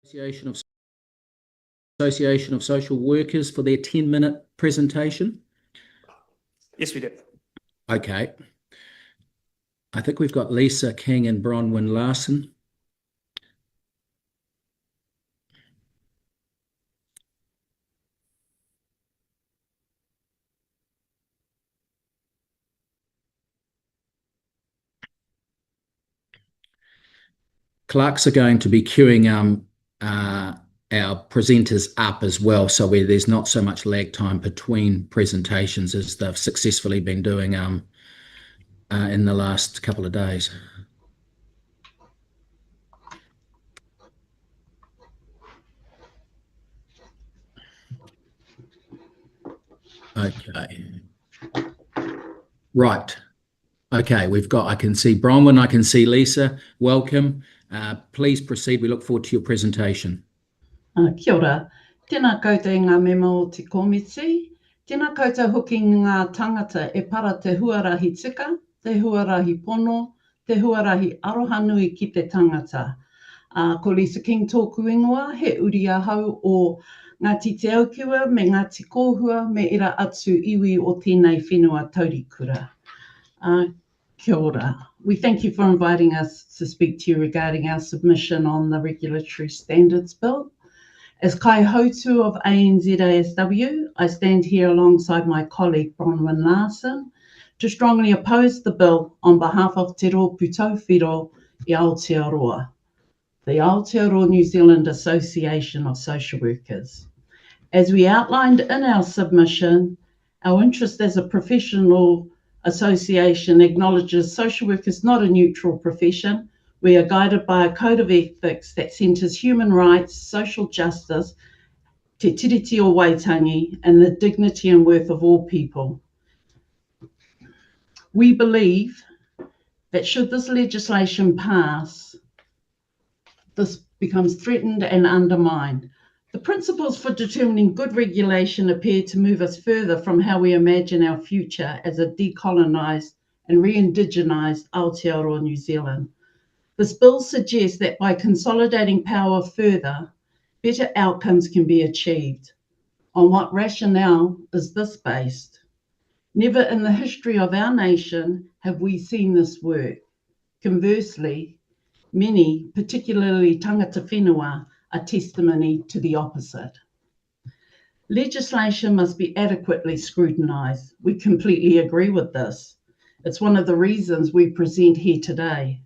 Association of Social Workers for their 10-minute presentation? Yes, we do. Okay. I think we've got Lisa King and Bronwyn Larson. Clerks are going to be queuing our presenters up as well, so where there's not so much lag time between presentations as they've successfully been doing in the last couple of days. Okay. Right. Okay, I can see Bronwyn, I can see Lisa. Welcome. Please proceed. We look forward to your presentation. Kia ora. Tēnā koutou ngā mema o te komiti. Tēnā koutou hoki ngā tangata e para te huarahi tika, te huarahi pono, te huarahi arohanui ki te tangata. Ko Lisa King tōku ingoa, he uri ahau o Ngāti Te Aukiwa me Ngāti Kōhua me ira atu iwi o tēnei whenua taurikura. Kia ora. We thank you for inviting us to speak to you regarding our submission on the Regulatory Standards Bill. As Kai Houtu of ANZASW, I stand here alongside my colleague Bronwyn Larson to strongly oppose the bill on behalf of Te Rōpū Tauwhiro I Aotearoa, the Aotearoa New Zealand Association of Social Workers. As we outlined in our submission, our interest as a professional association acknowledges social work is not a neutral profession. We are guided by a code of ethics that centres human rights, social justice, te tiriti o waitangi, and the dignity and worth of all people. We believe that should this legislation pass, this becomes threatened and undermined. The principles for determining good regulation appear to move us further from how we imagine our future as a decolonised and re-indigenised Aotearoa New Zealand. This bill suggests that by consolidating power further, better outcomes can be achieved. On what rationale is this based? Never in the history of our nation have we seen this work. Conversely, many, particularly tangata whenua, are testimony to the opposite. Legislation must be adequately scrutinised. We completely agree with this. It's one of the reasons we present here today.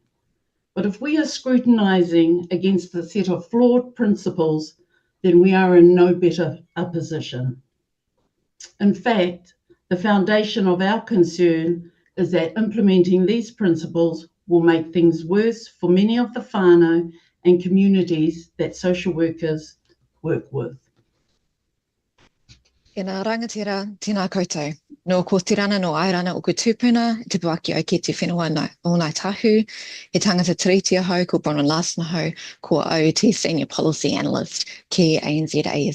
But if we are scrutinising against a set of flawed principles, then we are in no better a position. In fact, the foundation of our concern is that implementing these principles will make things worse for many of the whānau and communities that social workers work with. E nā rangatira, tēnā koutou. No ko tirana no airana o ku tūpuna, te puaki o ke te whenua o nai tahu, he tangata tiriti ahau ko Bronwyn Larson ahau, ko AOT Senior Policy Analyst ki ANZASW.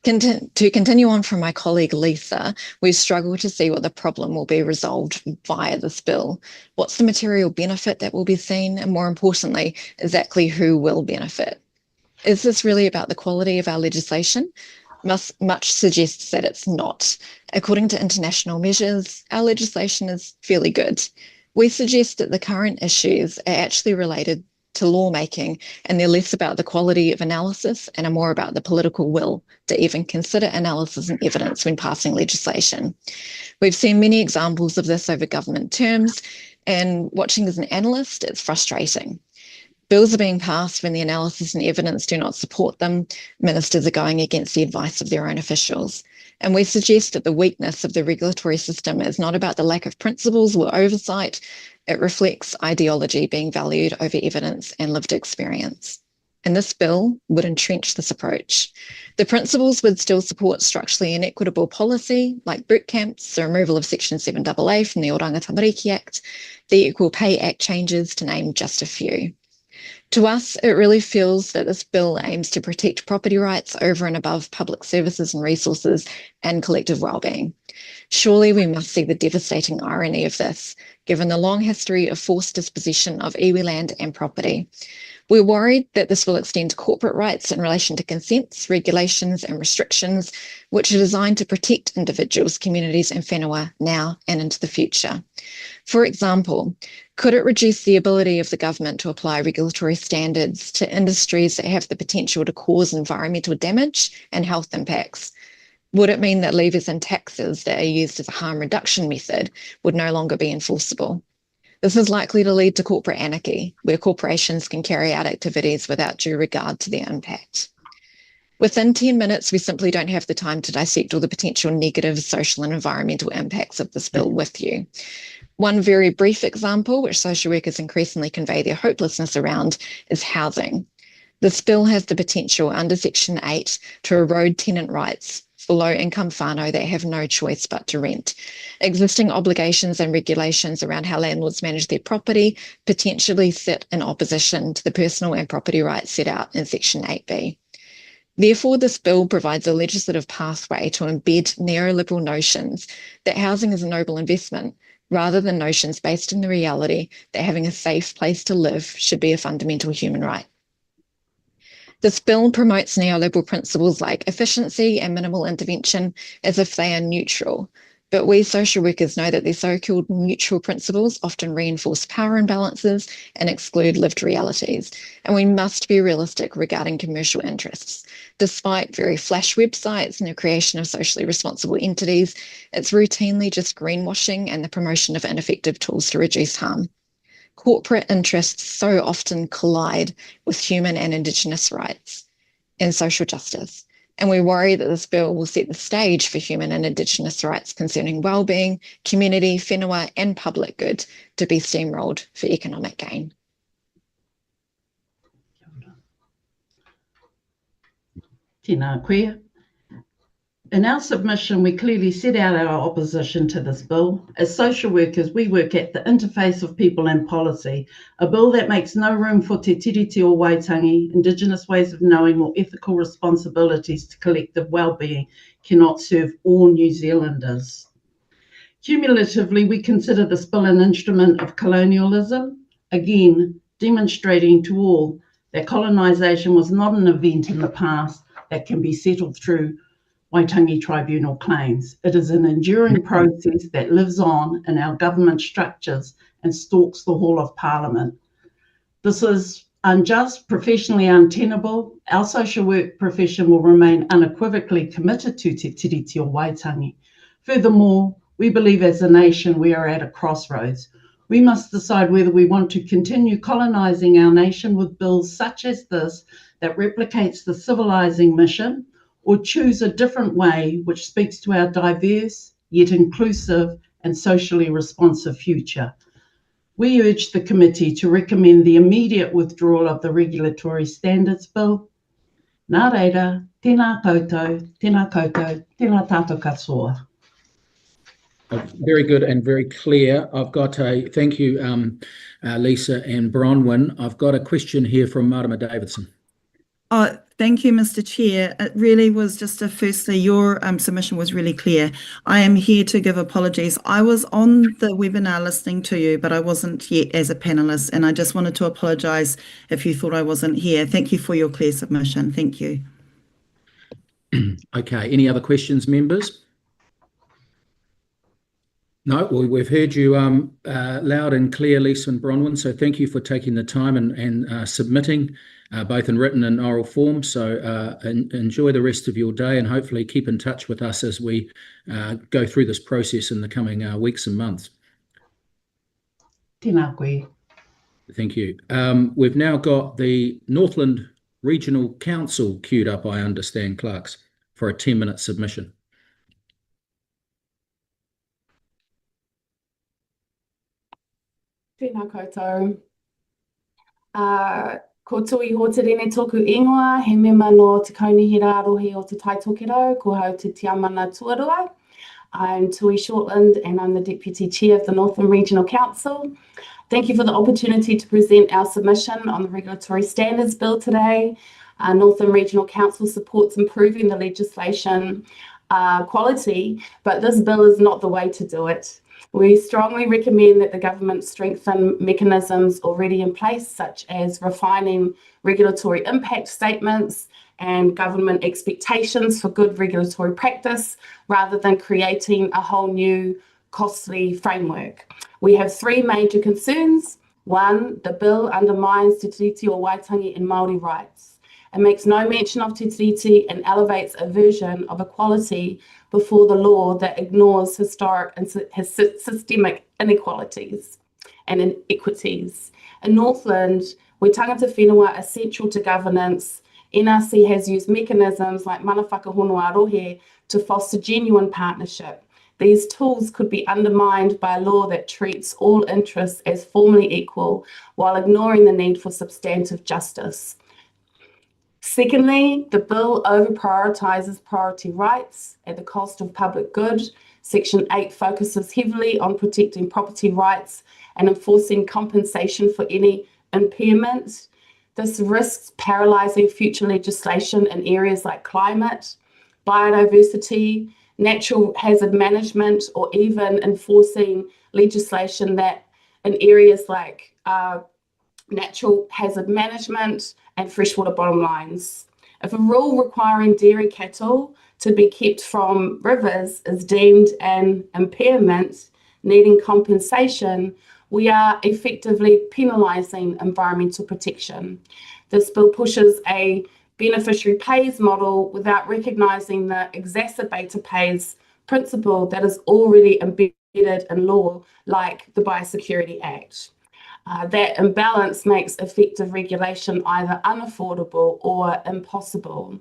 To continue on from my colleague Lisa, we've struggled to see what the problem will be resolved via this bill. What's the material benefit that will be seen? And more importantly, exactly who will benefit? Is this really about the quality of our legislation? Much suggests that it's not. According to international measures, our legislation is fairly good. We suggest that the current issues are actually related to lawmaking, and they're less about the quality of analysis and are more about the political will to even consider analysis and evidence when passing legislation. We've seen many examples of this over government terms, and watching as an analyst, it's frustrating. Bills are being passed when the analysis and evidence do not support them. Ministers are going against the advice of their own officials. And we suggest that the weakness of the regulatory system is not about the lack of principles or oversight. It reflects ideology being valued over evidence and lived experience. And this bill would entrench this approach. The principles would still support structurally inequitable policy, like boot camps, the removal of Section 7AA from the Oranga Tamariki Act, the Equal Pay Act changes, to name just a few. To us, it really feels that this bill aims to protect property rights over and above public services and resources and collective wellbeing. Surely we must see the devastating irony of this, given the long history of forced dispossession of iwi land and property. We're worried that this will extend to corporate rights in relation to consents, regulations and restrictions, which are designed to protect individuals, communities and whenua now and into the future. For example, could it reduce the ability of the government to apply regulatory standards to industries that have the potential to cause environmental damage and health impacts? Would it mean that levies and taxes that are used as a harm reduction method would no longer be enforceable? This is likely to lead to corporate anarchy, where corporations can carry out activities without due regard to their impact. Within 10 minutes, we simply don't have the time to dissect all the potential negative social and environmental impacts of this bill with you. One very brief example, which social workers increasingly convey their hopelessness around, is housing. This bill has the potential under Section 8 to erode tenant rights for low-income whānau that have no choice but to rent. Existing obligations and regulations around how landlords manage their property potentially sit in opposition to the personal and property rights set out in Section 8B. Therefore, this bill provides a legislative pathway to embed neoliberal notions that housing is a noble investment, rather than notions based in the reality that having a safe place to live should be a fundamental human right. This bill promotes neoliberal principles like efficiency and minimal intervention as if they are neutral, but we social workers know that these so-called neutral principles often reinforce power imbalances and exclude lived realities, and we must be realistic regarding commercial interests. Despite very flash websites and the creation of socially responsible entities, it's routinely just greenwashing and the promotion of ineffective tools to reduce harm. Corporate interests so often collide with human and Indigenous rights and social justice. And we worry that this bill will set the stage for human and Indigenous rights concerning wellbeing, community, whenua and public good to be steamrolled for economic gain. Tēnā koe. In our submission, we clearly set out our opposition to this bill. As social workers, we work at the interface of people and policy, a bill that makes no room for te tiriti o Waitangi, Indigenous ways of knowing or ethical responsibilities to collective well-being cannot serve all New Zealanders. Cumulatively, we consider this bill an instrument of colonialism, again, demonstrating to all that colonisation was not an event in the past that can be settled through Waitangi tribunal claims. It is an enduring process that lives on in our government structures and stalks the hall of Parliament. This is unjust, professionally untenable. Our social work profession will remain unequivocally committed to te tiriti o Waitangi. Furthermore, we believe as a nation we are at a crossroads. We must decide whether we want to continue colonising our nation with bills such as this that replicates the civilising mission, or choose a different way which speaks to our diverse, yet inclusive and socially responsive future. We urge the committee to recommend the immediate withdrawal of the Regulatory Standards Bill. Nā reira, tēnā koutou, tēnā koutou, tēnā tātou katoa. Very good and very clear. I've got a, thank you, Lisa and Bronwyn. I've got a question here from Marama Davidson. Thank you, Mr. Chair. It really was just firstly, your submission was really clear. I am here to give apologies. I was on the webinar listening to you, but I wasn't yet as a panelist, and I just wanted to apologise if you thought I wasn't here. Thank you for your clear submission. Thank you. Okay, any other questions, members? No, well, we've heard you loud and clear, Lisa and Bronwyn, so thank you for taking the time and submitting both in written and oral form. So enjoy the rest of your day and hopefully keep in touch with us as we go through this process in the coming weeks and months. Tēnā koe. Thank you. We've now got the Northland Regional Council queued up, I understand, clerks, for a 10-minute submission. Tēnā koutou. Ko tui hoterene tōku ingoa, he mema no te kaunihira arohi o te taitokero, ko hau te tiamana tuarua. I'm Tui Shortland and I'm the Deputy Chair of the Northland Regional Council. Thank you for the opportunity to present our submission on the Regulatory Standards Bill today. Northland Regional Council supports improving the legislation quality, but this bill is not the way to do it. We strongly recommend that the government strengthen mechanisms already in place, such as refining regulatory impact statements and government expectations for good regulatory practice, rather than creating a whole new costly framework. We have three major concerns. One, the bill undermines Te Tiriti o Waitangi and Māori rights. It makes no mention of Te Tiriti and elevates a version of equality before the law that ignores historic and systemic inequalities and inequities. In Northland, where tangata whenua are central to governance, NRC has used mechanisms like mana whakahonua arohe to foster genuine partnership. These tools could be undermined by a law that treats all interests as formally equal while ignoring the need for substantive justice. Secondly, the bill over-prioritises priority rights at the cost of public good. Section 8 focuses heavily on protecting property rights and enforcing compensation for any impairment. This risks paralysing future legislation in areas like climate, biodiversity, natural hazard management, or even enforcing legislation that in areas like natural hazard management and freshwater bottom lines. If a rule requiring dairy cattle to be kept from rivers is deemed an impairment needing compensation, we are effectively penalising environmental protection. This bill pushes a beneficiary pays model without recognising the exacerbator pays principle that is already embedded in law, like the Biosecurity Act. That imbalance makes effective regulation either unaffordable or impossible.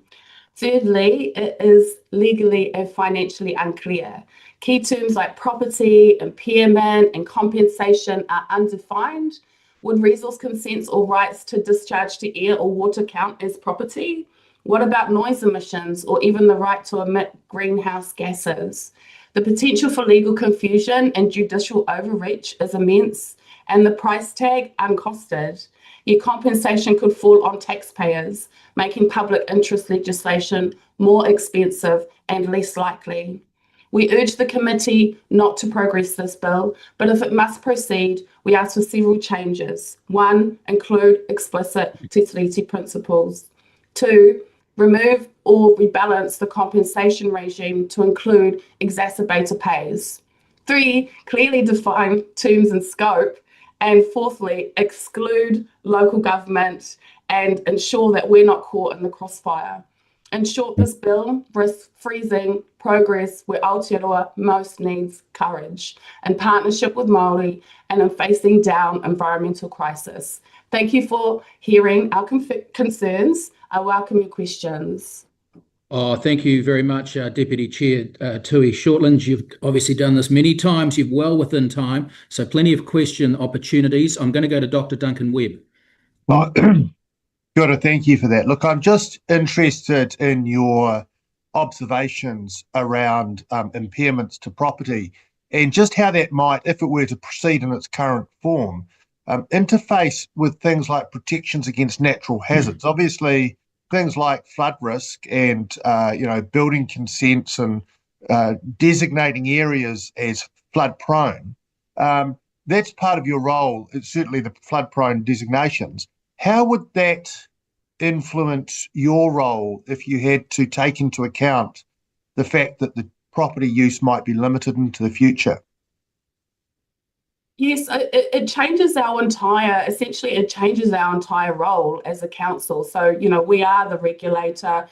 Thirdly, it is legally and financially unclear. Key terms like property, impairment, and compensation are undefined. Would resource consents or rights to discharge to air or water count as property? What about noise emissions or even the right to emit greenhouse gases? The potential for legal confusion and judicial overreach is immense, and the price tag uncosted. Your compensation could fall on taxpayers, making public interest legislation more expensive and less likely. We urge the committee not to progress this bill, but if it must proceed, we ask for several changes. 1, include explicit Te Tiriti principles. 2, remove or rebalance the compensation regime to include exacerbator pays. 3, clearly define terms and scope. And fourthly, exclude local government and ensure that we're not caught in the crossfire. In short, this bill risks freezing progress where Aotearoa most needs courage, in partnership with Māori and in facing down environmental crisis. Thank you for hearing our concerns. I welcome your questions. Oh, thank you very much, Deputy Chair Tui Shortland. You've obviously done this many times. You're well within time, so plenty of question opportunities. I'm going to go to Dr. Duncan Webb. Well, Kia thank you for that. Look, I'm just interested in your observations around impairments to property and just how that might, if it were to proceed in its current form, interface with things like protections against natural hazards. Obviously, things like flood risk and building consents and designating areas as flood prone. That's part of your role. It's certainly the flood prone designations. How would that influence your role if you had to take into account the fact that the property use might be limited into the future? Yes, it changes our entire, essentially it changes our entire role as a council. So, we are the regulator.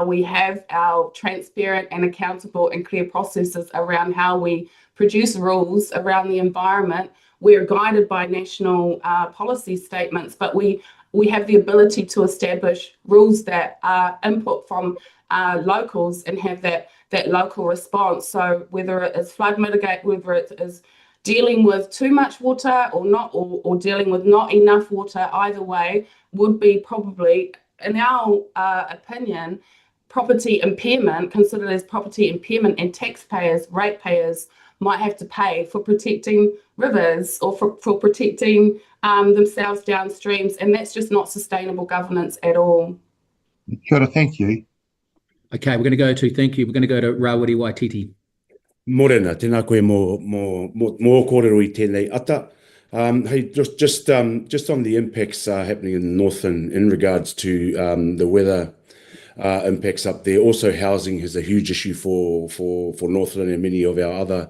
We have our transparent and accountable and clear processes around how we produce rules around the environment. We're guided by national policy statements, but we have the ability to establish rules that are input from locals and have that local response. So whether it is flood mitigate, whether it is dealing with too much water or not, or dealing with not enough water, either way would be probably, in our opinion, property impairment, considered as property impairment, and taxpayers, ratepayers, might have to pay for protecting rivers or for protecting themselves downstreams, and that's just not sustainable governance at all. Kia ora, thank you. Okay, we're going to go to, thank you, we're going to go to Rawiri Waititi. Morena, tēnā koe mō kōrero I tēnei ata. Hey, just on the impacts happening in Northland in regards to the weather impacts up there. Also, housing is a huge issue for Northland and many of our other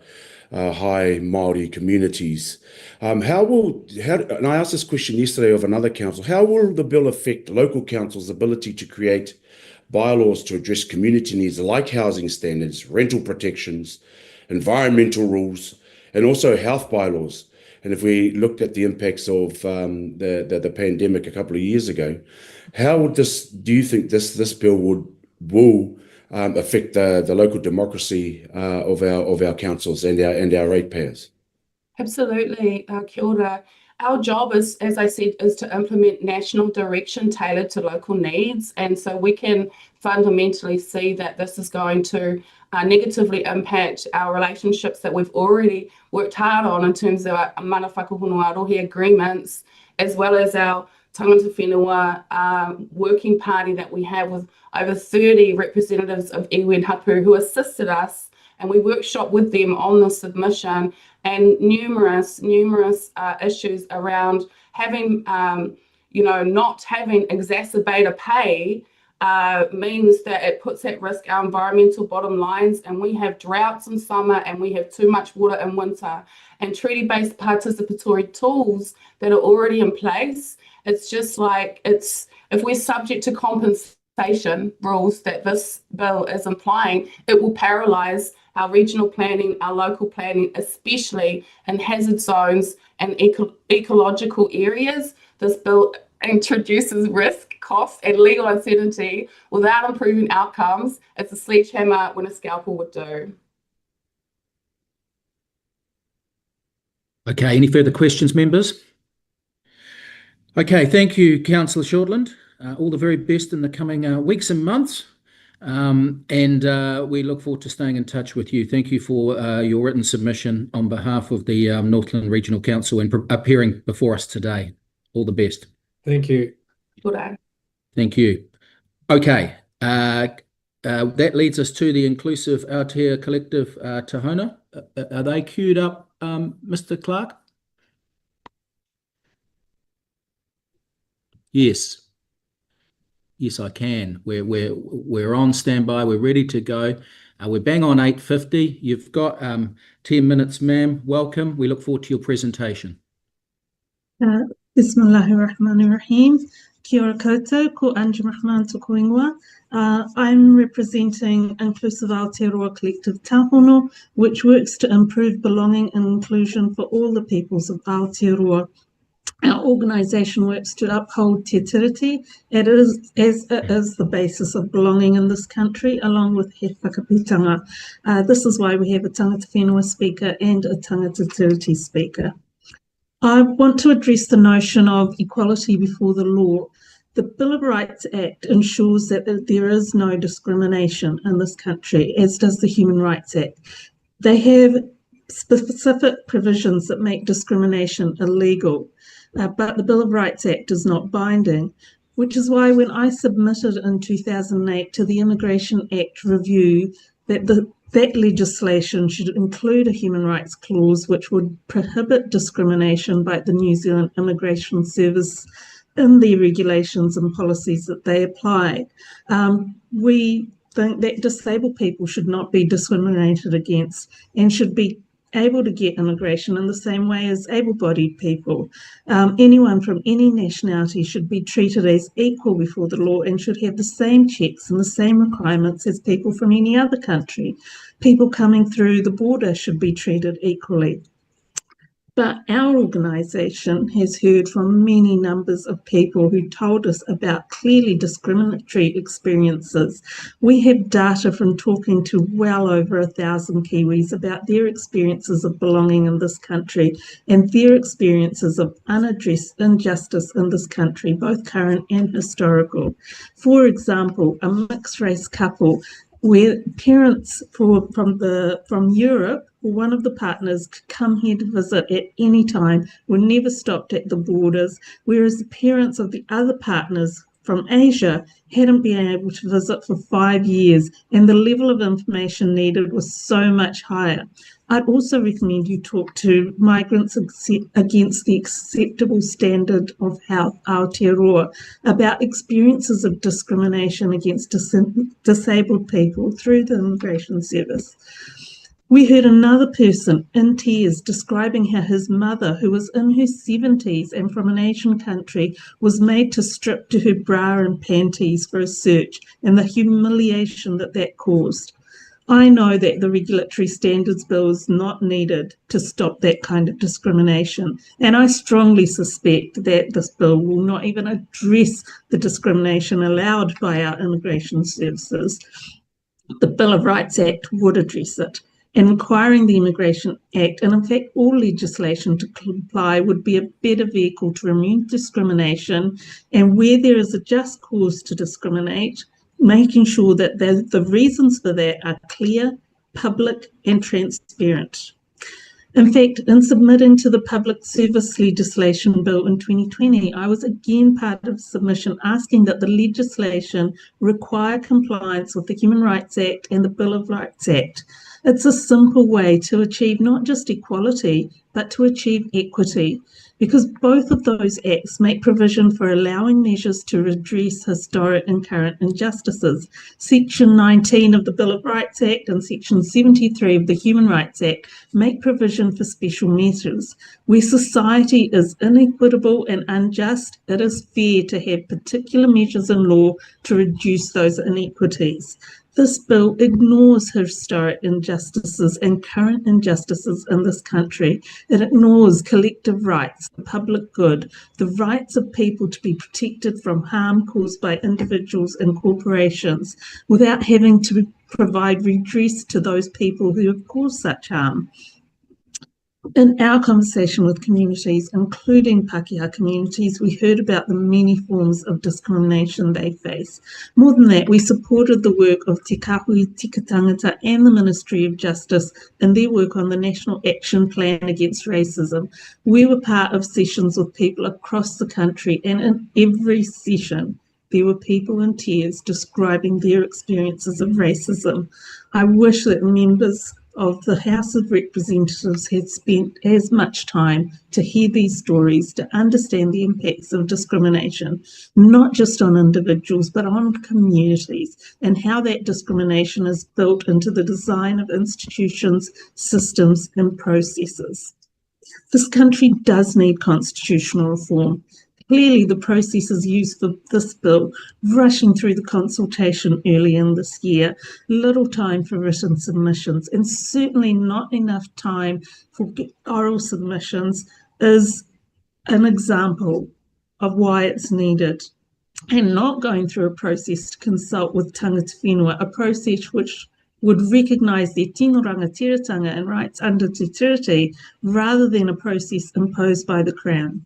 high Māori communities. And I asked this question yesterday of another council, how will the bill affect local councils' ability to create bylaws to address community needs like housing standards, rental protections, environmental rules, and also health bylaws? And if we looked at the impacts of the pandemic a couple of years ago, how would do you think this bill will affect the local democracy of our councils and our ratepayers? Absolutely, kia ora. Our job is, as I said, is to implement national direction tailored to local needs. And so we can fundamentally see that this is going to negatively impact our relationships that we've already worked hard on in terms of our mana whakahunua arohi agreements, as well as our tangata whenua working party that we have with over 30 representatives of iwi and hapu who assisted us, and we workshop with them on the submission, and numerous issues around having, not having exacerbator pay means that it puts at risk our environmental bottom lines, and we have droughts in summer and we have too much water in winter, and treaty-based participatory tools that are already in place. It's just like, if we're subject to compensation rules that this bill is implying, it will paralyze our regional planning, our local planning, especially in hazard zones and ecological areas. This bill introduces risk, cost, and legal uncertainty without improving outcomes. It's a sledgehammer when a scalpel would do. Okay, any further questions, members? Okay, thank you, Councillor Shortland. All the very best in the coming weeks and months. And we look forward to staying in touch with you. Thank you for your written submission on behalf of the Northland Regional Council and appearing before us today. All the best. Thank you. Good day. Thank you. Okay, that leads us to the Inclusive Aotearoa Collective Tahona. Are they queued up, Mr. Clerk? Yes. Yes, I can. We're on standby. We're ready to go. We're bang on 8:50. You've got 10 minutes, ma'am. Welcome. We look forward to your presentation. Bismillahirrahmanirrahim. Kia ora koutou, ko Angie Rahman to Koingwa. I'm representing Inclusive Aotearoa Collective Tahono, which works to improve belonging and inclusion for all the peoples of Aotearoa. Our organisation works to uphold te tiriti, as it is the basis of belonging in this country, along with he whakapitanga. This is why we have a tangata whenua speaker and a tangata tiriti speaker. I want to address the notion of equality before the law. The Bill of Rights Act ensures that there is no discrimination in this country, as does the Human Rights Act. They have specific provisions that make discrimination illegal. But the Bill of Rights Act is not binding, which is why when I submitted in 2008 to the Immigration Act review that that legislation should include a human rights clause which would prohibit discrimination by the New Zealand Immigration Service in the regulations and policies that they apply. We think that disabled people should not be discriminated against and should be able to get immigration in the same way as able-bodied people. Anyone from any nationality should be treated as equal before the law and should have the same checks and the same requirements as people from any other country. People coming through the border should be treated equally. But our organisation has heard from many numbers of people who told us about clearly discriminatory experiences. We have data from talking to well over 1,000 Kiwis about their experiences of belonging in this country and their experiences of unaddressed injustice in this country, both current and historical. For example, a mixed race couple where parents from Europe, one of the partners could come here to visit at any time, were never stopped at the borders, whereas the parents of the other partners from Asia hadn't been able to visit for 5 years, and the level of information needed was so much higher. I'd also recommend you talk to Migrants Against the Acceptable Standard of Health, Aotearoa, about experiences of discrimination against disabled people through the Immigration Service. We heard another person in tears describing how his mother, who was in her 70s and from an Asian country, was made to strip to her bra and panties for a search, and the humiliation that caused. I know that the Regulatory Standards Bill is not needed to stop that kind of discrimination, and I strongly suspect that this bill will not even address the discrimination allowed by our immigration services. The Bill of Rights Act would address it, and requiring the Immigration Act, and in fact all legislation to comply, would be a better vehicle to remove discrimination, and where there is a just cause to discriminate, making sure that the reasons for that are clear, public and transparent. In fact, in submitting to the Public Service Legislation Bill in 2020, I was again part of a submission asking that the legislation require compliance with the Human Rights Act and the Bill of Rights Act. It's a simple way to achieve not just equality, but to achieve equity, because both of those acts make provision for allowing measures to redress historic and current injustices. Section 19 of the Bill of Rights Act and Section 73 of the Human Rights Act make provision for special measures. Where society is inequitable and unjust, it is fair to have particular measures in law to reduce those inequities. This bill ignores historic injustices and current injustices in this country. It ignores collective rights, the public good, the rights of people to be protected from harm caused by individuals and corporations without having to provide redress to those people who have caused such harm. In our conversation with communities, including Pākehā communities, we heard about the many forms of discrimination they face. More than that, we supported the work of Te Kahui Tika Tangata and the Ministry of Justice in their work on the National Action Plan Against Racism. We were part of sessions with people across the country, and in every session, there were people in tears describing their experiences of racism. I wish that members of the House of Representatives had spent as much time to hear these stories, to understand the impacts of discrimination, not just on individuals, but on communities, and how that discrimination is built into the design of institutions, systems, and processes. This country does need constitutional reform. Clearly, the processes used for this bill, rushing through the consultation early in this year, little time for written submissions, and certainly not enough time for oral submissions, is an example of why it's needed. And not going through a process to consult with tangata whenua, a process which would recognise their tino rangatiratanga and rights under Te Tiriti, rather than a process imposed by the Crown.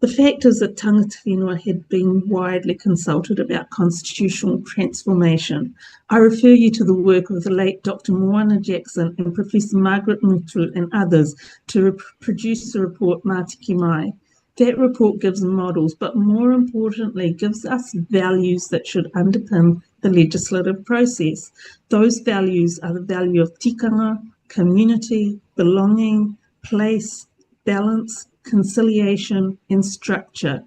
The fact is that tangata whenua had been widely consulted about constitutional transformation. I refer you to the work of the late Dr. Moana Jackson and Professor Margaret Mutu and others to produce the report Mātiki Mai. That report gives models, but more importantly, gives us values that should underpin the legislative process. Those values are the value of tikanga, community, belonging, place, balance, conciliation and structure.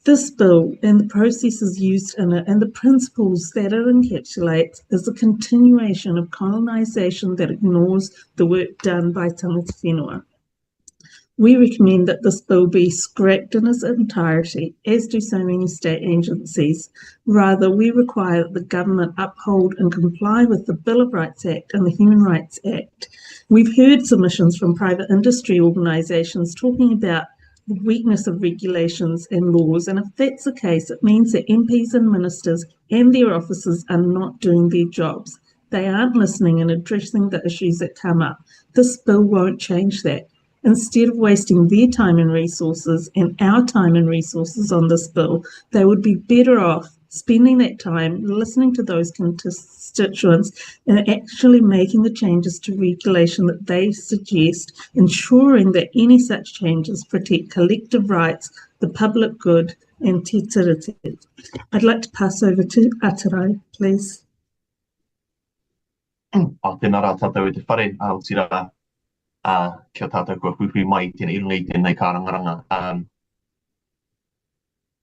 This bill and the processes used in it and the principles that it encapsulates is a continuation of colonisation that ignores the work done by tangata whenua. We recommend that this bill be scrapped in its entirety, as do so many state agencies. Rather, we require that the government uphold and comply with the Bill of Rights Act and the Human Rights Act. We've heard submissions from private industry organisations talking about the weakness of regulations and laws, and if that's the case, it means that MPs and ministers and their officers are not doing their jobs. They aren't listening and addressing the issues that come up. This bill won't change that. Instead of wasting their time and resources and our time and resources on this bill, they would be better off spending that time listening to those constituents and actually making the changes to regulation that they suggest, ensuring that any such changes protect collective rights, the public good, and te tiriti. I'd like to pass over to Aotearoa, please. Tēnā rā tātou e te whare, Aotearoa. Kia tātou kua whiwhi mai tēnei irongi tēnei kārangaranga.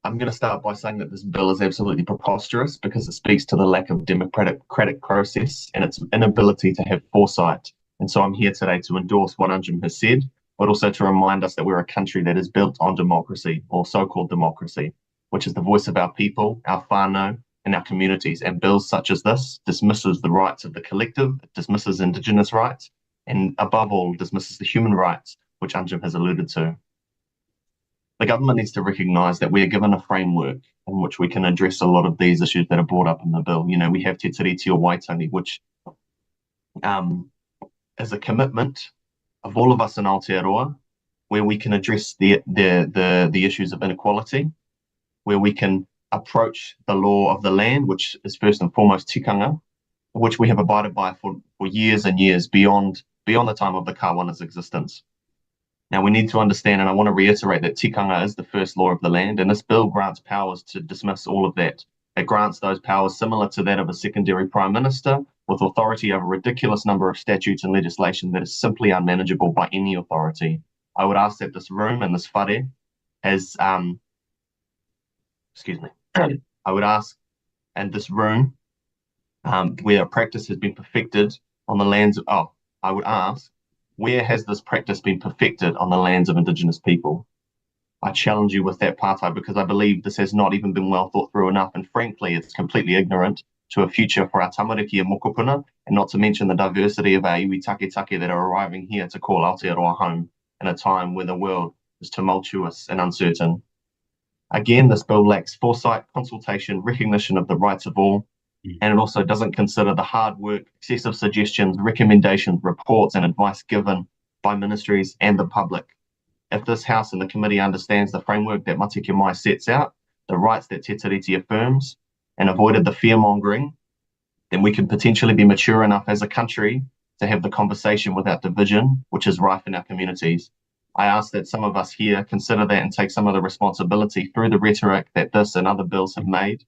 I'm going to start by saying that this bill is absolutely preposterous because it speaks to the lack of democratic process and its inability to have foresight. And so I'm here today to endorse what Anjum has said, but also to remind us that we're a country that is built on democracy, or so-called democracy, which is the voice of our people, our whānau, and our communities. And bills such as this dismisses the rights of the collective, it dismisses Indigenous rights, and above all, dismisses the human rights, which Anjum has alluded to. The government needs to recognise that we are given a framework in which we can address a lot of these issues that are brought up in the bill. You know, we have Te Tiriti o Waitangi, which is a commitment of all of us in Aotearoa, where we can address the issues of inequality, where we can approach the law of the land, which is first and foremost tikanga, which we have abided by for years and years beyond the time of the Kāwana's existence. Now, we need to understand, and I want to reiterate, that tikanga is the first law of the land, and this bill grants powers to dismiss all of that. It grants those powers similar to that of a secondary prime minister, with authority over a ridiculous number of statutes and legislation that is simply unmanageable by any authority. I would ask that this room and this whare has, I would ask, and this room, where a practice has been perfected on the lands of, I would ask, where has this practice been perfected on the lands of Indigenous people? I challenge you with that partai, because I believe this has not even been well thought through enough, and frankly, it's completely ignorant to a future for our tamariki and mokopuna, and not to mention the diversity of our iwi take that are arriving here to call Aotearoa home in a time where the world is tumultuous and uncertain. Again, this bill lacks foresight, consultation, recognition of the rights of all, and it also doesn't consider the hard work, excessive suggestions, recommendations, reports, and advice given by ministries and the public. If this House and the committee understands the framework that Matike Mai sets out, the rights that Te Tiriti affirms, and avoided the fear-mongering, then we can potentially be mature enough as a country to have the conversation without division, which is rife in our communities. I ask that some of us here consider that and take some of the responsibility through the rhetoric that this and other bills have made,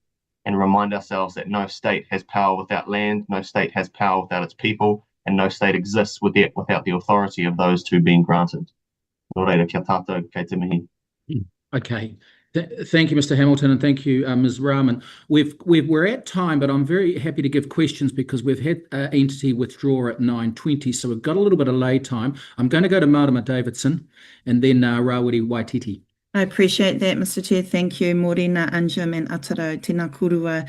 and remind ourselves that no state has power without land, no state has power without its people, and no state exists without the authority of those two being granted. Nō reira, kia tātou, kei te mihi. Okay. Thank you, Mr. Hamilton, and thank you, Ms. Rahman. We're at time, but I'm very happy to give questions because we've had entity withdraw at 9:20, so we've got a little bit of lay time. I'm going to go to Marama Davidson and then Rawiri Waititi. I appreciate that, Mr. Chair. Thank you, Morena, Anjum and Aotearoa, tēnā korua.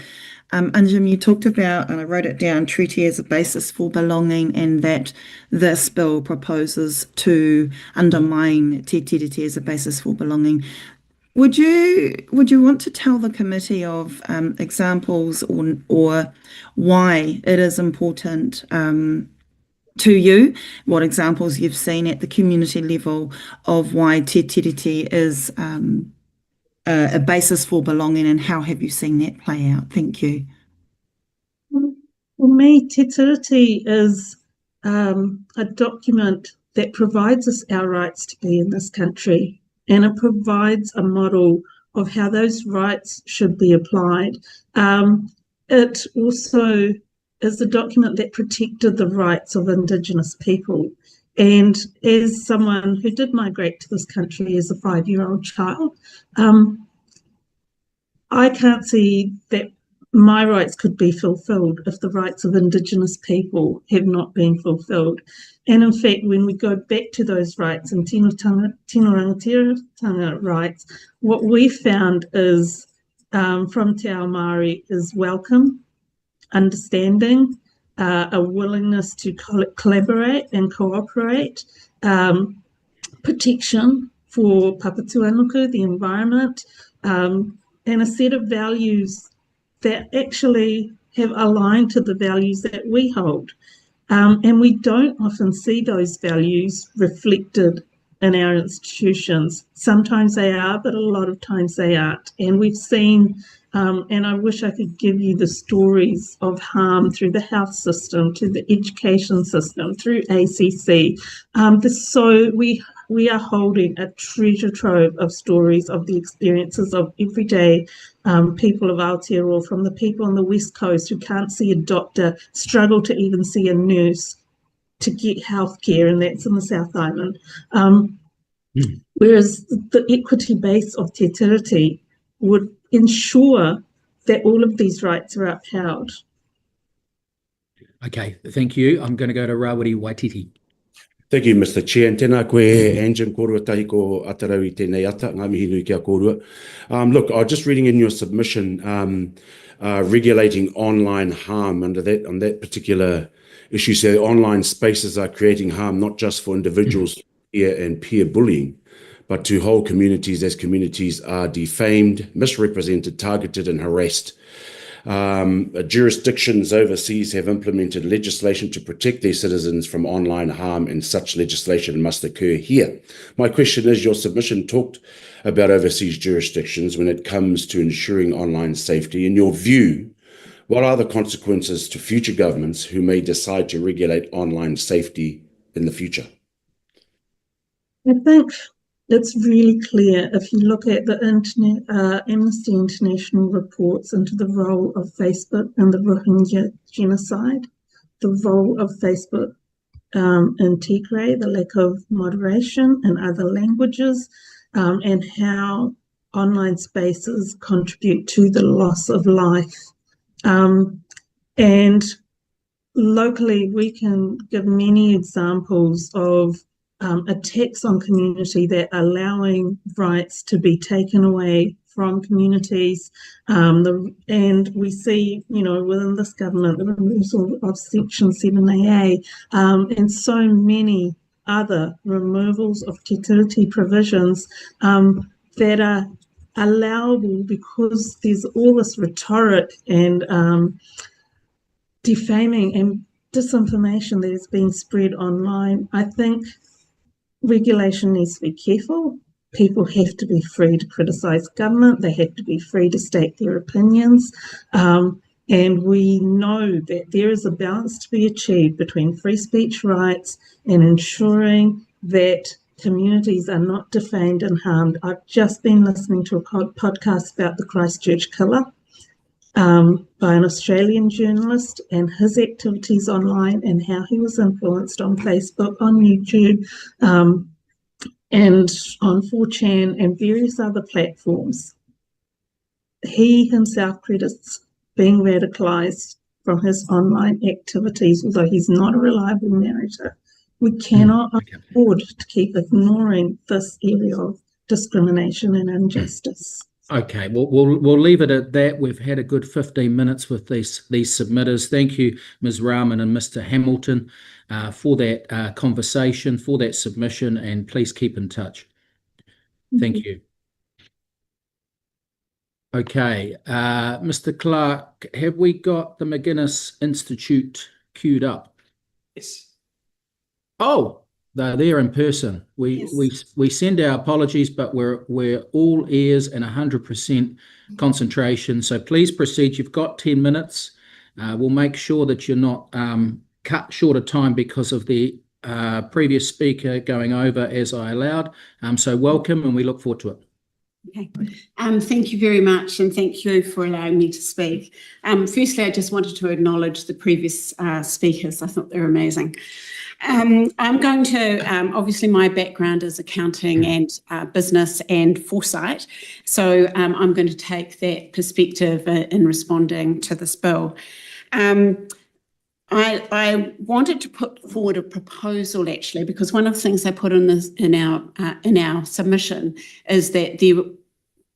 Anjum, you talked about, and I wrote it down, treaty as a basis for belonging, and that this bill proposes to undermine te tiriti as a basis for belonging. Would you want to tell the committee of examples or why it is important to you, what examples you've seen at the community level of why te tiriti is a basis for belonging, and how have you seen that play out? Thank you. For me, te tiriti is a document that provides us our rights to be in this country, and it provides a model of how those rights should be applied. It also is the document that protected the rights of Indigenous people. And as someone who did migrate to this country as a 5-year-old child, I can't see that my rights could be fulfilled if the rights of Indigenous people have not been fulfilled. And in fact, when we go back to those rights and tino rangatira rights, what we found is from Te Ao Māori is welcome, understanding, a willingness to collaborate and cooperate, protection for Papatūānuku, the environment, and a set of values that actually have aligned to the values that we hold. And we don't often see those values reflected in our institutions. Sometimes they are, but a lot of times they aren't. And we've seen, and I wish I could give you the stories of harm through the health system, to the education system, through ACC. So we are holding a treasure trove of stories of the experiences of everyday people of Aotearoa, from the people on the West Coast who can't see a doctor, struggle to even see a nurse to get healthcare, and that's in the South Island. Whereas the equity base of Te Tiriti would ensure that all of these rights are upheld. Okay, thank you. I'm going to go to Rawiri Waititi. Thank you, Mr. Chair. And tēnā koe, Anjan, kōrua tahi ko atarau I tēnei ata, ngā mihi nui kia kōrua. Look, I was just reading in your submission, regulating online harm on that particular issue. So online spaces are creating harm, not just for individuals and peer bullying, but to whole communities, as communities are defamed, misrepresented, targeted, and harassed. Jurisdictions overseas have implemented legislation to protect their citizens from online harm, and such legislation must occur here. My question is, your submission talked about overseas jurisdictions when it comes to ensuring online safety. In your view, what are the consequences to future governments who may decide to regulate online safety in the future? I think it's really clear if you look at the Amnesty International reports into the role of Facebook in the Rohingya genocide, the role of Facebook in Tigray, the lack of moderation in other languages, and how online spaces contribute to the loss of life. And locally, we can give many examples of attacks on community that are allowing rights to be taken away from communities. And we see, within this government, the removal of Section 7AA and so many other removals of Te Tiriti provisions that are allowable because there's all this rhetoric and defaming and disinformation that is being spread online. I think regulation needs to be careful. People have to be free to criticise government. They have to be free to state their opinions. And we know that there is a balance to be achieved between free speech rights and ensuring that communities are not defamed and harmed. I've just been listening to a podcast about the Christchurch killer by an Australian journalist and his activities online and how he was influenced on Facebook, on YouTube, and on 4chan and various other platforms. He himself credits being radicalised from his online activities, although he's not a reliable narrator. We cannot afford to keep ignoring this area of discrimination and injustice. Okay, we'll leave it at that. We've had a good 15 minutes with these submitters. Thank you, Ms. Rahman and Mr. Hamilton, for that conversation, for that submission, and please keep in touch. Thank you. Okay, Mr. Clerk, have we got the McGinness Institute queued up? Yes. Oh, they're there in person. We send our apologies, but we're all ears and 100% concentration. So please proceed. You've got 10 minutes. We'll make sure that you're not cut short of time because of the previous speaker going over as I allowed. So welcome, and we look forward to it. Okay. Thank you very much, and thank you for allowing me to speak. Firstly, I just wanted to acknowledge the previous speakers. I thought they were amazing. I'm going to, obviously my background is accounting and business and foresight, so I'm going to take that perspective in responding to this bill. I wanted to put forward a proposal, actually, because one of the things I put in our submission is that there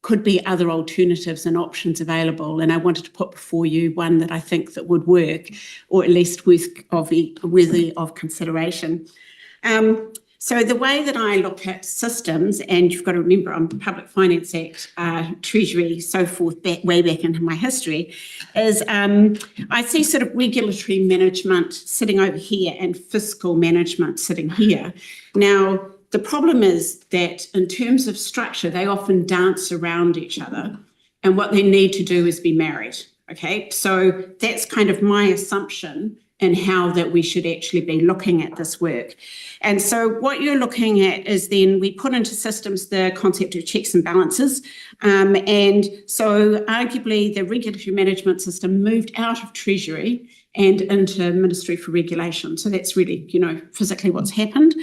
could be other alternatives and options available, and I wanted to put before you one that I think that would work, or at least worthy of consideration. So the way that I look at systems, and you've got to remember I'm Public Finance Act, Treasury, so forth, way back into my history, is I see sort of regulatory management sitting over here and fiscal management sitting here. Now, the problem is that in terms of structure, they often dance around each other, and what they need to do is be married, okay? So that's kind of my assumption and how that we should actually be looking at this work. And so what you're looking at is then we put into systems the concept of checks and balances. And so arguably the regulatory management system moved out of Treasury and into Ministry for Regulation. So that's really, physically what's happened.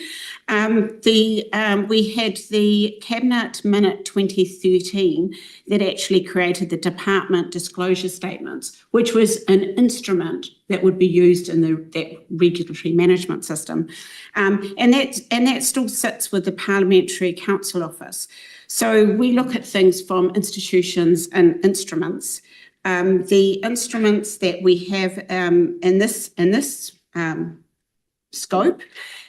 We had the Cabinet Minute 2013 that actually created the Department Disclosure Statements, which was an instrument that would be used in that regulatory management system. And that still sits with the Parliamentary Council Office. So we look at things from institutions and instruments. The instruments that we have in this scope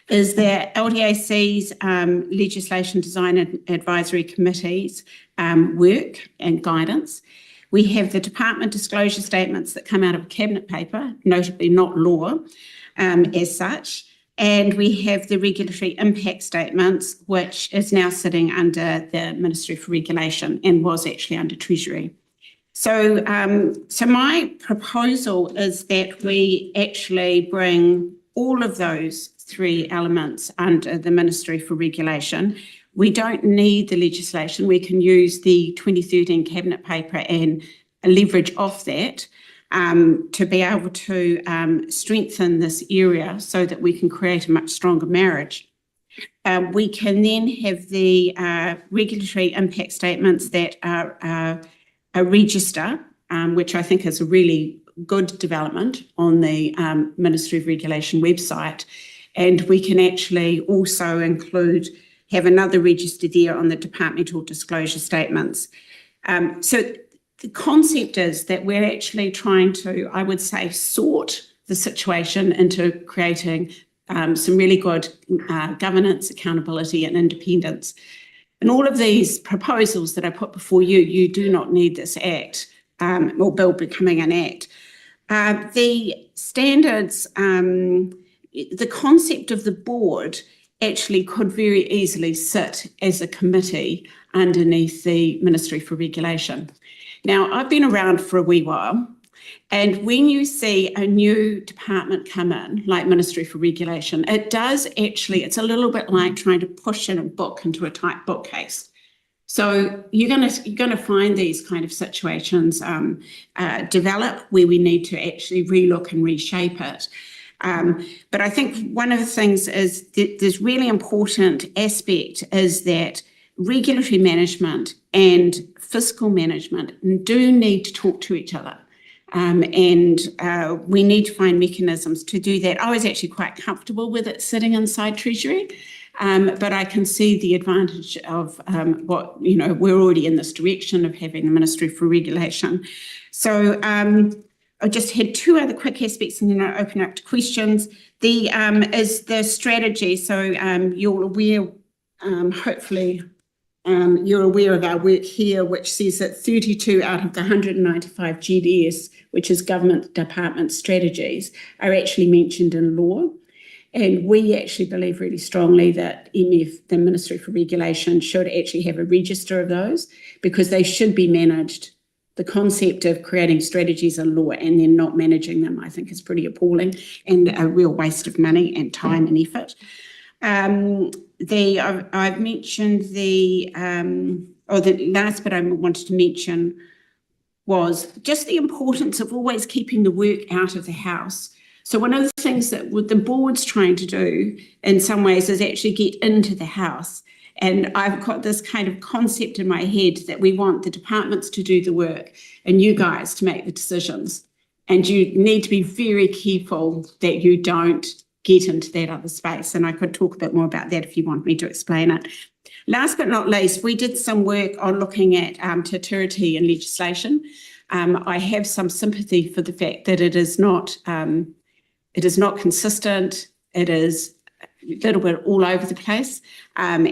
is the LDAC's Legislation Design and Advisory Committee's work and guidance. We have the department disclosure statements that come out of a cabinet paper, notably not law as such. And we have the regulatory impact statements, which is now sitting under the Ministry for Regulation and was actually under Treasury. So, so my proposal is that we actually bring all of those three elements under the Ministry for Regulation. We don't need the legislation. We can use the 2013 Cabinet paper and leverage off that to be able to strengthen this area so that we can create a much stronger marriage. We can then have the regulatory impact statements that are a register, which I think is a really good development on the Ministry of Regulation website. And we can actually also have another register there on the departmental disclosure statements. So the concept is that we're actually trying to, I would say, sort the situation into creating some really good governance, accountability and independence. And all of these proposals that I put before you, you do not need this act or bill becoming an act. The standards, the concept of the board actually could very easily sit as a committee underneath the Ministry for Regulation. Now, I've been around for a wee while, and when you see a new department come in, like Ministry for Regulation, it does actually, it's a little bit like trying to push in a book into a tight bookcase. So you're going to find these kind of situations develop where we need to actually relook and reshape it. But I think one of the things is that this really important aspect is that regulatory management and fiscal management do need to talk to each other. And we need to find mechanisms to do that. I was actually quite comfortable with it sitting inside Treasury, but I can see the advantage of what, we're already in this direction of having the Ministry for Regulation. So I just had two other quick aspects and then I'll open up to questions. Is the strategy. So you're aware, hopefully, you're aware of our work here, which says that 32 out of the 195 GDS, which is government department strategies, are actually mentioned in law. And we actually believe really strongly that MF, the Ministry for Regulation, should actually have a register of those because they should be managed. The concept of creating strategies in law and then not managing them, I think, is pretty appalling and a real waste of money and time and effort. I've mentioned the last bit I wanted to mention was just the importance of always keeping the work out of the house. So one of the things that the board's trying to do in some ways is actually get into the house. And I've got this kind of concept in my head that we want the departments to do the work and you guys to make the decisions. And you need to be very careful that you don't get into that other space. And I could talk a bit more about that if you want me to explain it. Last but not least, we did some work on looking at te tiriti and legislation. I have some sympathy for the fact that it is not consistent. It is a little bit all over the place. And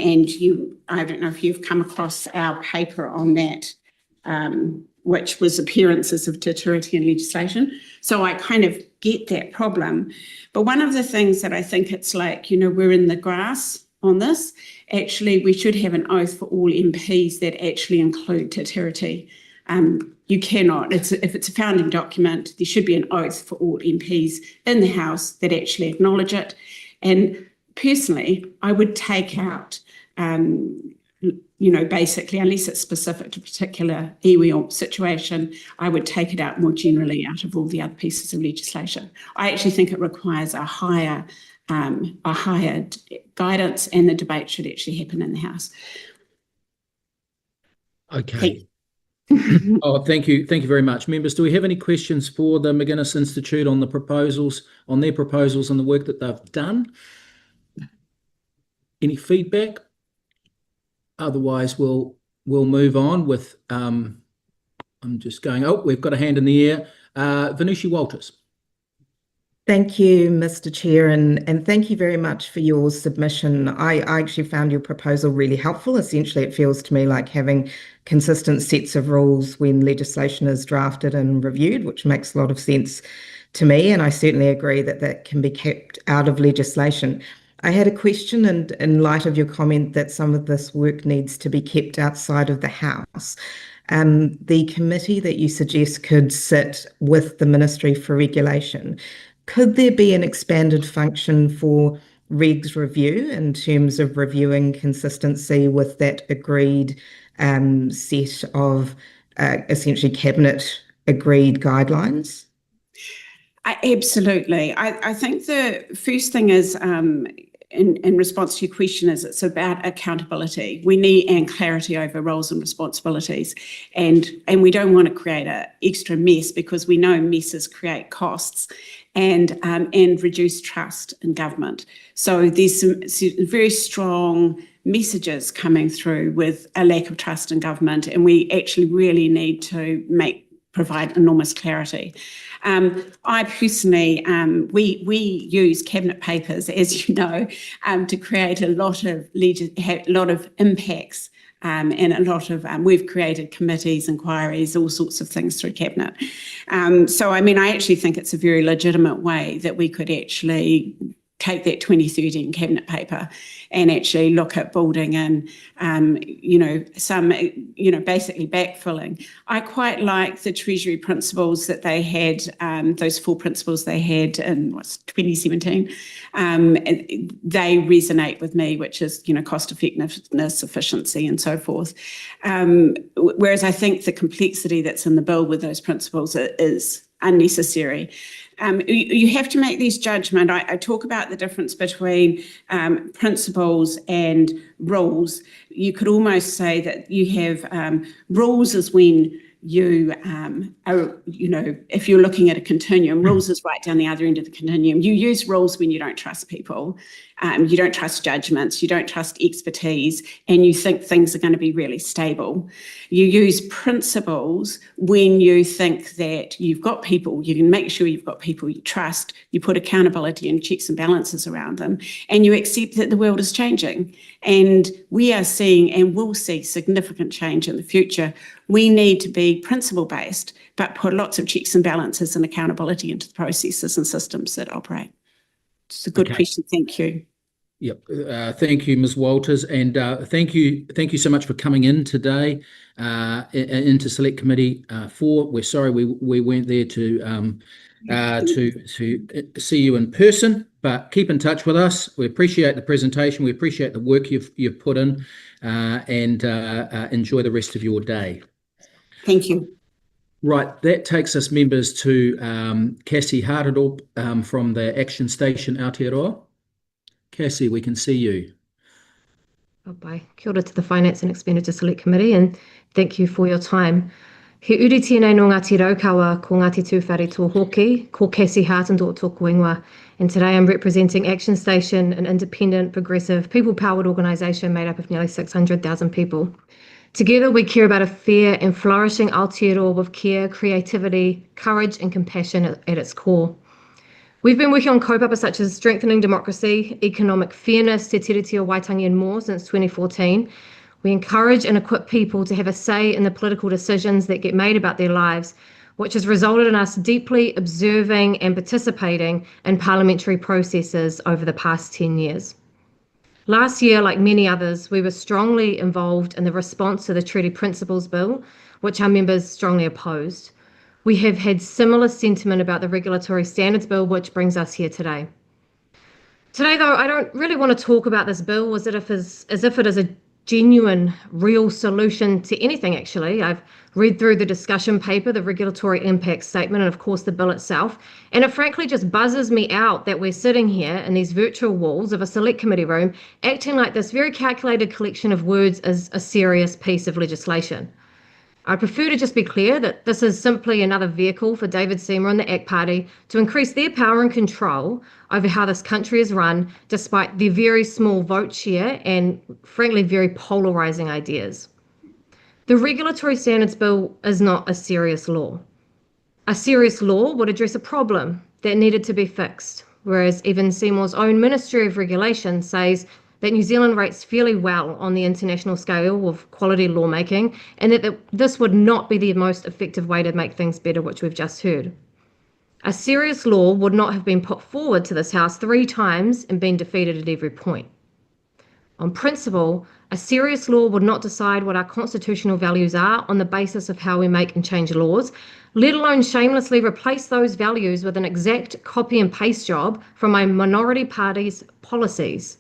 I don't know if you've come across our paper on that, which was appearances of te tiriti and legislation. So I kind of get that problem. But one of the things that I think it's like, we're in the grass on this. Actually, we should have an oath for all MPs that actually include te tiriti. You cannot, if it's a founding document, there should be an oath for all MPs in the House that actually acknowledge it. And personally, I would take out, basically, unless it's specific to a particular iwi or situation, I would take it out more generally out of all the other pieces of legislation. I actually think it requires a higher guidance, and the debate should actually happen in the House. Okay. Oh, thank you very much. Members, do we have any questions for the McGinness Institute on their proposals and the work that they've done? Any feedback? Otherwise, we'll move on with, I'm just going, we've got a hand in the air. Venushi Walters. Thank you, Mr. Chair, and thank you very much for your submission. I actually found your proposal really helpful. Essentially, it feels to me like having consistent sets of rules when legislation is drafted and reviewed, which makes a lot of sense to me, and I certainly agree that that can be kept out of legislation. I had a question, and in light of your comment that some of this work needs to be kept outside of the House. The committee that you suggest could sit with the Ministry for Regulation. Could there be an expanded function for regs review in terms of reviewing consistency with that agreed set of essentially cabinet agreed guidelines? Absolutely. I think the first thing is, in response to your question, is it's about accountability. We need and clarity over roles and responsibilities, and we don't want to create an extra mess, because we know messes create costs and reduce trust in government. So there's some very strong messages coming through with a lack of trust in government, and we actually really need to provide enormous clarity. I personally, we use cabinet papers, as you know, to create a lot of impacts, and a lot of, we've created committees, inquiries, all sorts of things through cabinet. So, I mean, I actually think it's a very legitimate way that we could actually take that 2013 cabinet paper and actually look at building in, some, basically backfilling. I quite like the Treasury principles that they had, those 4 principles they had in 2017. They resonate with me, which is, cost effectiveness, efficiency, and so forth. Whereas I think the complexity that's in the bill with those principles is unnecessary. You have to make these judgments. I talk about the difference between principles and rules. You could almost say that you have rules is when you are, if you're looking at a continuum, rules is right down the other end of the continuum. You use rules when you don't trust people, you don't trust judgments, you don't trust expertise, and you think things are going to be really stable. You use principles when you think that you've got people, you can make sure you've got people you trust, you put accountability and checks and balances around them, and you accept that the world is changing. And we are seeing and will see significant change in the future. We need to be principle-based, but put lots of checks and balances and accountability into the processes and systems that operate. It's a good question. Thank you. Yep. Thank you, Ms. Walters, and thank you so much for coming in today into Select Committee 4. We're sorry we weren't there to see you in person, But keep in touch with us. We appreciate the presentation. We appreciate the work you've put in, and enjoy the rest of your day. Thank you. Right, that takes us, members, to Cassie Hartedorp from the ActionStation Aotearoa. Cassie, we can see you. Oh, bye. Kia ora to the Finance and Expenditure Select Committee, and thank you for your time. He uri tēnei no Ngāti Raukawa ko Ngāti Tūwhare Tōhoki, ko Cassie Hartendorp tōku ingoa, and today I'm representing ActionStation, an independent, progressive, people-powered organisation made up of nearly 600,000 people. Together, we care about a fair and flourishing Aotearoa with care, creativity, courage and compassion at its core. We've been working on kaupapa such as strengthening democracy, economic fairness, te tiriti o Waitangi and more since 2014. We encourage and equip people to have a say in the political decisions that get made about their lives, which has resulted in us deeply observing and participating in parliamentary processes over the past 10 years. Last year, like many others, we were strongly involved in the response to the Treaty Principles Bill, which our members strongly opposed. We have had similar sentiment about the Regulatory Standards Bill, which brings us here today. Today, though, I don't really want to talk about this bill as if it is a genuine, real solution to anything, actually. I've read through the discussion paper, the regulatory impact statement, and of course the bill itself, and it frankly just buzzes me out that we're sitting here in these virtual walls of a select committee room acting like this very calculated collection of words is a serious piece of legislation. I prefer to just be clear that this is simply another vehicle for David Seymour and the ACT Party to increase their power and control over how this country is run, despite their very small vote share and, frankly, very polarising ideas. The Regulatory Standards Bill is not a serious law. A serious law would address a problem that needed to be fixed, whereas even Seymour's own Ministry of Regulation says that New Zealand rates fairly well on the international scale of quality lawmaking, and that this would not be the most effective way to make things better, which we've just heard. A serious law would not have been put forward to this House 3 times and been defeated at every point. On principle, a serious law would not decide what our constitutional values are on the basis of how we make and change laws, let alone shamelessly replace those values with an exact copy and paste job from a minority party's policies.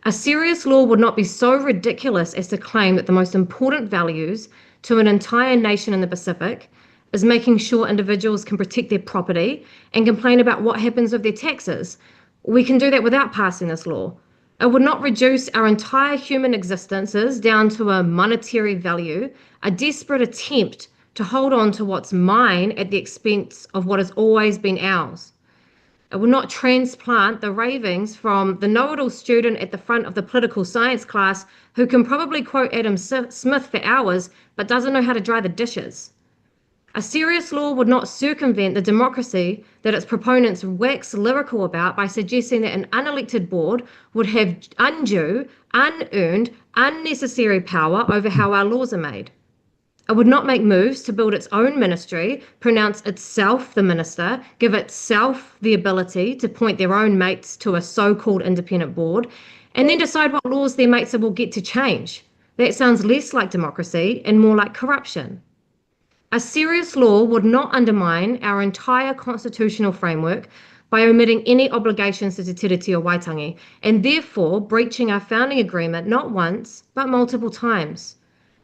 A serious law would not be so ridiculous as to claim that the most important values to an entire nation in the Pacific is making sure individuals can protect their property and complain about what happens with their taxes. We can do that without passing this law. It would not reduce our entire human existences down to a monetary value, a desperate attempt to hold on to what's mine at the expense of what has always been ours. It will not transplant the ravings from the know-it-all student at the front of the political science class who can probably quote Adam Smith for hours but doesn't know how to dry the dishes. A serious law would not circumvent the democracy that its proponents wax lyrical about by suggesting that an unelected board would have undue, unearned, unnecessary power over how our laws are made. It would not make moves to build its own ministry, pronounce itself the minister, give itself the ability to point their own mates to a so-called independent board, and then decide what laws their mates will get to change. That sounds less like democracy and more like corruption. A serious law would not undermine our entire constitutional framework by omitting any obligations to Te Tiriti o Waitangi, and therefore breaching our founding agreement not once, but multiple times.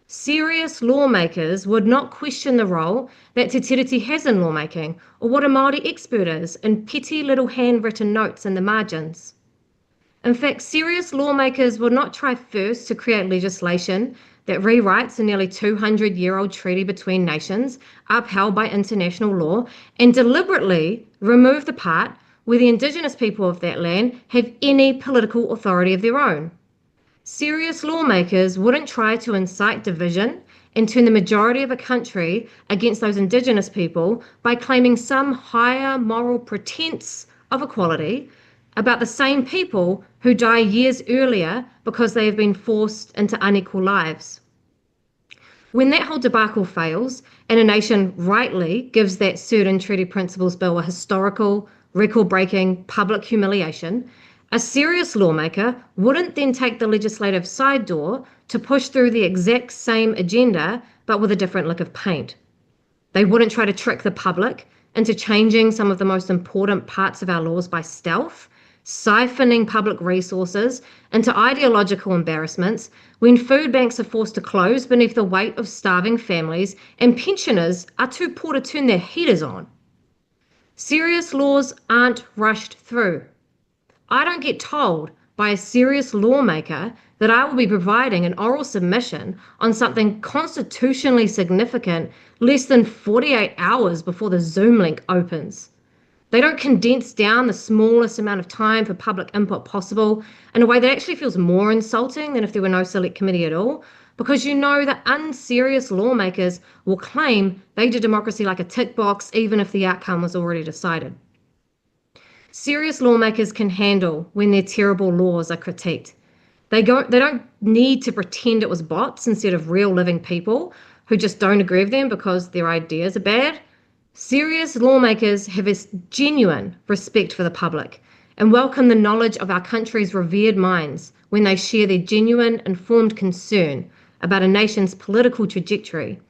Serious lawmakers would not question the role that Te Tiriti has in lawmaking, or what a Māori expert is in petty little handwritten notes in the margins. In fact, serious lawmakers would not try first to create legislation that rewrites a nearly 200-year-old treaty between nations upheld by international law and deliberately remove the part where the Indigenous people of that land have any political authority of their own. Serious lawmakers wouldn't try to incite division and turn the majority of a country against those Indigenous people by claiming some higher moral pretense of equality about the same people who die years earlier because they have been forced into unequal lives. When that whole debacle fails, and a nation rightly gives that certain Treaty Principles Bill a historical, record-breaking public humiliation, a serious lawmaker wouldn't then take the legislative side door to push through the exact same agenda, but with a different lick of paint. They wouldn't try to trick the public into changing some of the most important parts of our laws by stealth, siphoning public resources into ideological embarrassments, when food banks are forced to close beneath the weight of starving families and pensioners are too poor to turn their heaters on. Serious laws aren't rushed through. I don't get told by a serious lawmaker that I will be providing an oral submission on something constitutionally significant less than 48 hours before the Zoom link opens. They don't condense down the smallest amount of time for public input possible in a way that actually feels more insulting than if there were no select committee at all, because you know that unserious lawmakers will claim they do democracy like a tick box even if the outcome was already decided. Serious lawmakers can handle when their terrible laws are critiqued. They don't need to pretend it was bots instead of real living people who just don't agree with them because their ideas are bad. Serious lawmakers have a genuine respect for the public and welcome the knowledge of our country's revered minds when they share their genuine, informed concern about a nation's political trajectory,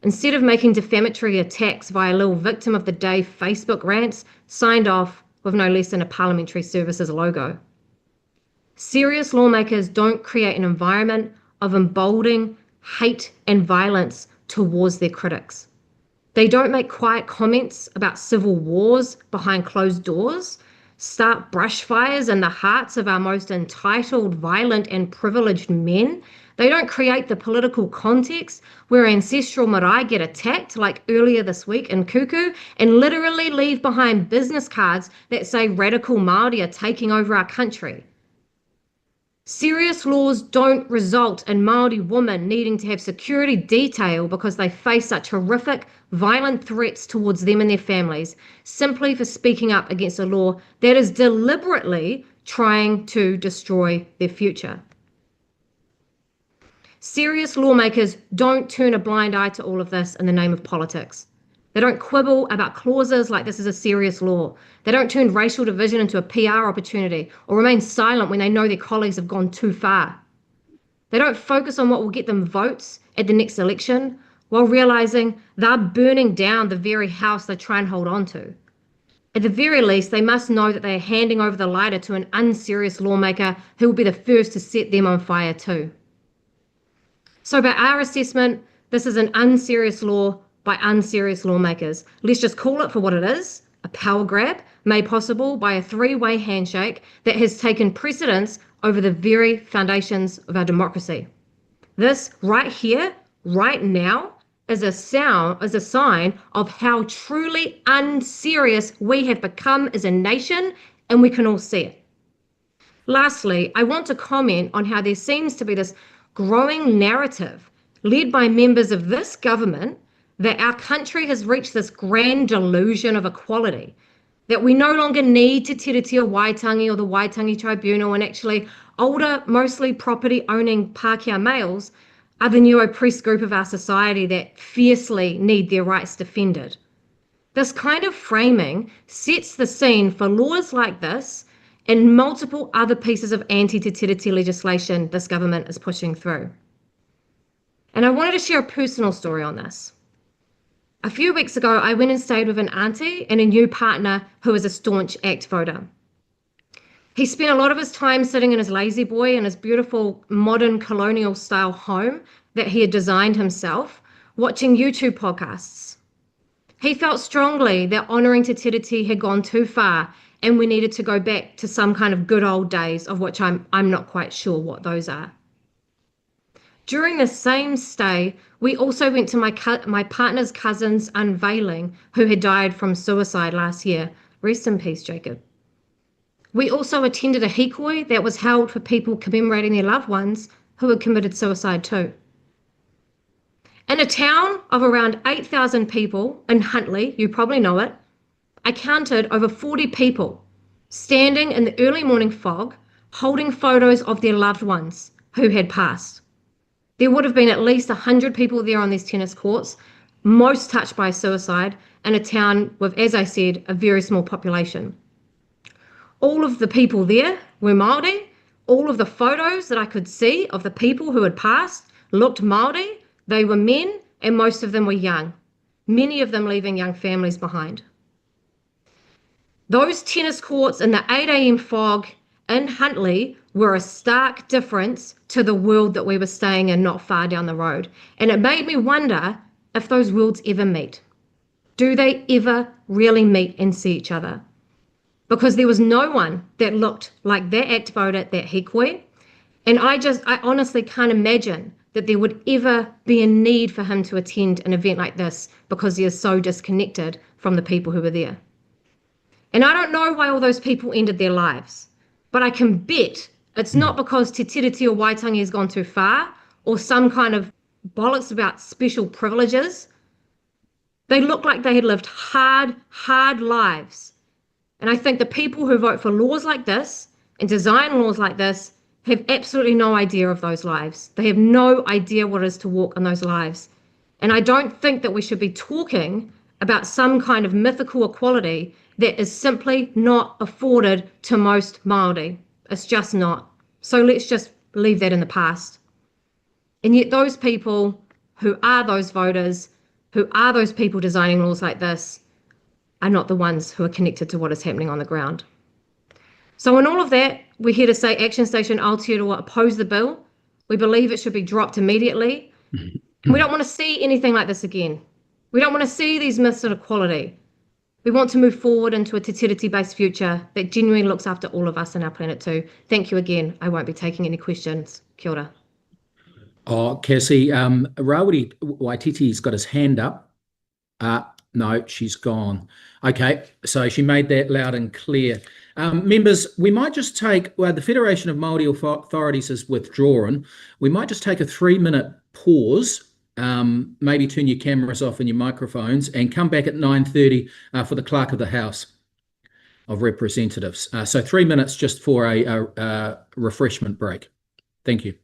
instead of making defamatory attacks via little victim of the day Facebook rants signed off with no less than a parliamentary services logo. Serious lawmakers don't create an environment of emboldening hate and violence towards their critics. They don't make quiet comments about civil wars behind closed doors, start brushfires in the hearts of our most entitled, violent, and privileged men. They don't create the political context where ancestral marae get attacked, like earlier this week in Kuku, and literally leave behind business cards that say radical Māori are taking over our country. Serious laws don't result in Māori women needing to have security detail because they face such horrific, violent threats towards them and their families, simply for speaking up against a law that is deliberately trying to destroy their future. Serious lawmakers don't turn a blind eye to all of this in the name of politics. They don't quibble about clauses like this is a serious law. They don't turn racial division into a PR opportunity or remain silent when they know their colleagues have gone too far. They don't focus on what will get them votes at the next election while realizing they're burning down the very house they try and hold on to. At the very least, they must know that they are handing over the lighter to an unserious lawmaker who will be the first to set them on fire too. So by our assessment, this is an unserious law by unserious lawmakers. Let's just call it for what it is, a power grab made possible by a three-way handshake that has taken precedence over the very foundations of our democracy. This right here, right now, is a sign of how truly unserious we have become as a nation, and we can all see it. Lastly, I want to comment on how there seems to be this growing narrative led by members of this government that our country has reached this grand delusion of equality, that we no longer need Te Tiriti o Waitangi or the Waitangi Tribunal, and actually older, mostly property-owning Pākehā males are the new oppressed group of our society that fiercely need their rights defended. This kind of framing sets the scene for laws like this and multiple other pieces of anti-Te Tiriti legislation this government is pushing through. And I wanted to share a personal story on this. A few weeks ago, I went and stayed with an auntie and a new partner who is a staunch ACT voter. He spent a lot of his time sitting in his lazy boy in his beautiful modern colonial style home that he had designed himself, watching YouTube podcasts. He felt strongly that honouring Te Tiriti had gone too far and we needed to go back to some kind of good old days, of which I'm not quite sure what those are. During the same stay, we also went to my partner's cousin's unveiling, who had died from suicide last year. Rest in peace, Jacob. We also attended a hikoi that was held for people commemorating their loved ones who had committed suicide too. In a town of around 8,000 people in Huntly, you probably know it, I counted over 40 people standing in the early morning fog, holding photos of their loved ones who had passed. There would have been at least 100 people there on these tennis courts, most touched by suicide, in a town with, as I said, a very small population. All of the people there were Māori. All of the photos that I could see of the people who had passed looked Māori. They were men, and most of them were young, many of them leaving young families behind. Those tennis courts in the 8 a.m. fog in Huntly were a stark difference to the world that we were staying in not far down the road. And it made me wonder if those worlds ever meet. Do they ever really meet and see each other? Because there was no one that looked like that act vote at that hikoi. And I honestly can't imagine that there would ever be a need for him to attend an event like this because he is so disconnected from the people who were there. And I don't know why all those people ended their lives, but I can bet it's not because Te Tiriti or Waitangi has gone too far or some kind of bollocks about special privileges. They look like they had lived hard lives. And I think the people who vote for laws like this and design laws like this have absolutely no idea of those lives. They have no idea what it is to walk in those lives. And I don't think that we should be talking about some kind of mythical equality that is simply not afforded to most Māori. It's just not. So let's just leave that in the past. And yet those people who are those voters, who are those people designing laws like this, are not the ones who are connected to what is happening on the ground. So in all of that, we're here to say ActionStation Aotearoa oppose the bill. We believe it should be dropped immediately. We don't want to see anything like this again. We don't want to see these myths of equality. We want to move forward into a Te Tiriti-based future that genuinely looks after all of us and our planet too. Thank you again. I won't be taking any questions. Kia ora. Oh, Cassie, Rawiri Waititi's got his hand up. No, she's gone. Okay, so she made that loud and clear. Members, we might just take, well, the Federation of Māori Authorities has withdrawn. We might just take a 3-minute pause, maybe turn your cameras off and your microphones, and come back at 9:30 for the Clerk of the House of Representatives. So 3 minutes just for a refreshment break. Thank you.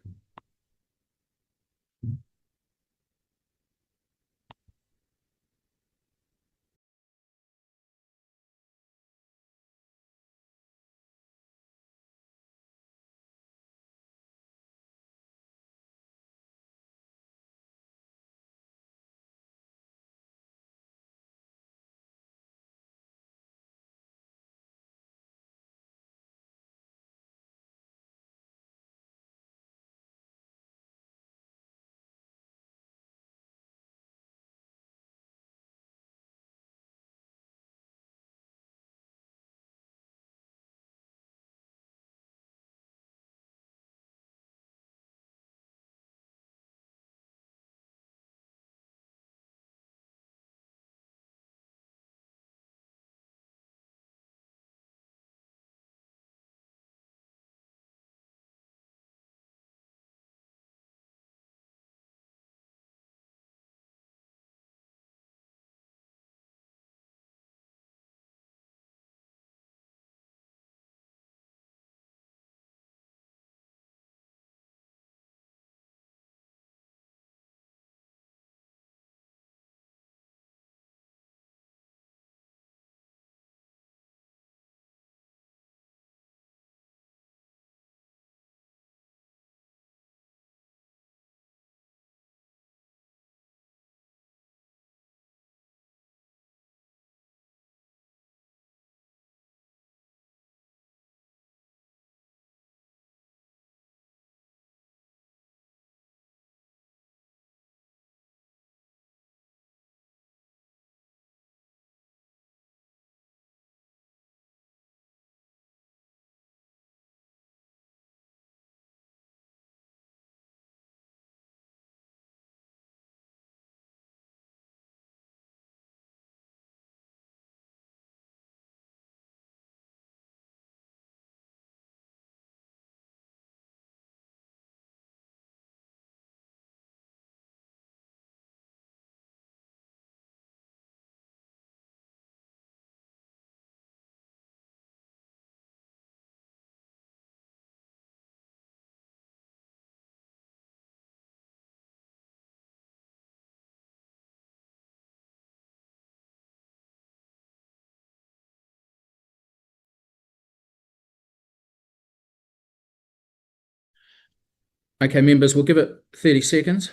Okay, members, we'll give it 30 seconds.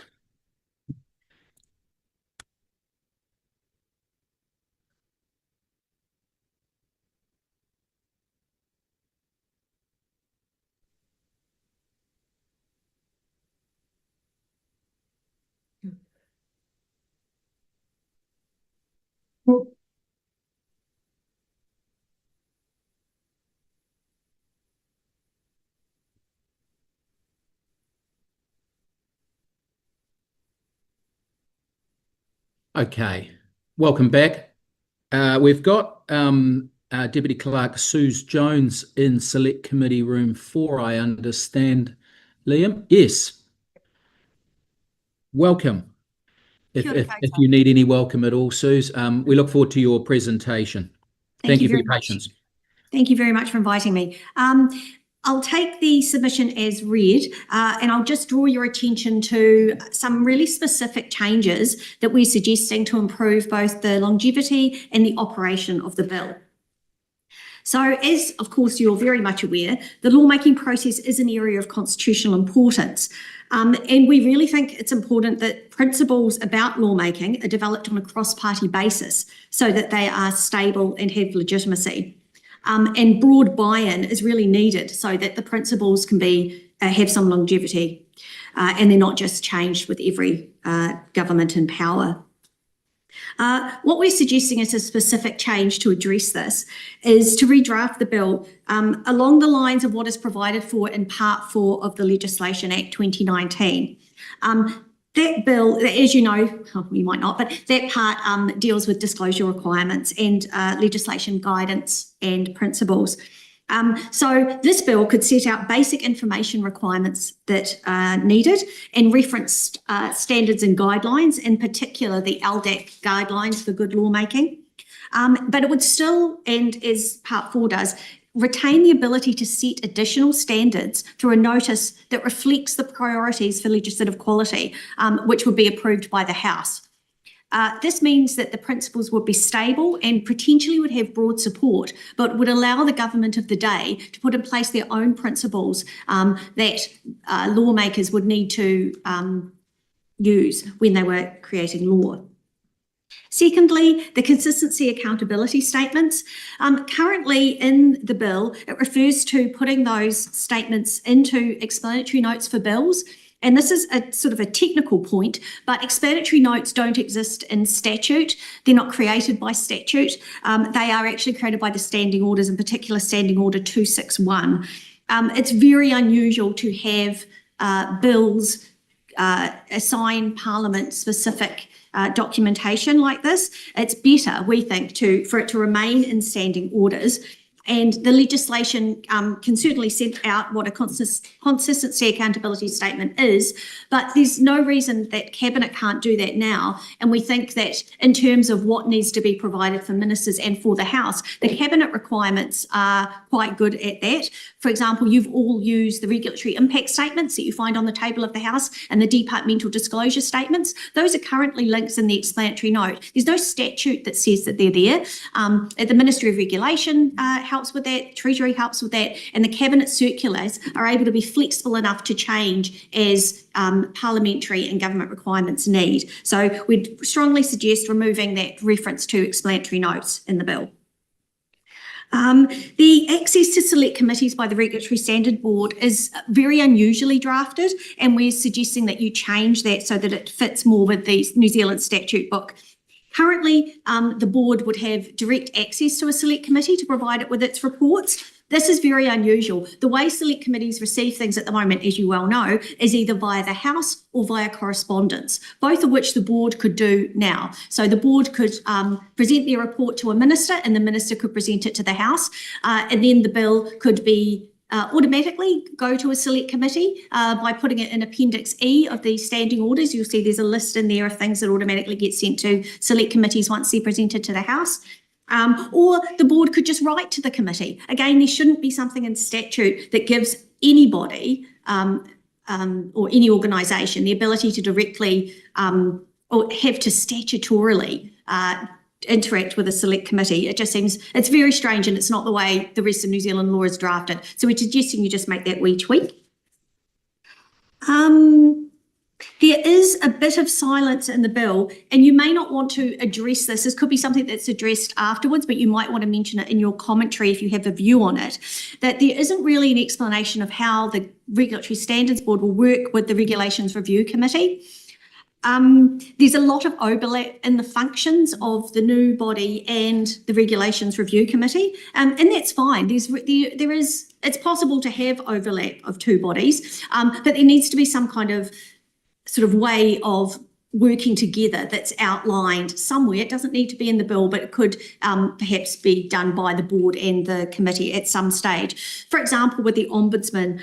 Okay, welcome back. We've got Deputy Clerk Suze Jones in Select Committee Room 4, I understand. Liam? Yes. Welcome. If you need any welcome at all, Suze, we look forward to your presentation. Thank you for your patience. Thank you very much for inviting me. I'll take the submission as read, and I'll just draw your attention to some really specific changes that we're suggesting to improve both the longevity and the operation of the bill. So, as of course you're very much aware, the lawmaking process is an area of constitutional importance. And we really think it's important that principles about lawmaking are developed on a cross-party basis so that they are stable and have legitimacy. And broad buy-in is really needed so that the principles can have some longevity and they're not just changed with every government in power. What we're suggesting as a specific change to address this is to redraft the bill along the lines of what is provided for in Part 4 of the Legislation Act 2019. That bill, as you know, you might not, but that part deals with disclosure requirements and legislation guidance and principles. So this bill could set out basic information requirements that are needed and reference standards and guidelines, in particular the LDAC guidelines for good lawmaking. But it would still, and as Part 4 does, retain the ability to set additional standards through a notice that reflects the priorities for legislative quality, which would be approved by the House. This means that the principles would be stable and potentially would have broad support, but would allow the government of the day to put in place their own principles that lawmakers would need to use when they were creating law. Secondly, the consistency accountability statements. Currently in the bill, it refers to putting those statements into explanatory notes for bills. And this is a sort of a technical point, but explanatory notes don't exist in statute. They're not created by statute. They are actually created by the standing orders, in particular Standing Order 261. It's very unusual to have bills assign Parliament specific documentation like this. It's better, we think, for it to remain in standing orders. And the legislation can certainly set out what a consistency accountability statement is, but there's no reason that Cabinet can't do that now. And we think that in terms of what needs to be provided for ministers and for the House, the Cabinet requirements are quite good at that. For example, you've all used the regulatory impact statements that you find on the table of the House and the departmental disclosure statements. Those are currently links in the explanatory note. There's no statute that says that they're there. The Ministry of Regulation helps with that, Treasury helps with that, and the Cabinet circulars are able to be flexible enough to change as parliamentary and government requirements need. So we'd strongly suggest removing that reference to explanatory notes in the bill. The access to select committees by the Regulatory Standard Board is very unusually drafted, and we're suggesting that you change that so that it fits more with the New Zealand statute book. Currently, the board would have direct access to a select committee to provide it with its reports. This is very unusual. The way select committees receive things at the moment, as you well know, is either via the House or via correspondence, both of which the board could do now. So the board could present their report to a minister and the minister could present it to the House, and then the bill could be automatically go to a select committee by putting it in Appendix E of the standing orders. You'll see there's a list in there of things that automatically get sent to select committees once they're presented to the House. Or the board could just write to the committee. Again, there shouldn't be something in statute that gives anybody or any organisation the ability to directly or have to statutorily interact with a select committee. It just seems, it's very strange and it's not the way the rest of New Zealand law is drafted. So we're suggesting you just make that wee tweak. There is a bit of silence in the bill, and you may not want to address this. This could be something that's addressed afterwards, but you might want to mention it in your commentary if you have a view on it, that there isn't really an explanation of how the Regulatory Standards Board will work with the Regulations Review Committee. There's a lot of overlap in the functions of the new body and the Regulations Review Committee, and that's fine. It's possible to have overlap of two bodies, but there needs to be some kind of sort of way of working together that's outlined somewhere. It doesn't need to be in the bill, but it could perhaps be done by the board and the committee at some stage. For example, with the Ombudsman,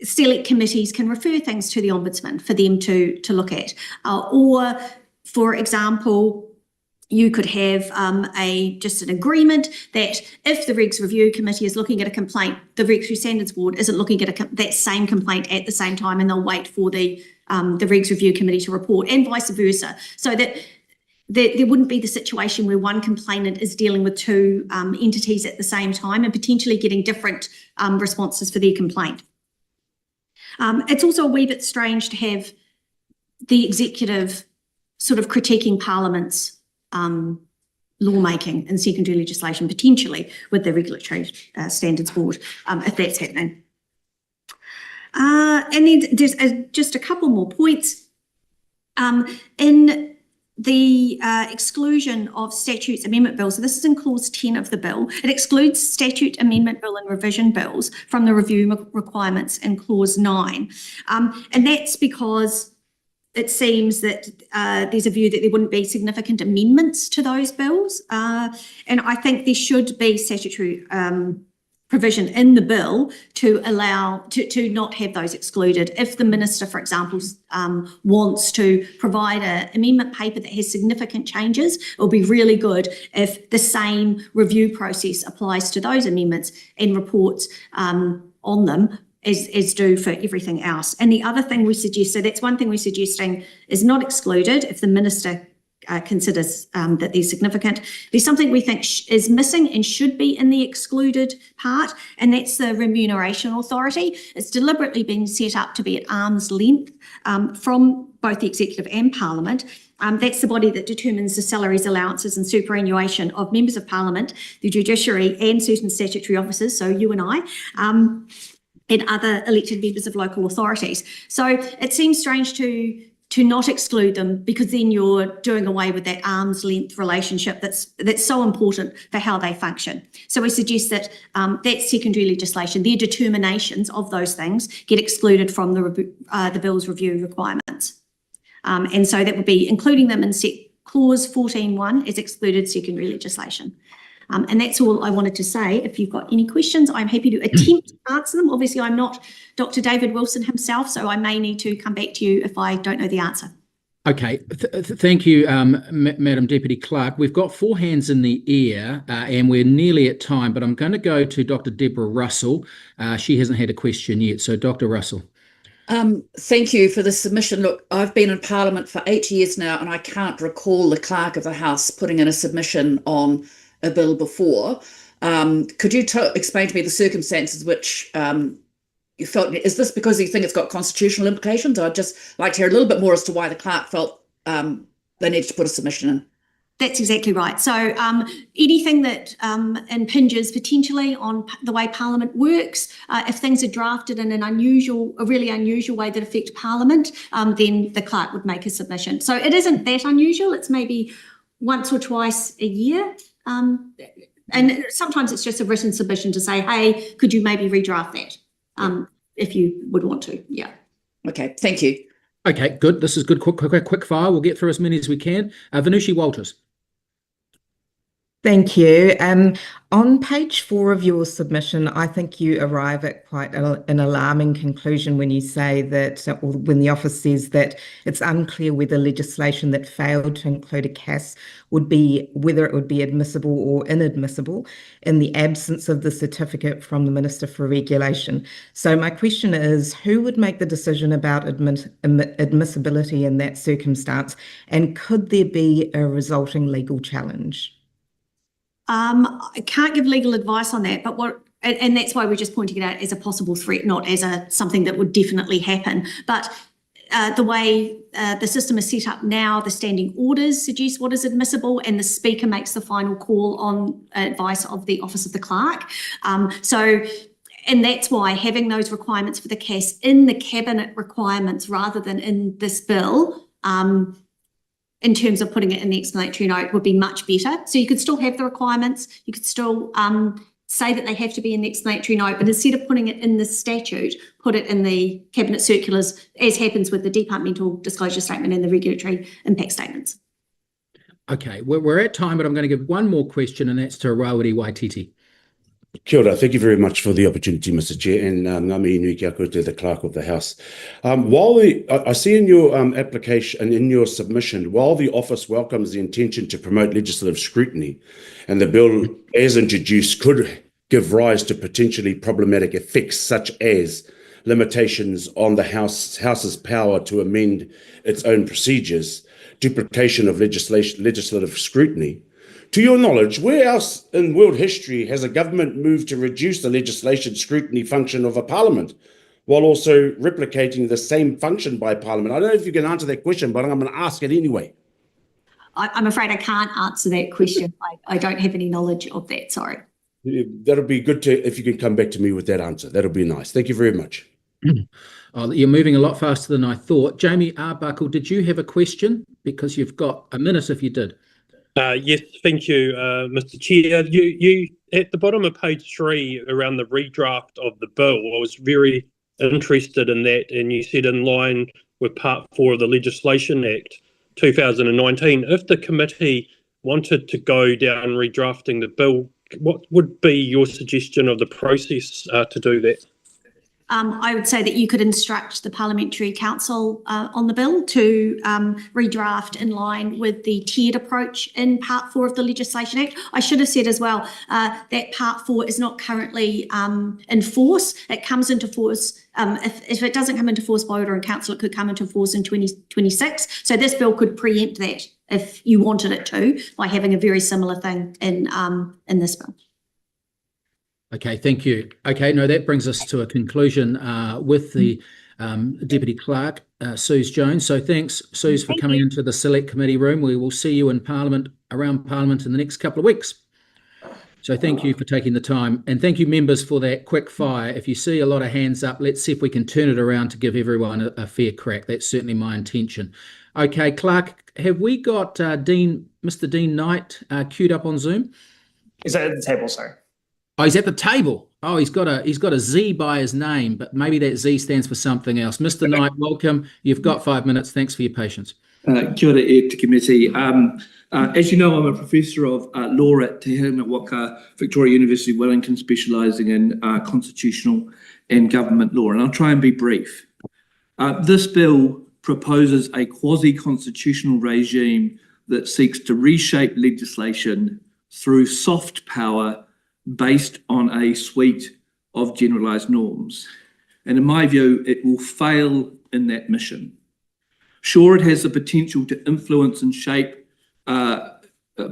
select committees can refer things to the Ombudsman for them to look at. Or, for example, you could have just an agreement that if the Regs Review Committee is looking at a complaint, the Regulatory Standards Board isn't looking at that same complaint at the same time, and they'll wait for the Regs Review Committee to report, and vice versa, so that there wouldn't be the situation where one complainant is dealing with two entities at the same time and potentially getting different responses for their complaint. It's also a wee bit strange to have the executive sort of critiquing Parliament's lawmaking and secondary legislation, potentially with the Regulatory Standards Board, if that's happening. And then there's just a couple more points. In the exclusion of statutes amendment bills, so this is in clause 10 of the bill, it excludes statute amendment bill and revision bills from the review requirements in clause 9. And that's because it seems that there's a view that there wouldn't be significant amendments to those bills. And I think there should be statutory provision in the bill to allow to not have those excluded. If the minister, for example, wants to provide an amendment paper that has significant changes, it will be really good if the same review process applies to those amendments and reports on them as do for everything else. And the other thing we suggest, so that's one thing we're suggesting is not excluded if the minister considers that they're significant. There's something we think is missing and should be in the excluded part, and that's the remuneration authority. It's deliberately been set up to be at arm's length from both the executive and Parliament. That's the body that determines the salaries, allowances and superannuation of members of Parliament, the judiciary and certain statutory officers, so you and I, and other elected members of local authorities. So it seems strange to not exclude them, because then you're doing away with that arm's length relationship that's so important for how they function. So we suggest that that secondary legislation, their determinations of those things, get excluded from the bill's review requirements. And so that would be including them in clause 14.1 as excluded secondary legislation. And that's all I wanted to say. If you've got any questions, I'm happy to attempt to answer them. Obviously, I'm not Dr. David Wilson himself, so I may need to come back to you if I don't know the answer. Okay, thank you, Madam Deputy Clerk. We've got 4 hands in the air and we're nearly at time, but I'm going to go to Dr. Deborah Russell. She hasn't had a question yet, so Dr. Russell. Thank you for the submission. Look, I've been in Parliament for 8 years now, and I can't recall the Clerk of the House putting in a submission on a bill before. Could you explain to me the circumstances which you felt, is this because you think it's got constitutional implications? I'd just like to hear a little bit more as to why the clerk felt they needed to put a submission in. That's exactly right. So anything that impinges potentially on the way Parliament works, if things are drafted in a really unusual way that affect Parliament, then the clerk would make a submission. So it isn't that unusual. It's maybe once or twice a year. And sometimes it's just a written submission to say, hey, could you maybe redraft that if you would want to? Yeah. Okay, thank you. Okay, good. This is good. Quick fire. We'll get through as many as we can. Venushi Walters. Thank you. On page 4 of your submission, I think you arrive at quite an alarming conclusion when you say that, or when the office says that it's unclear whether legislation that failed to include a CAS whether it would be admissible or inadmissible in the absence of the certificate from the Minister for Regulation. So my question is, who would make the decision about admissibility in that circumstance, and could there be a resulting legal challenge? I can't give legal advice on that, but and that's why we're just pointing it out as a possible threat, not as something that would definitely happen. But the way the system is set up now, the standing orders suggest what is admissible, and the Speaker makes the final call on advice of the Office of the Clerk. And that's why having those requirements for the CAS in the Cabinet requirements rather than in this bill, in terms of putting it in the explanatory note, would be much better. So you could still have the requirements, you could still say that they have to be in the explanatory note, but instead of putting it in the statute, put it in the Cabinet circulars, as happens with the departmental disclosure statement and the regulatory impact statements. Okay, we're at time, but I'm going to give one more question, and that's to Rawiri Waititi. Kia ora, thank you very much for the opportunity, Mr. Chair, and ngā mihi nui kia koutou, the Clerk of the House. I see in your application and in your submission, while the office welcomes the intention to promote legislative scrutiny, and the bill as introduced could give rise to potentially problematic effects such as limitations on the House's power to amend its own procedures, duplication of legislative scrutiny. To your knowledge, where else in world history has a government moved to reduce the legislation scrutiny function of a parliament while also replicating the same function by parliament? I don't know if you can answer that question, but I'm going to ask it anyway. I'm afraid I can't answer that question. I don't have any knowledge of that, sorry. That'll be good if you can come back to me with that answer. That'll be nice. Thank you very much. Oh, you're moving a lot faster than I thought. Jamie Arbuckle, did you have a question? Because you've got a minute if you did. Yes, thank you, Mr. Chair. You at the bottom of page 3 around the redraft of the bill, I was very interested in that, and you said in line with Part 4 of the Legislation Act 2019, if the committee wanted to go down redrafting the bill, what would be your suggestion of the process to do that? I would say that you could instruct the Parliamentary Council on the bill to redraft in line with the tiered approach in Part 4 of the Legislation Act. I should have said as well that Part 4 is not currently in force. It comes into force, if it doesn't come into force by order in council, it could come into force in 2026. So this bill could preempt that if you wanted it to, by having a very similar thing in this bill. Okay, thank you. Okay, no, that brings us to a conclusion with the Deputy Clerk, Suze Jones. So thanks, Suze, for coming into the Select Committee room. We will see you in Parliament, around Parliament in the next couple of weeks. So thank you for taking the time. And thank you, members, for that quick fire. If you see a lot of hands up, let's see if we can turn it around to give everyone a fair crack. That's certainly my intention. Okay, Clerk, have we got Mr. Dean Knight queued up on Zoom? Is that at the table, sorry? Oh, he's at the table. Oh, he's got a Z by his name, but maybe that Z stands for something else. Mr. Knight, welcome. You've got 5 minutes. Thanks for your patience. Kia ora to committee. As you know, I'm a professor of law at Te Here Waka, Victoria University, Wellington, specialising in constitutional and government law, and I'll try and be brief. This bill proposes a quasi-constitutional regime that seeks to reshape legislation through soft power based on a suite of generalised norms. And in my view, it will fail in that mission. Sure, it has the potential to influence and shape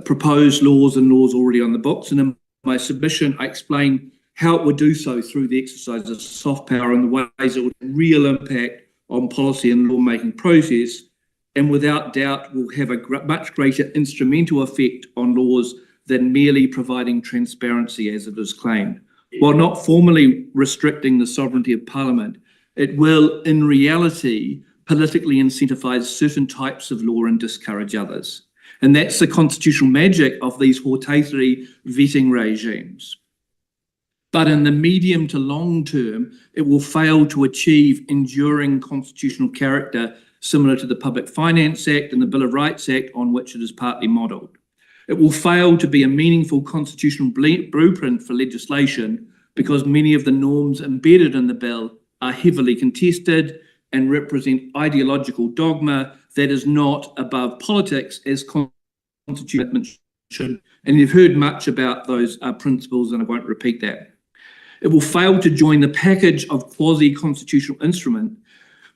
proposed laws and laws already on the books. And in my submission, I explain how it would do so through the exercise of soft power and the ways it would have real impact on policy and lawmaking process, and without doubt will have a much greater instrumental effect on laws than merely providing transparency as it is claimed. While not formally restricting the sovereignty of Parliament, it will, in reality, politically incentivise certain types of law and discourage others. And that's the constitutional magic of these hortatory vetting regimes. But in the medium to long term, it will fail to achieve enduring constitutional character similar to the Public Finance Act and the Bill of Rights Act on which it is partly modelled. It will fail to be a meaningful constitutional blueprint for legislation because many of the norms embedded in the bill are heavily contested and represent ideological dogma that is not above politics as constitutional commitments should. And you've heard much about those principles, and I won't repeat that. It will fail to join the package of quasi-constitutional instrument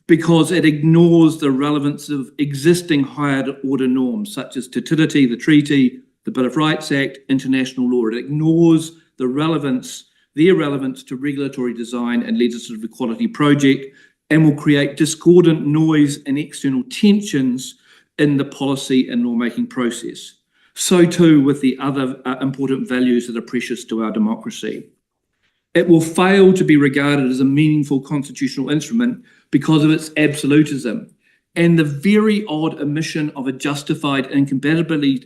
because it ignores the relevance of existing higher order norms such as Te Tiriti, the treaty, the Bill of Rights Act, international law. It ignores their relevance to regulatory design and legislative equality project, and will create discordant noise and external tensions in the policy and lawmaking process. So too with the other important values that are precious to our democracy. It will fail to be regarded as a meaningful constitutional instrument because of its absolutism and the very odd omission of a justified incompatibility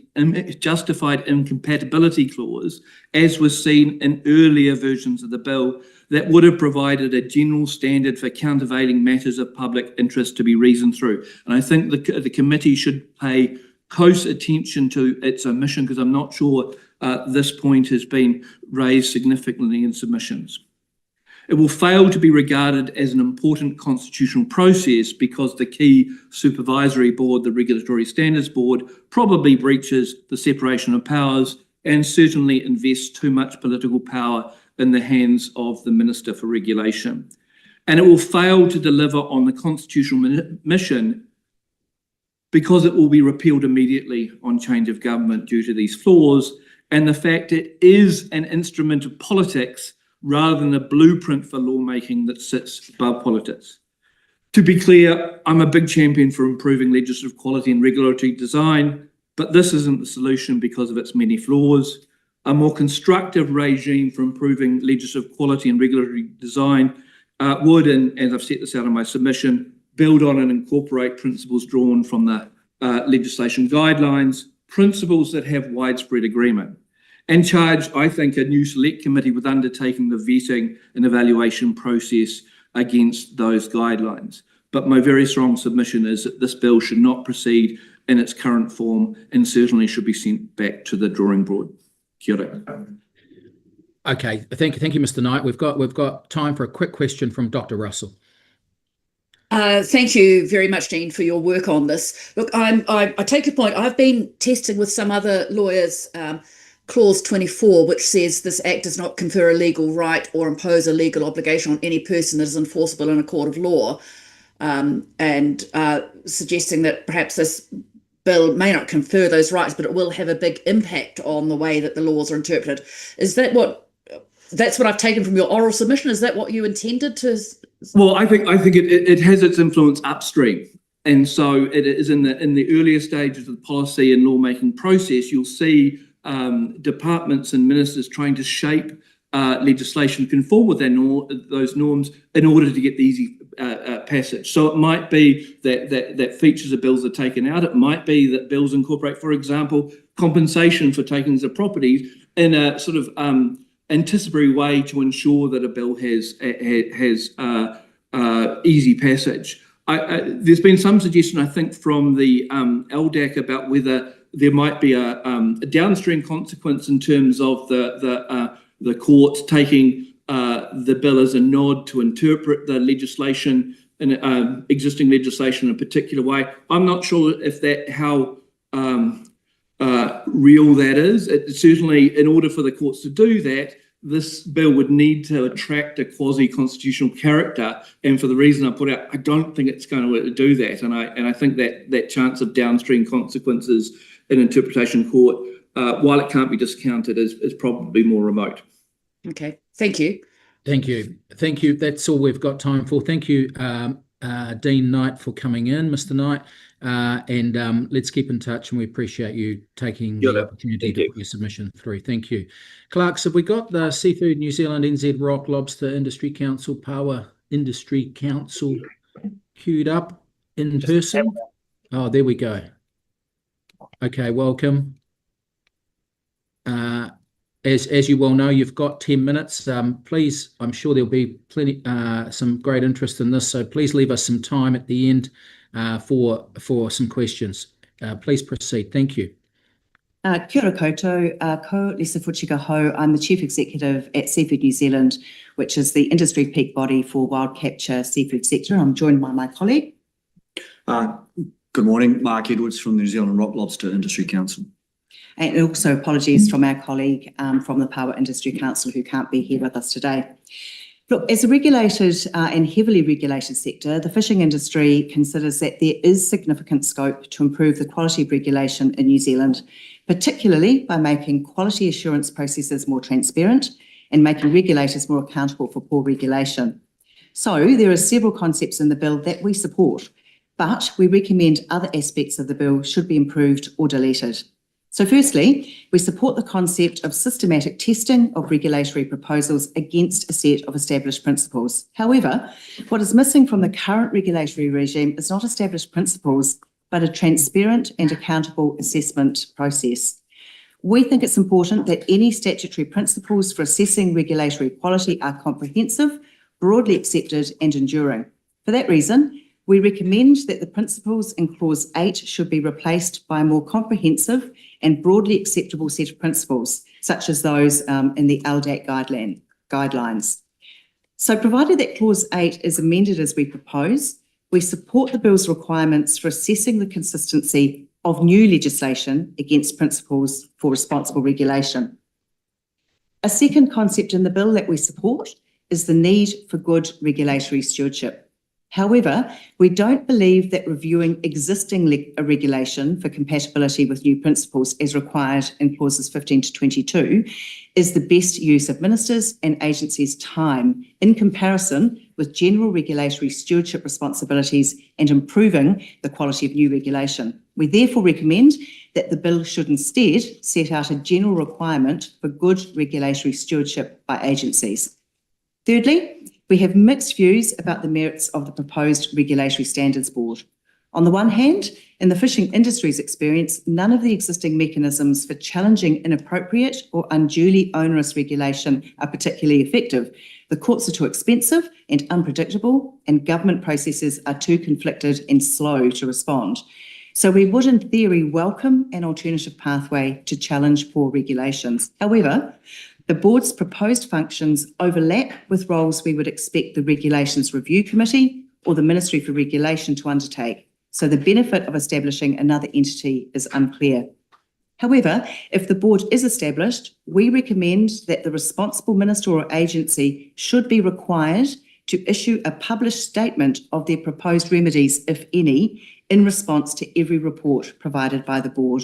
clause, as was seen in earlier versions of the bill, that would have provided a general standard for countervailing matters of public interest to be reasoned through. And I think the committee should pay close attention to its omission, because I'm not sure this point has been raised significantly in submissions. It will fail to be regarded as an important constitutional process because the key supervisory board, the Regulatory Standards Board, probably breaches the separation of powers and certainly invests too much political power in the hands of the Minister for Regulation. And it will fail to deliver on the constitutional mission because it will be repealed immediately on change of government due to these flaws, and the fact it is an instrument of politics rather than a blueprint for lawmaking that sits above politics. To be clear, I'm a big champion for improving legislative quality and regulatory design, but this isn't the solution because of its many flaws. A more constructive regime for improving legislative quality and regulatory design would, and as I've set this out in my submission, build on and incorporate principles drawn from the legislation guidelines, principles that have widespread agreement, and charge, I think, a new select committee with undertaking the vetting and evaluation process against those guidelines. But my very strong submission is that this bill should not proceed in its current form and certainly should be sent back to the drawing board. Kia ora. Okay, thank you, Mr. Knight. We've got time for a quick question from Dr. Russell. Thank you very much, Dean, for your work on this. Look, I take your point. I've been testing with some other lawyers Clause 24, which says this Act does not confer a legal right or impose a legal obligation on any person that is enforceable in a court of law, and suggesting that perhaps this bill may not confer those rights, but it will have a big impact on the way that the laws are interpreted. Is that that's what I've taken from your oral submission? Is that what you intended to? Well, I think it has its influence upstream. And so it is in the earlier stages of the policy and lawmaking process, you'll see departments and ministers trying to shape legislation to conform with those norms in order to get the easy passage. So it might be that features of bills are taken out. It might be that bills incorporate, for example, compensation for takings of properties in a sort of anticipatory way to ensure that a bill has easy passage. There's been some suggestion, I think, from the LDAC about whether there might be a downstream consequence in terms of the court taking the bill as a nod to interpret the legislation and existing legislation in a particular way. I'm not sure if how real that is. Certainly, in order for the courts to do that, this bill would need to attract a quasi-constitutional character, and for the reason I put out, I don't think it's going to do that, and I think that chance of downstream consequences in interpretation court, while it can't be discounted, is probably more remote. Okay, thank you. Thank you. That's all we've got time for. Thank you, Dean Knight, for coming in, Mr. Knight, and let's keep in touch, and we appreciate you taking the opportunity to put your submission through. Thank you. Clerks, have we got the Seafood New Zealand, NZ Rock Lobster Industry Council, Power Industry Council queued up in person? Oh, there we go. Okay, welcome. As you well know, you've got 10 minutes. Please, I'm sure there'll be plenty, some great interest in this, so please leave us some time at the end for some questions. Please proceed. Thank you. Kia ora koutou, ko Lisa Fuchiga Ho. I'm the Chief Executive at Seafood New Zealand, which is the industry peak body for wild capture seafood sector. I'm joined by my colleague. Good morning, Mark Edwards from the New Zealand Rock Lobster Industry Council. And also apologies from our colleague from the Power Industry Council who can't be here with us today. Look, as a regulated and heavily regulated sector, the fishing industry considers that there is significant scope to improve the quality of regulation in New Zealand, particularly by making quality assurance processes more transparent and making regulators more accountable for poor regulation. So there are several concepts in the bill that we support, but we recommend other aspects of the bill should be improved or deleted. So firstly, we support the concept of systematic testing of regulatory proposals against a set of established principles. However, what is missing from the current regulatory regime is not established principles, but a transparent and accountable assessment process. We think it's important that any statutory principles for assessing regulatory quality are comprehensive, broadly accepted and enduring. For that reason, we recommend that the principles in Clause 8 should be replaced by a more comprehensive and broadly acceptable set of principles, such as those in the LDAC guidelines. So provided that Clause 8 is amended as we propose, we support the Bill's requirements for assessing the consistency of new legislation against principles for responsible regulation. A second concept in the Bill that we support is the need for good regulatory stewardship. However, we don't believe that reviewing existing regulation for compatibility with new principles as required in clauses 15 to 22 is the best use of ministers' and agencies' time in comparison with general regulatory stewardship responsibilities and improving the quality of new regulation. We therefore recommend that the Bill should instead set out a general requirement for good regulatory stewardship by agencies. Thirdly, we have mixed views about the merits of the proposed Regulatory Standards Board. On the one hand, in the fishing industry's experience, none of the existing mechanisms for challenging inappropriate or unduly onerous regulation are particularly effective. The courts are too expensive and unpredictable, and government processes are too conflicted and slow to respond. So we would, in theory, welcome an alternative pathway to challenge poor regulations. However, the board's proposed functions overlap with roles we would expect the Regulations Review Committee or the Ministry for Regulation to undertake, so the benefit of establishing another entity is unclear. However, if the board is established, we recommend that the responsible minister or agency should be required to issue a published statement of their proposed remedies, if any, in response to every report provided by the board.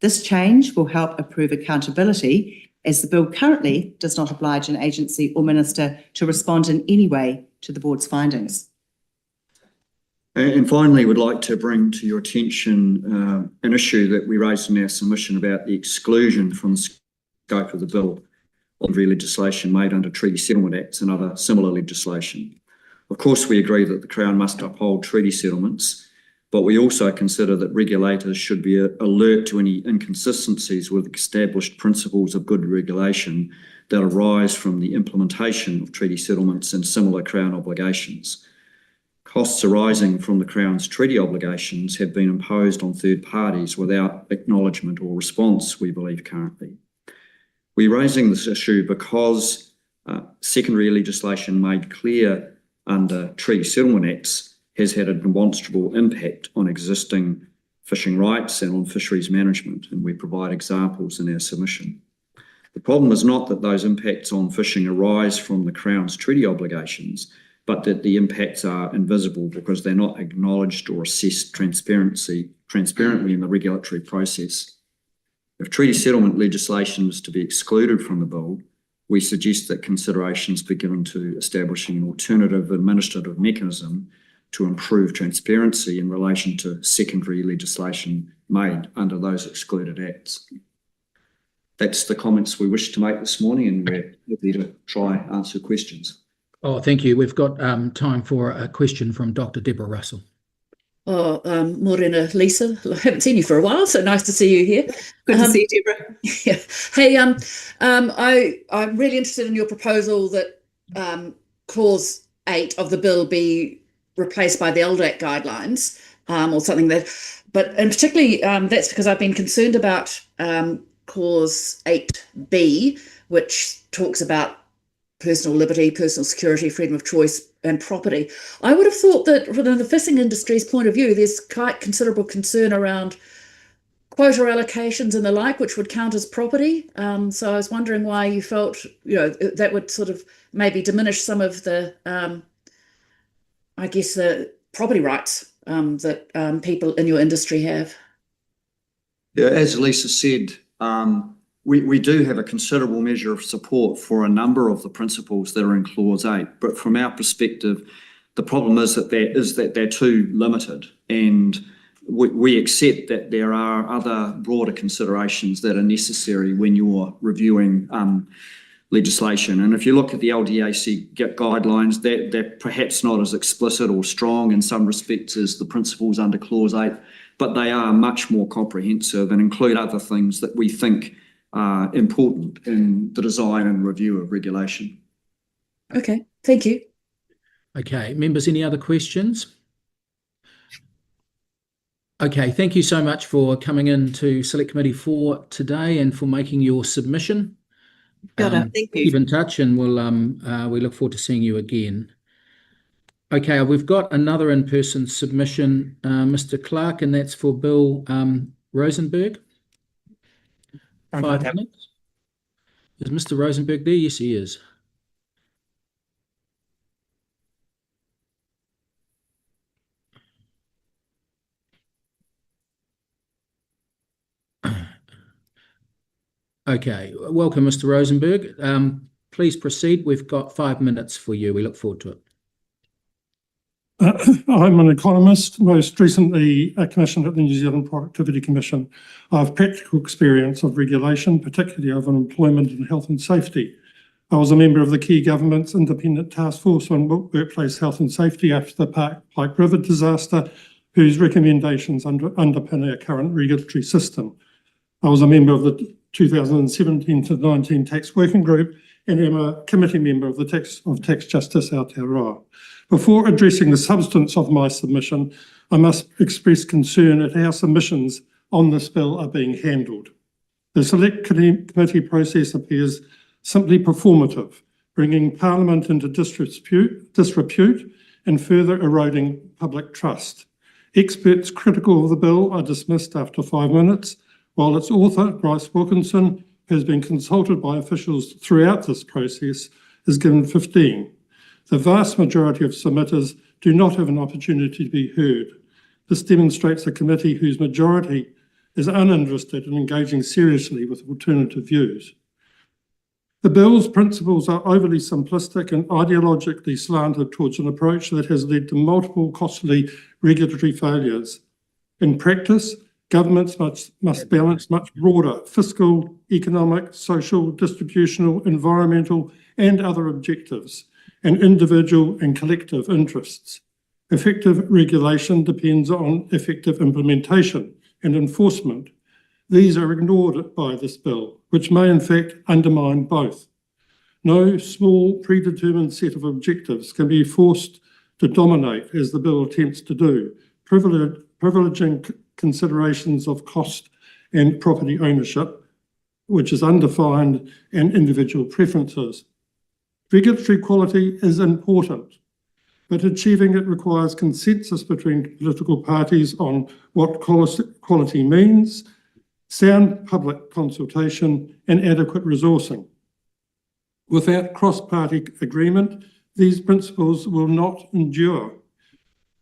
This change will help improve accountability, as the Bill currently does not oblige an agency or minister to respond in any way to the board's findings. And finally, we'd like to bring to your attention an issue that we raised in our submission about the exclusion from the scope of the Bill of legislation made under Treaty Settlement Acts and other similar legislation. Of course, we agree that the Crown must uphold treaty settlements, but we also consider that regulators should be alert to any inconsistencies with established principles of good regulation that arise from the implementation of treaty settlements and similar Crown obligations. Costs arising from the Crown's treaty obligations have been imposed on third parties without acknowledgement or response, we believe currently. We're raising this issue because secondary legislation made clear under Treaty Settlement Acts has had a demonstrable impact on existing fishing rights and on fisheries management, and we provide examples in our submission. The problem is not that those impacts on fishing arise from the Crown's treaty obligations, but that the impacts are invisible because they're not acknowledged or assessed transparently in the regulatory process. If treaty settlement legislation is to be excluded from the Bill, we suggest that considerations be given to establishing an alternative administrative mechanism to improve transparency in relation to secondary legislation made under those excluded acts. That's the comments we wish to make this morning, and we're happy to try and answer questions. Oh, thank you. We've got time for a question from Dr. Deborah Russell. Oh, Morena, Lisa, I haven't seen you for a while, so nice to see you here. Good to see you, Deborah. Yeah. Hey, I'm really interested in your proposal that Clause 8 of the bill be replaced by the LDAC guidelines or something and particularly that's because I've been concerned about Clause 8B, which talks about personal liberty, personal security, freedom of choice and property. I would have thought that from the fishing industry's point of view, there's quite considerable concern around quota allocations and the like, which would count as property. So I was wondering why you felt, that would sort of maybe diminish some of the, I guess, the property rights that people in your industry have. Yeah, as Lisa said, we do have a considerable measure of support for a number of the principles that are in Clause 8, but from our perspective, the problem is that they're too limited, and we accept that there are other broader considerations that are necessary when you're reviewing legislation. And if you look at the LDAC guidelines, they're perhaps not as explicit or strong in some respects as the principles under Clause 8, but they are much more comprehensive and include other things that we think are important in the design and review of regulation. Okay, thank you. Okay, members, any other questions? Okay, thank you so much for coming in to Select Committee for today and for making your submission. Thank you. Keep in touch, and we look forward to seeing you again. Okay, we've got another in-person submission, Mr. Clerk, and that's for Bill Rosenberg. 5 minutes. Is Mr. Rosenberg there? Yes, he is. Okay, welcome, Mr. Rosenberg. Please proceed. We've got 5 minutes for you. We look forward to it. I'm an economist, most recently a commissioner at the New Zealand Productivity Commission. I have practical experience of regulation, particularly over employment and health and safety. I was a member of the key government's independent task force on workplace health and safety after the Pike River disaster, whose recommendations underpin our current regulatory system. I was a member of the 2017 to 19 Tax Working Group and am a committee member of the Tax Justice Aotearoa. Before addressing the substance of my submission, I must express concern at how submissions on this bill are being handled. The Select Committee process appears simply performative, bringing Parliament into disrepute and further eroding public trust. Experts critical of the bill are dismissed after 5 minutes, while its author, Bryce Wilkinson, who has been consulted by officials throughout this process, is given 15. The vast majority of submitters do not have an opportunity to be heard. This demonstrates a committee whose majority is uninterested in engaging seriously with alternative views. The bill's principles are overly simplistic and ideologically slanted towards an approach that has led to multiple costly regulatory failures. In practice, governments must balance much broader fiscal, economic, social, distributional, environmental, and other objectives, and individual and collective interests. Effective regulation depends on effective implementation and enforcement. These are ignored by this bill, which may in fact undermine both. No small predetermined set of objectives can be forced to dominate, as the bill attempts to do, privileging considerations of cost and property ownership, which is undefined, and individual preferences. Regulatory quality is important, but achieving it requires consensus between political parties on what quality means, sound public consultation, and adequate resourcing. Without cross-party agreement, these principles will not endure.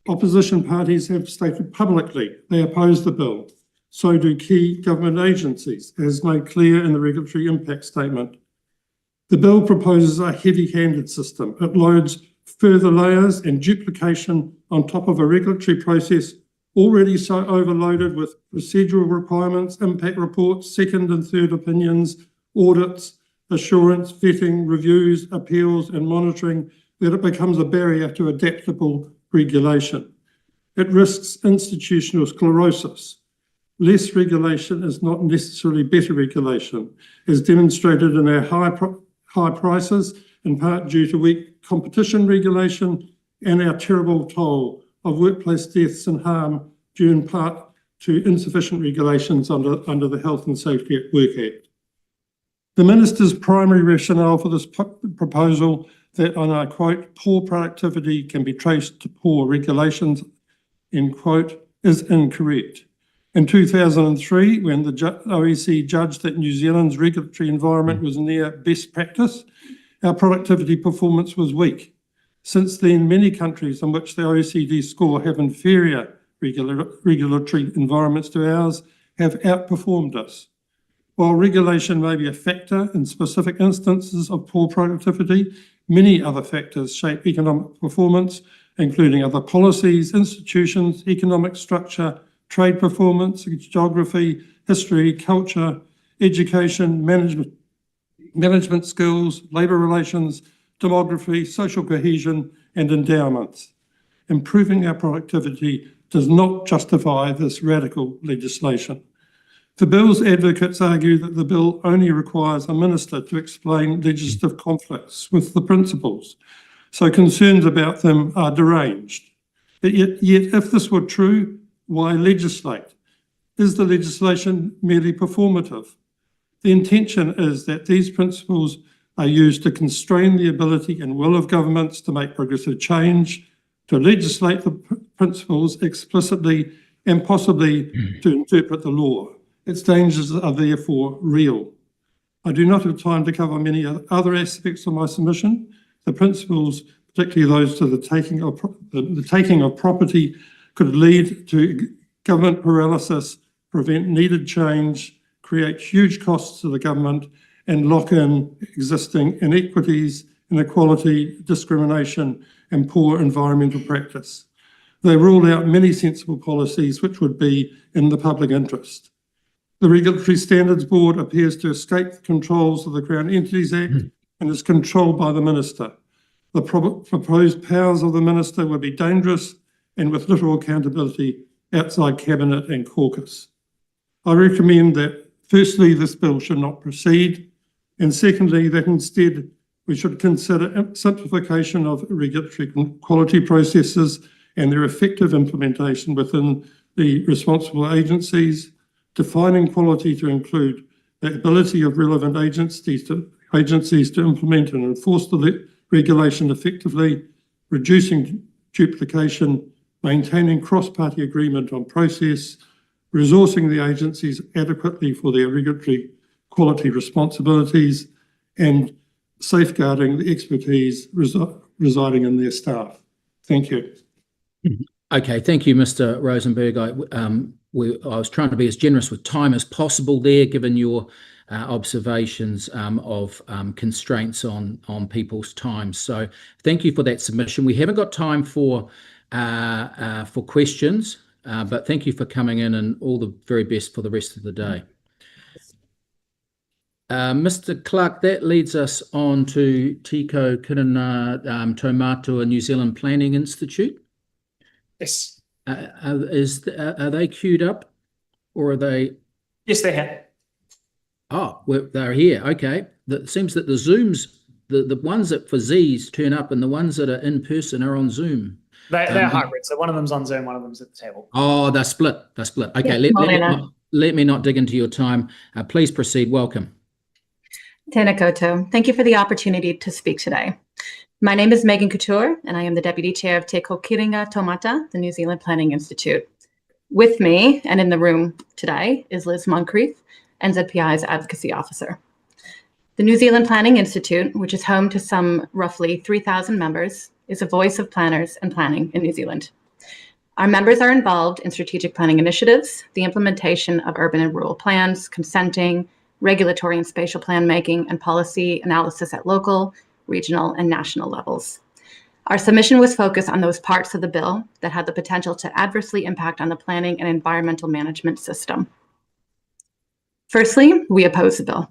Opposition parties have stated publicly they oppose the bill. So do key government agencies, as made clear in the regulatory impact statement. The bill proposes a heavy-handed system. It loads further layers and duplication on top of a regulatory process already so overloaded with procedural requirements, impact reports, second and third opinions, audits, assurance, vetting, reviews, appeals, and monitoring, that it becomes a barrier to adaptable regulation. It risks institutional sclerosis. Less regulation is not necessarily better regulation, as demonstrated in our high prices, in part due to weak competition regulation, and our terrible toll of workplace deaths and harm due in part to insufficient regulations under the Health and Safety at Work Act. The Minister's primary rationale for this proposal that, and I quote, poor productivity can be traced to poor regulations, end quote, is incorrect. In 2003, when the OEC judged that New Zealand's regulatory environment was near best practice, our productivity performance was weak. Since then, many countries in which the OECD score have inferior regulatory environments to ours have outperformed us. While regulation may be a factor in specific instances of poor productivity, many other factors shape economic performance, including other policies, institutions, economic structure, trade performance, geography, history, culture, education, management skills, labour relations, demography, social cohesion, and endowments. Improving our productivity does not justify this radical legislation. The bill's advocates argue that the bill only requires a minister to explain legislative conflicts with the principals, so concerns about them are deranged. Yet if this were true, why legislate? Is the legislation merely performative? The intention is that these principles are used to constrain the ability and will of governments to make progressive change, to legislate the principles explicitly, and possibly to interpret the law. Its dangers are therefore real. I do not have time to cover many other aspects of my submission. The principles, particularly those to the taking of property, could lead to government paralysis, prevent needed change, create huge costs to the government, and lock in existing inequities, inequality, discrimination, and poor environmental practice. They rule out many sensible policies which would be in the public interest. The Regulatory Standards Board appears to escape the controls of the Crown Entities Act and is controlled by the Minister. The proposed powers of the Minister would be dangerous and with little accountability outside Cabinet and caucus. I recommend that, firstly, this bill should not proceed, and secondly, that instead we should consider simplification of regulatory quality processes and their effective implementation within the responsible agencies, defining quality to include the ability of relevant agencies to implement and enforce the regulation effectively, reducing duplication, maintaining cross-party agreement on process, resourcing the agencies adequately for their regulatory quality responsibilities, and safeguarding the expertise residing in their staff. Thank you. Okay, thank you, Mr. Rosenberg. I was trying to be as generous with time as possible there, given your observations of constraints on people's time. So thank you for that submission. We haven't got time for questions, but thank you for coming in, and all the very best for the rest of the day. Mr. Clerk, that leads us on to Tiko Kirina Taumatua New Zealand Planning Institute. Yes. Are they queued up, or are they? Yes, they're here. Oh, well, they're here. Okay. It seems that the Zooms, the ones that for Z's turn up, and the ones that are in person are on Zoom. They're hybrid. So one of them's on Zoom, one of them's at the table. Oh, they're split. They're split. Okay. Yeah, Let me not dig into your time. Please proceed. Welcome. Tēnā koutou. Thank you for the opportunity to speak today. My name is Megan Couture, and I am the Deputy Chair of Te Kokiringa Taumata, the New Zealand Planning Institute. With me and in the room today is Liz Moncrief, NZPI's Advocacy Officer. The New Zealand Planning Institute, which is home to some roughly 3,000 members, is a voice of planners and planning in New Zealand. Our members are involved in strategic planning initiatives, the implementation of urban and rural plans, consenting, regulatory and spatial plan making, and policy analysis at local, regional, and national levels. Our submission was focused on those parts of the bill that had the potential to adversely impact on the planning and environmental management system. Firstly, we oppose the bill.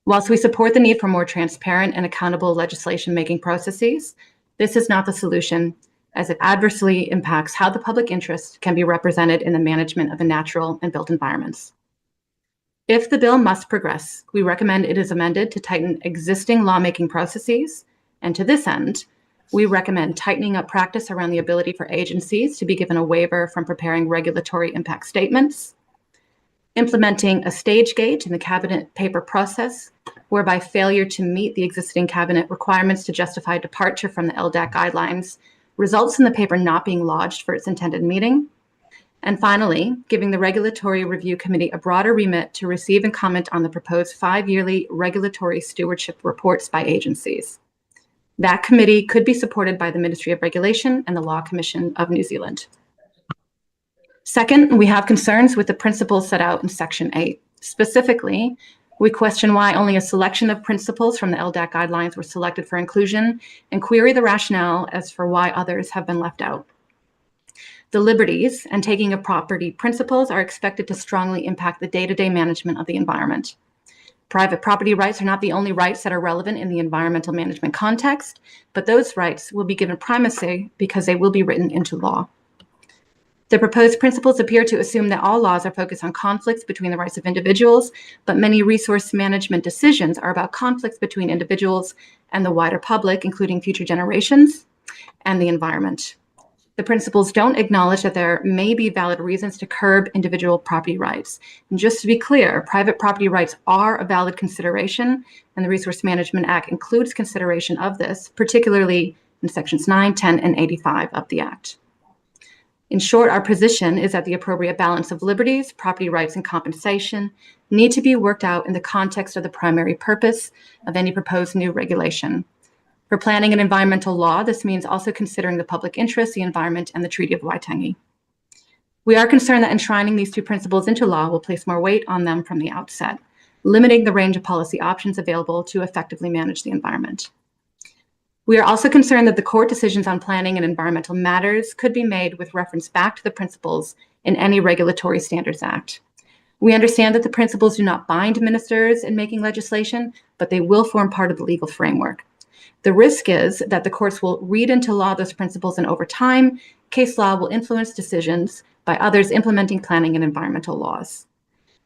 Whilst we support the need for more transparent and accountable legislation-making processes, this is not the solution, as it adversely impacts how the public interest can be represented in the management of the natural and built environments. If the bill must progress, we recommend it is amended to tighten existing lawmaking processes, and to this end, we recommend tightening up practice around the ability for agencies to be given a waiver from preparing regulatory impact statements, implementing a stage gate in the cabinet paper process, whereby failure to meet the existing cabinet requirements to justify departure from the LDAC guidelines results in the paper not being lodged for its intended meeting. And finally, giving the Regulatory Review Committee a broader remit to receive and comment on the proposed 5-yearly regulatory stewardship reports by agencies. That committee could be supported by the Ministry of Regulation and the Law Commission of New Zealand. Second, we have concerns with the principles set out in Section 8. Specifically, we question why only a selection of principles from the LDAC guidelines were selected for inclusion, and query the rationale as for why others have been left out. The liberties and taking of property principles are expected to strongly impact the day-to-day management of the environment. Private property rights are not the only rights that are relevant in the environmental management context, but those rights will be given primacy because they will be written into law. The proposed principles appear to assume that all laws are focused on conflicts between the rights of individuals, but many resource management decisions are about conflicts between individuals and the wider public, including future generations and the environment. The principles don't acknowledge that there may be valid reasons to curb individual property rights. And just to be clear, private property rights are a valid consideration, and the Resource Management Act includes consideration of this, particularly in sections 9, 10, and 85 of the Act. In short, our position is that the appropriate balance of liberties, property rights, and compensation need to be worked out in the context of the primary purpose of any proposed new regulation. For planning and environmental law, this means also considering the public interest, the environment, and the Treaty of Waitangi. We are concerned that enshrining these two principles into law will place more weight on them from the outset, limiting the range of policy options available to effectively manage the environment. We are also concerned that the court decisions on planning and environmental matters could be made with reference back to the principles in any Regulatory Standards Act. We understand that the principles do not bind ministers in making legislation, but they will form part of the legal framework. The risk is that the courts will read into law those principles, and over time, case law will influence decisions by others implementing planning and environmental laws.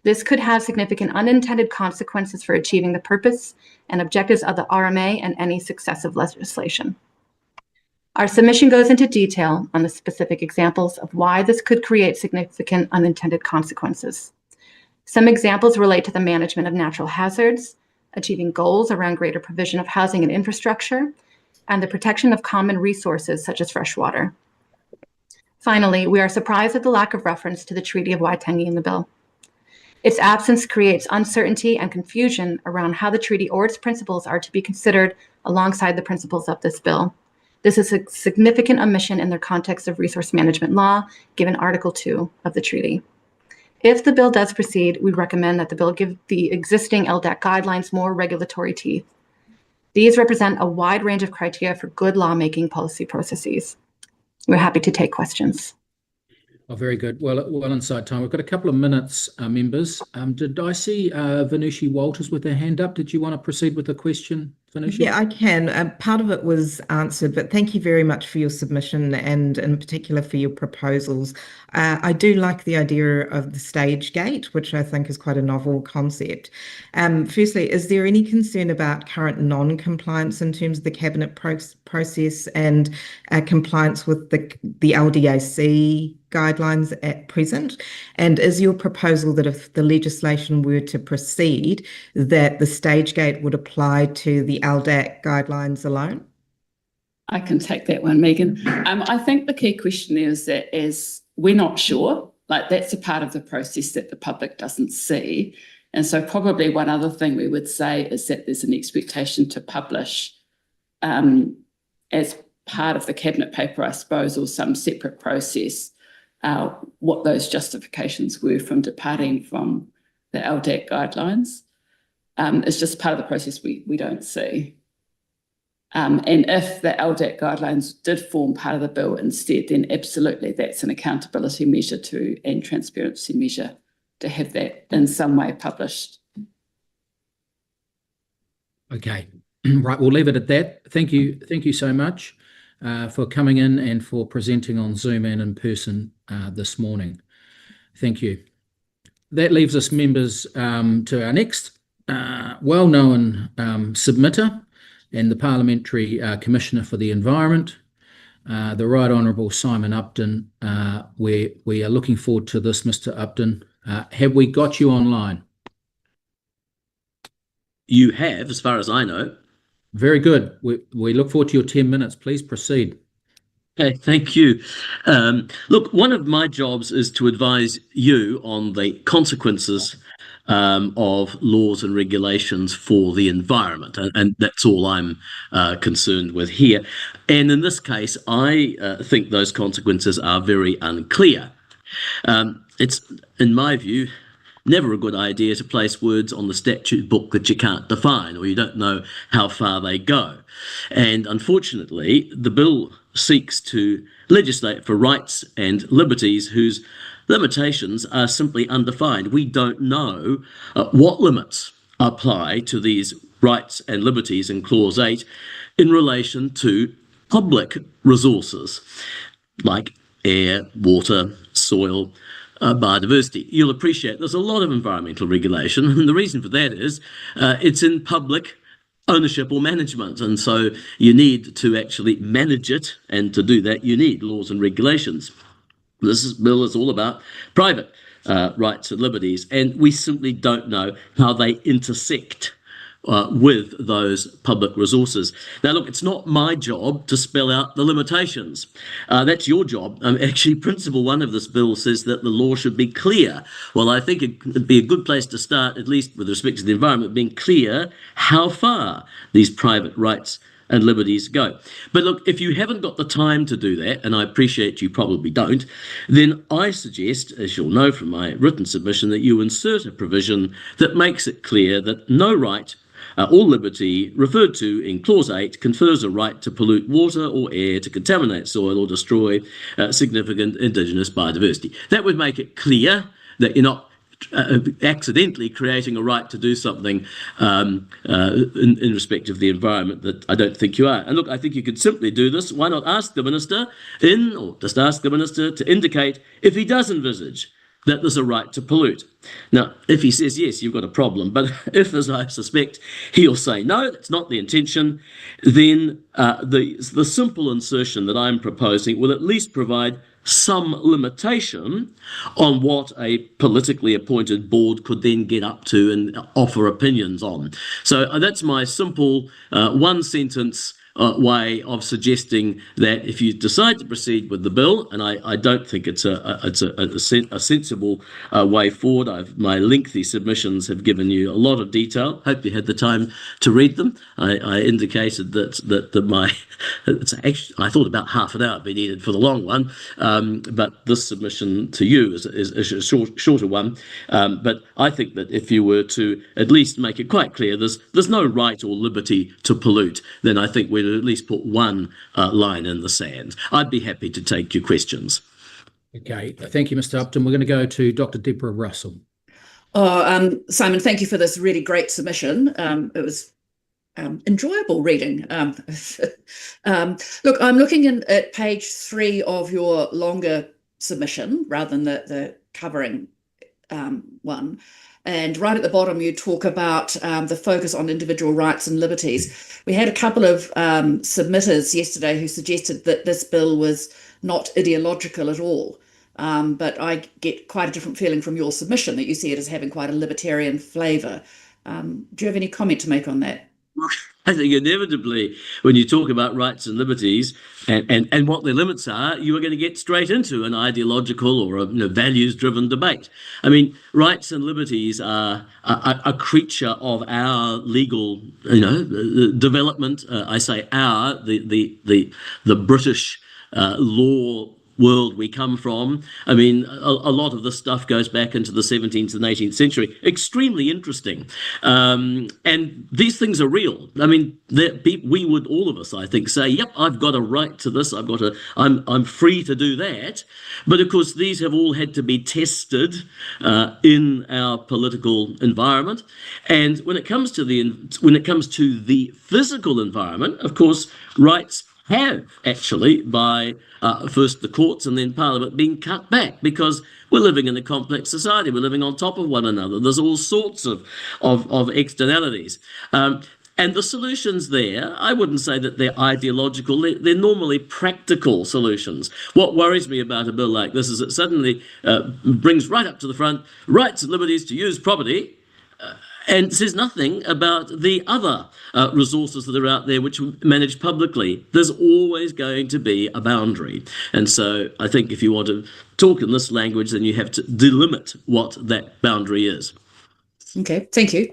This could have significant unintended consequences for achieving the purpose and objectives of the RMA and any successive legislation. Our submission goes into detail on the specific examples of why this could create significant unintended consequences. Some examples relate to the management of natural hazards, achieving goals around greater provision of housing and infrastructure, and the protection of common resources such as fresh water. Finally, we are surprised at the lack of reference to the Treaty of Waitangi in the bill. Its absence creates uncertainty and confusion around how the treaty or its principles are to be considered alongside the principles of this bill. This is a significant omission in the context of resource management law, given Article 2 of the treaty. If the bill does proceed, we recommend that the bill give the existing LDAC guidelines more regulatory teeth. These represent a wide range of criteria for good lawmaking policy processes. We're happy to take questions. Oh, very good. Well inside time. We've got a couple of minutes, members. Did I see Venushi Walters with her hand up? Did you want to proceed with the question, Venushi? Yeah, I can. Part of it was answered, but thank you very much for your submission and in particular for your proposals. I do like the idea of the stage gate, which I think is quite a novel concept. Firstly, is there any concern about current non-compliance in terms of the cabinet process and compliance with the LDAC guidelines at present? And is your proposal that if the legislation were to proceed, that the stage gate would apply to the LDAC guidelines alone? I can take that one, Megan. I think the key question there is we're not sure. Like, that's a part of the process that the public doesn't see. And so probably one other thing we would say is that there's an expectation to publish as part of the cabinet paper, I suppose, or some separate process, what those justifications were from departing from the LDAC guidelines. It's just part of the process we don't see. And if the LDAC guidelines did form part of the bill instead, then absolutely that's an accountability measure and transparency measure to have that in some way published. Okay, right, we'll leave it at that. Thank you so much for coming in and for presenting on Zoom and in person this morning. Thank you. That leaves us, members, to our next well-known submitter and the Parliamentary Commissioner for the Environment, the Right Honourable Simon Upton. We are looking forward to this, Mr. Upton. Have we got you online? You have, as far as I know. Very good. We look forward to your 10 minutes. Please proceed. Okay, thank you. Look, one of my jobs is to advise you on the consequences of laws and regulations for the environment, and that's all I'm concerned with here. And in this case, I think those consequences are very unclear. It's, in my view, never a good idea to place words on the statute book that you can't define or you don't know how far they go. And unfortunately, the bill seeks to legislate for rights and liberties whose limitations are simply undefined. We don't know what limits apply to these rights and liberties in Clause 8 in relation to public resources like air, water, soil, biodiversity. You'll appreciate there's a lot of environmental regulation, and the reason for that is it's in public ownership or management, and so you need to actually manage it, and to do that you need laws and regulations. This bill is all about private rights and liberties, and we simply don't know how they intersect with those public resources. Now, look, it's not my job to spell out the limitations. That's your job. Actually, Principle 1 of this bill says that the law should be clear. Well, I think it'd be a good place to start, at least with respect to the environment, being clear how far these private rights and liberties go. But look, if you haven't got the time to do that, and I appreciate you probably don't, then I suggest, as you'll know from my written submission, that you insert a provision that makes it clear that no right or liberty referred to in Clause 8 confers a right to pollute water or air, to contaminate soil, or destroy significant Indigenous biodiversity. That would make it clear that you're not accidentally creating a right to do something in respect of the environment that I don't think you are. And look, I think you could simply do this. Why not ask the Minister or just ask the Minister to indicate if he does envisage that there's a right to pollute. Now, if he says yes, you've got a problem. But if, as I suspect, he'll say no, that's not the intention, then the simple insertion that I'm proposing will at least provide some limitation on what a politically appointed board could then get up to and offer opinions on. So that's my simple one-sentence way of suggesting that if you decide to proceed with the bill, and I don't think it's a sensible way forward. My lengthy submissions have given you a lot of detail. Hope you had the time to read them. I indicated that I thought about half an hour would be needed for the long one, but this submission to you is a shorter one. But I think that if you were to at least make it quite clear there's no right or liberty to pollute, then I think we'd at least put one line in the sand. I'd be happy to take your questions. Okay, thank you, Mr. Upton. We're going to go to Dr. Deborah Russell. Simon, thank you for this really great submission. It was enjoyable reading. Look, I'm looking at page 3 of your longer submission rather than the covering one. And right at the bottom, you talk about the focus on individual rights and liberties. We had a couple of submitters yesterday who suggested that this bill was not ideological at all. But I get quite a different feeling from your submission that you see it as having quite a libertarian flavour. Do you have any comment to make on that? I think inevitably, when you talk about rights and liberties and what their limits are, you are going to get straight into an ideological or a values-driven debate. I mean, rights and liberties are a creature of our legal, development. I say our, the British law world we come from. I mean, a lot of this stuff goes back into the 17th and 18th century. Extremely interesting. And these things are real. I mean, we would, all of us, I think, say, yep, I've got a right to this. I'm free to do that. But of course, these have all had to be tested in our political environment. And when it comes to the physical environment, of course, rights have actually, by first the courts and then Parliament, been cut back because we're living in a complex society. We're living on top of one another. There's all sorts of externalities. And the solutions there, I wouldn't say that they're ideological. They're normally practical solutions. What worries me about a bill like this is it suddenly brings right up to the front rights and liberties to use property, and says nothing about the other resources that are out there which are managed publicly. There's always going to be a boundary. And so I think if you want to talk in this language, then you have to delimit what that boundary is. Okay, thank you.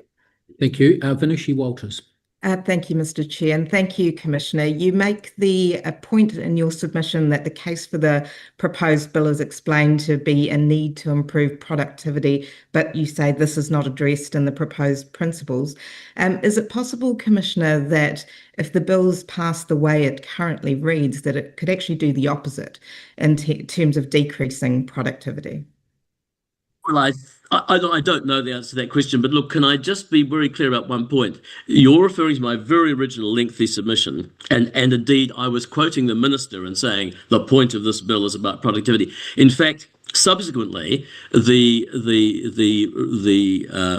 Thank you. Venushi Walters. Thank you, Mr. Chair, and thank you, Commissioner. You make the point in your submission that the case for the proposed bill is explained to be a need to improve productivity, but you say this is not addressed in the proposed principles. Is it possible, Commissioner, that if the bill's passed the way it currently reads, that it could actually do the opposite in terms of decreasing productivity? Well, I don't know the answer to that question, but look, can I just be very clear about one point? You're referring to my very original lengthy submission, and indeed I was quoting the minister and saying the point of this bill is about productivity. In fact, subsequently, the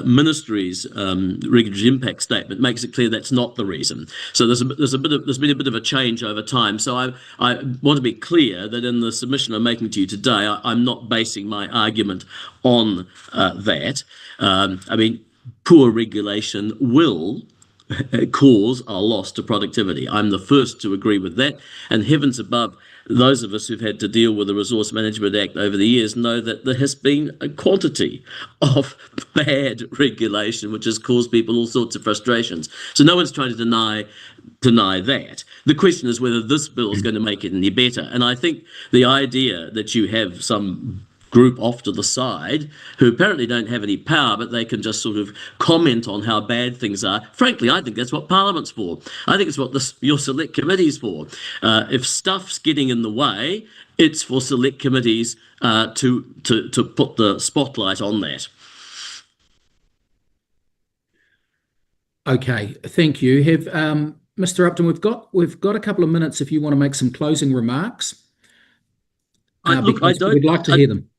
ministry's regulatory impact statement makes it clear that's not the reason. So there's been a bit of a change over time. So I want to be clear that in the submission I'm making to you today, I'm not basing my argument on that. I mean, poor regulation will cause a loss to productivity. I'm the first to agree with that, and heavens above, those of us who've had to deal with the Resource Management Act over the years know that there has been a quantity of bad regulation which has caused people all sorts of frustrations. So no one's trying to deny that. The question is whether this bill is going to make it any better. And I think the idea that you have some group off to the side who apparently don't have any power, but they can just sort of comment on how bad things are. Frankly, I think that's what Parliament's for. I think it's what your select committee's for. If stuff's getting in the way, it's for select committees to put the spotlight on that. Okay, thank you. Mr. Upton, we've got a couple of minutes if you want to make some closing remarks. Look, we'd like to hear them.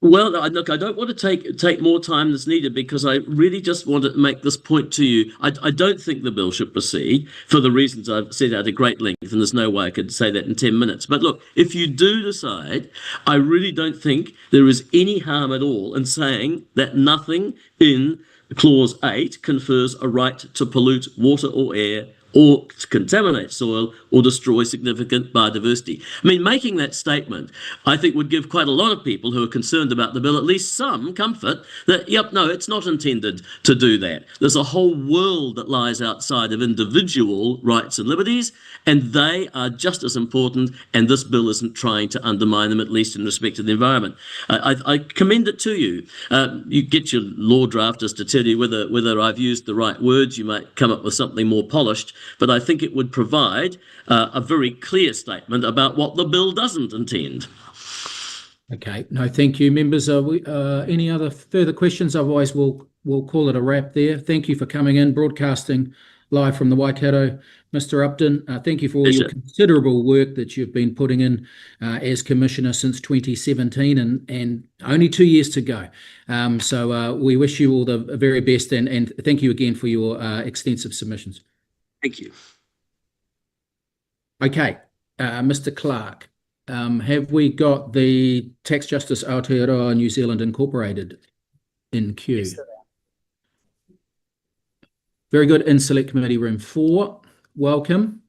Well, look, I don't want to take more time than's needed because I really just want to make this point to you. I don't think the bill should proceed for the reasons I've set out at great length, and there's no way I could say that in 10 minutes. But look, if you do decide, I really don't think there is any harm at all in saying that nothing in Clause 8 confers a right to pollute water or air or contaminate soil or destroy significant biodiversity. I mean, making that statement, I think, would give quite a lot of people who are concerned about the bill at least some comfort that, yep, no, it's not intended to do that. There's a whole world that lies outside of individual rights and liberties, and they are just as important, and this bill isn't trying to undermine them, at least in respect to the environment. I commend it to you. You get your law drafters to tell you whether I've used the right words. You might come up with something more polished, but I think it would provide a very clear statement about what the bill doesn't intend. Okay, no, thank you. Members, any other further questions? Otherwise, we'll call it a wrap there. Thank you for coming in, broadcasting live from the Waikato. Mr. Upton, thank you for all your considerable work that you've been putting in as Commissioner since 2017 and only 2 years to go. So we wish you all the very best and thank you again for your extensive submissions. Thank you. Okay, Mr. Clerk, have we got the Tax Justice Aotearoa New Zealand Incorporated in queue? Yes, very good. In Select Committee Room 4, welcome.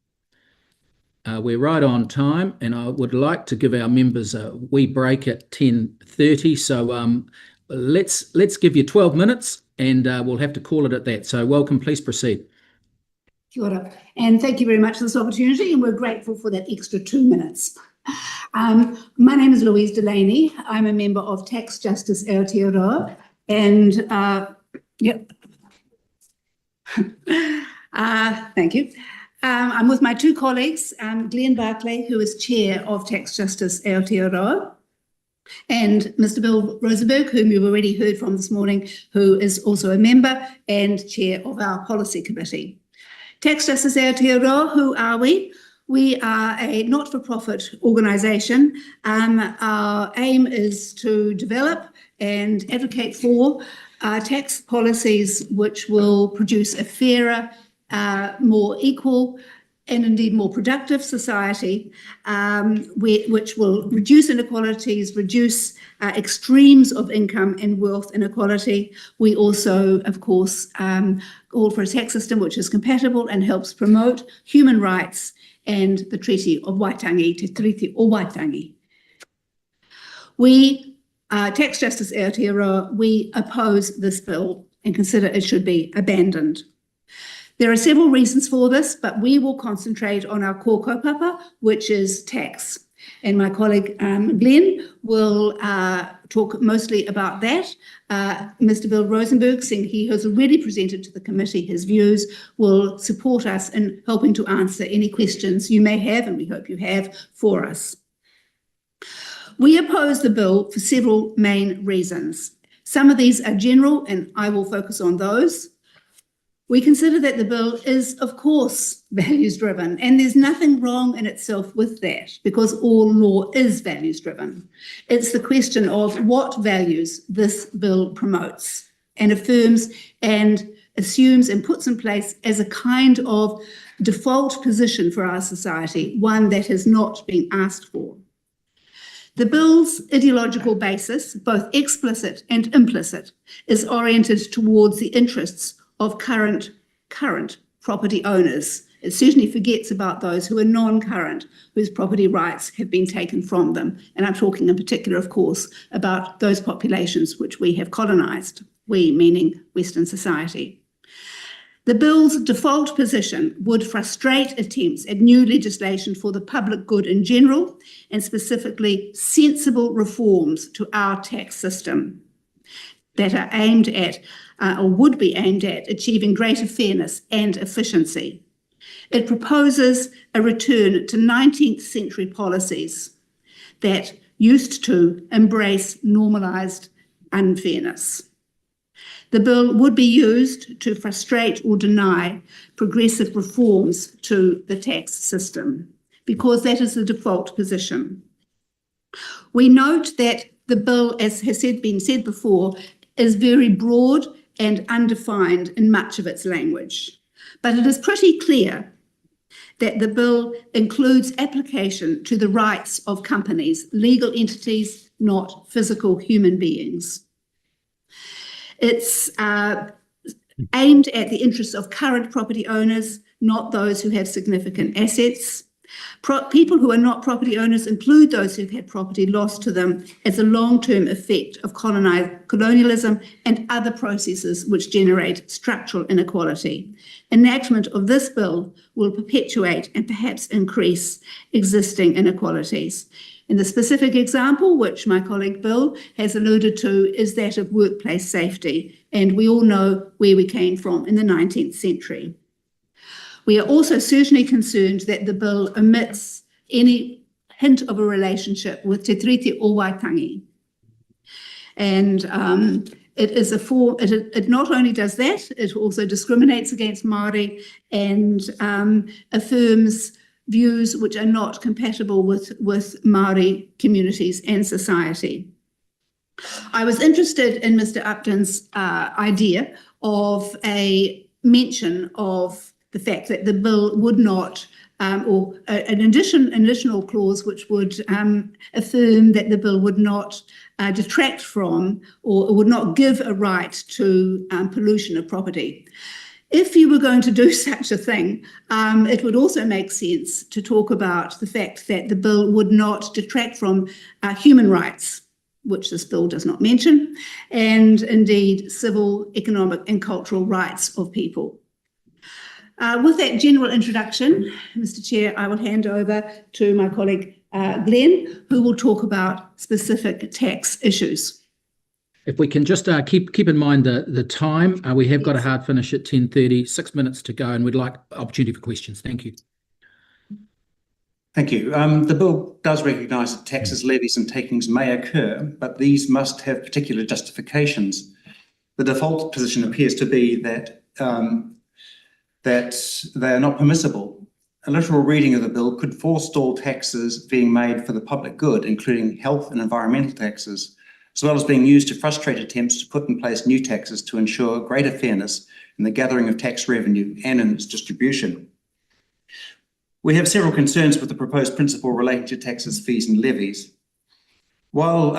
We're right on time, and I would like to give our members a wee break at 10:30. So let's give you 12 minutes, and we'll have to call it at that. So welcome. Please proceed. Kia ora. And thank you very much for this opportunity, and we're grateful for that extra 2 minutes. My name is Louise Delaney. I'm a member of Tax Justice Aotearoa, and yep. Thank you. I'm with my 2 colleagues, Glenn Barclay, who is Chair of Tax Justice Aotearoa, and Mr. Bill Rosenberg, whom you've already heard from this morning, who is also a member and Chair of our Policy Committee. Tax Justice Aotearoa, who are we? We are a not-for-profit organisation. Our aim is to develop and advocate for tax policies which will produce a fairer, more equal and indeed more productive society, which will reduce inequalities, reduce extremes of income and wealth inequality. We also, of course, call for a tax system which is compatible and helps promote human rights and the Treaty of Waitangi, Te Tiriti o Waitangi. We, Tax Justice Aotearoa, we oppose this bill and consider it should be abandoned. There are several reasons for this, but we will concentrate on our core kaupapa, which is tax. And my colleague Glenn will talk mostly about that. Mr. Bill Rosenberg, seeing he has already presented to the committee his views, will support us in helping to answer any questions you may have, and we hope you have, for us. We oppose the bill for several main reasons. Some of these are general, and I will focus on those. We consider that the bill is, of course, values-driven, and there's nothing wrong in itself with that, because all law is values-driven. It's the question of what values this bill promotes and affirms and assumes and puts in place as a kind of default position for our society, one that has not been asked for. The bill's ideological basis, both explicit and implicit, is oriented towards the interests of current property owners. It certainly forgets about those who are non-current, whose property rights have been taken from them. And I'm talking in particular, of course, about those populations which we have colonised, we meaning Western society. The bill's default position would frustrate attempts at new legislation for the public good in general, and specifically sensible reforms to our tax system that are aimed at or would be aimed at achieving greater fairness and efficiency. It proposes a return to 19th century policies that used to embrace normalised unfairness. The bill would be used to frustrate or deny progressive reforms to the tax system, because that is the default position. We note that the bill, as has been said before, is very broad and undefined in much of its language. But it is pretty clear that the bill includes application to the rights of companies, legal entities, not physical human beings. It's aimed at the interests of current property owners, not those who have significant assets. People who are not property owners include those who've had property lost to them as a long-term effect of colonialism and other processes which generate structural inequality. Enactment of this bill will perpetuate and perhaps increase existing inequalities. And the specific example, which my colleague Bill has alluded to, is that of workplace safety. And we all know where we came from in the 19th century. We are also certainly concerned that the bill omits any hint of a relationship with Te Tiriti o Waitangi. And it is a form, it not only does that, it also discriminates against Māori and affirms views which are not compatible with Māori communities and society. I was interested in Mr. Upton's idea of a mention of the fact that the bill would not, or an additional clause which would affirm that the bill would not detract from or would not give a right to pollution of property. If you were going to do such a thing, it would also make sense to talk about the fact that the bill would not detract from human rights, which this bill does not mention, and indeed civil, economic and cultural rights of people. With that general introduction, Mr. Chair, I will hand over to my colleague Glenn, who will talk about specific tax issues. If we can just keep in mind the time, we have got a hard finish at 10:30, 6 minutes to go, and we'd like opportunity for questions. Thank you. Thank you. The bill does recognise that taxes, levies and takings may occur, but these must have particular justifications. The default position appears to be that they are not permissible. A literal reading of the bill could forestall taxes being made for the public good, including health and environmental taxes, as well as being used to frustrate attempts to put in place new taxes to ensure greater fairness in the gathering of tax revenue and in its distribution. We have several concerns with the proposed principle relating to taxes, fees and levies. While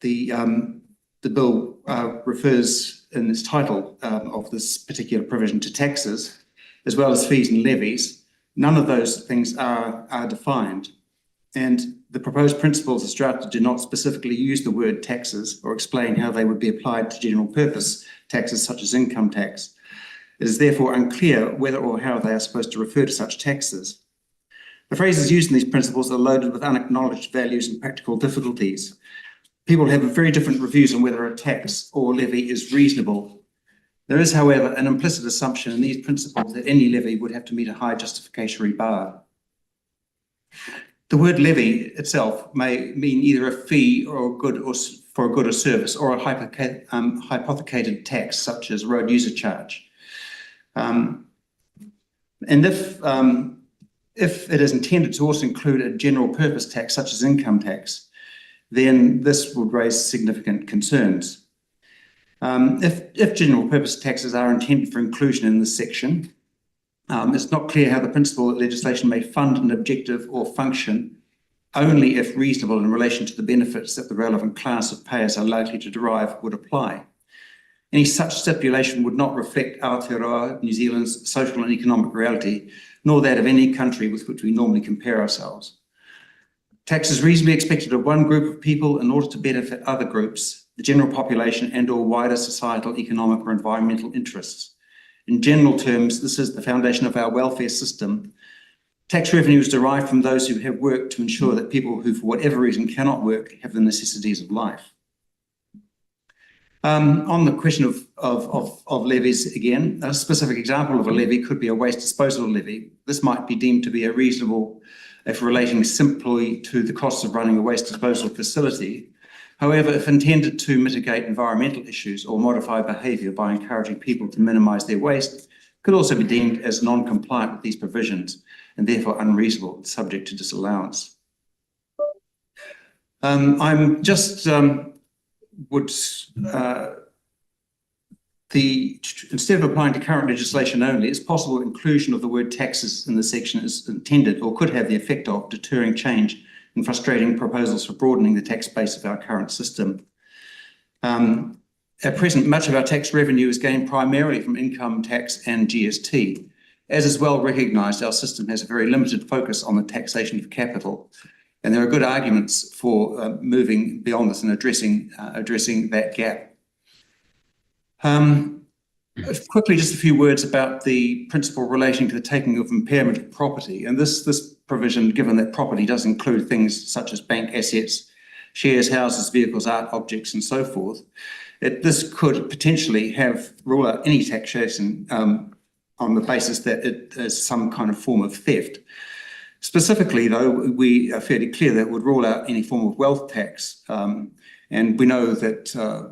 the bill refers in its title of this particular provision to taxes, as well as fees and levies, none of those things are defined. And the proposed principles as drafted do not specifically use the word taxes or explain how they would be applied to general purpose taxes such as income tax. It is therefore unclear whether or how they are supposed to refer to such taxes. The phrases used in these principles are loaded with unacknowledged values and practical difficulties. People have very different reviews on whether a tax or levy is reasonable. There is, however, an implicit assumption in these principles that any levy would have to meet a high justificatory bar. The word levy itself may mean either a fee or for a good or service, or a hypothecated tax such as road user charge. And if it is intended to also include a general purpose tax such as income tax, then this would raise significant concerns. If general purpose taxes are intended for inclusion in this section, it's not clear how the principle that legislation may fund an objective or function only if reasonable in relation to the benefits that the relevant class of payers are likely to derive would apply. Any such stipulation would not reflect Aotearoa, New Zealand's social and economic reality, nor that of any country with which we normally compare ourselves. Tax is reasonably expected of one group of people in order to benefit other groups, the general population and/or wider societal, economic or environmental interests. In general terms, this is the foundation of our welfare system. Tax revenue is derived from those who have worked to ensure that people who, for whatever reason, cannot work have the necessities of life. On the question of levies again, a specific example of a levy could be a waste disposal levy. This might be deemed to be a reasonable if relating simply to the costs of running a waste disposal facility. However, if intended to mitigate environmental issues or modify behaviour by encouraging people to minimise their waste, could also be deemed as non-compliant with these provisions and therefore unreasonable, subject to disallowance. Instead of applying to current legislation only, it's possible inclusion of the word taxes in the section is intended or could have the effect of deterring change and frustrating proposals for broadening the tax base of our current system. At present, much of our tax revenue is gained primarily from income tax and GST. As is well recognised, our system has a very limited focus on the taxation of capital, and there are good arguments for moving beyond this and addressing that gap. Quickly, just a few words about the principle relating to the taking of impairment of property. And this provision, given that property does include things such as bank assets, shares, houses, vehicles, art objects, and so forth, this could potentially rule out any taxation on the basis that it is some kind of form of theft. Specifically, though, we are fairly clear that it would rule out any form of wealth tax. And we know that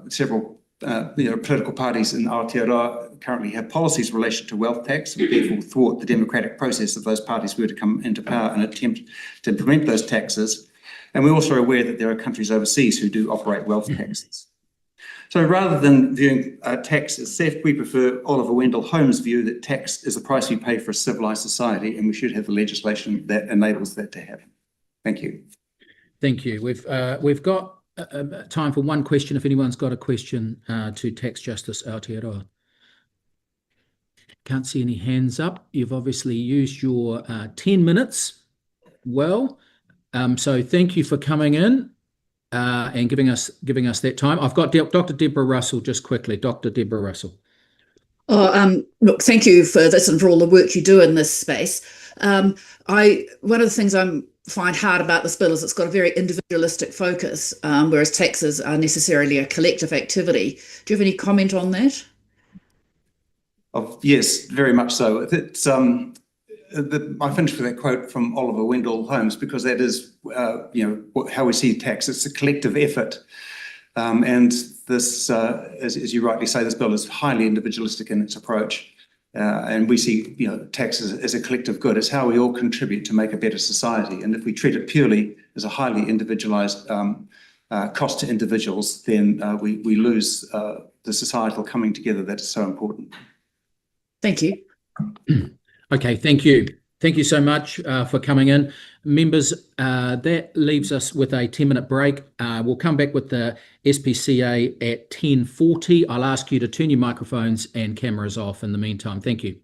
several political parties in Aotearoa currently have policies in relation to wealth tax, and therefore thwart the democratic process of those parties who were to come into power and attempt to implement those taxes. And we're also aware that there are countries overseas who do operate wealth taxes. So rather than viewing tax as theft, we prefer Oliver Wendell Holmes' view that tax is the price we pay for a civilised society, and we should have the legislation that enables that to happen. Thank you. Thank you. We've got time for one question if anyone's got a question to Tax Justice Aotearoa. Can't see any hands up. You've obviously used your 10 minutes well. So thank you for coming in and giving us that time. I've got Dr. Deborah Russell just quickly. Dr. Deborah Russell. Look, thank you for this and for all the work you do in this space. One of the things I find hard about this bill is it's got a very individualistic focus, whereas taxes are necessarily a collective activity. Do you have any comment on that? Yes, very much so. I finished with that quote from Oliver Wendell Holmes because that is, how we see tax. It's a collective effort, and this, as you rightly say, this bill is highly individualistic in its approach, and we see, tax as a collective good. It's how we all contribute to make a better society, and if we treat it purely as a highly individualised cost to individuals, then we lose the societal coming together that is so important. Thank you. Okay, thank you. Thank you so much for coming in. Members, that leaves us with a 10-minute break. We'll come back with the SPCA at 10:40. I'll ask you to turn your microphones and cameras off in the meantime. Thank you.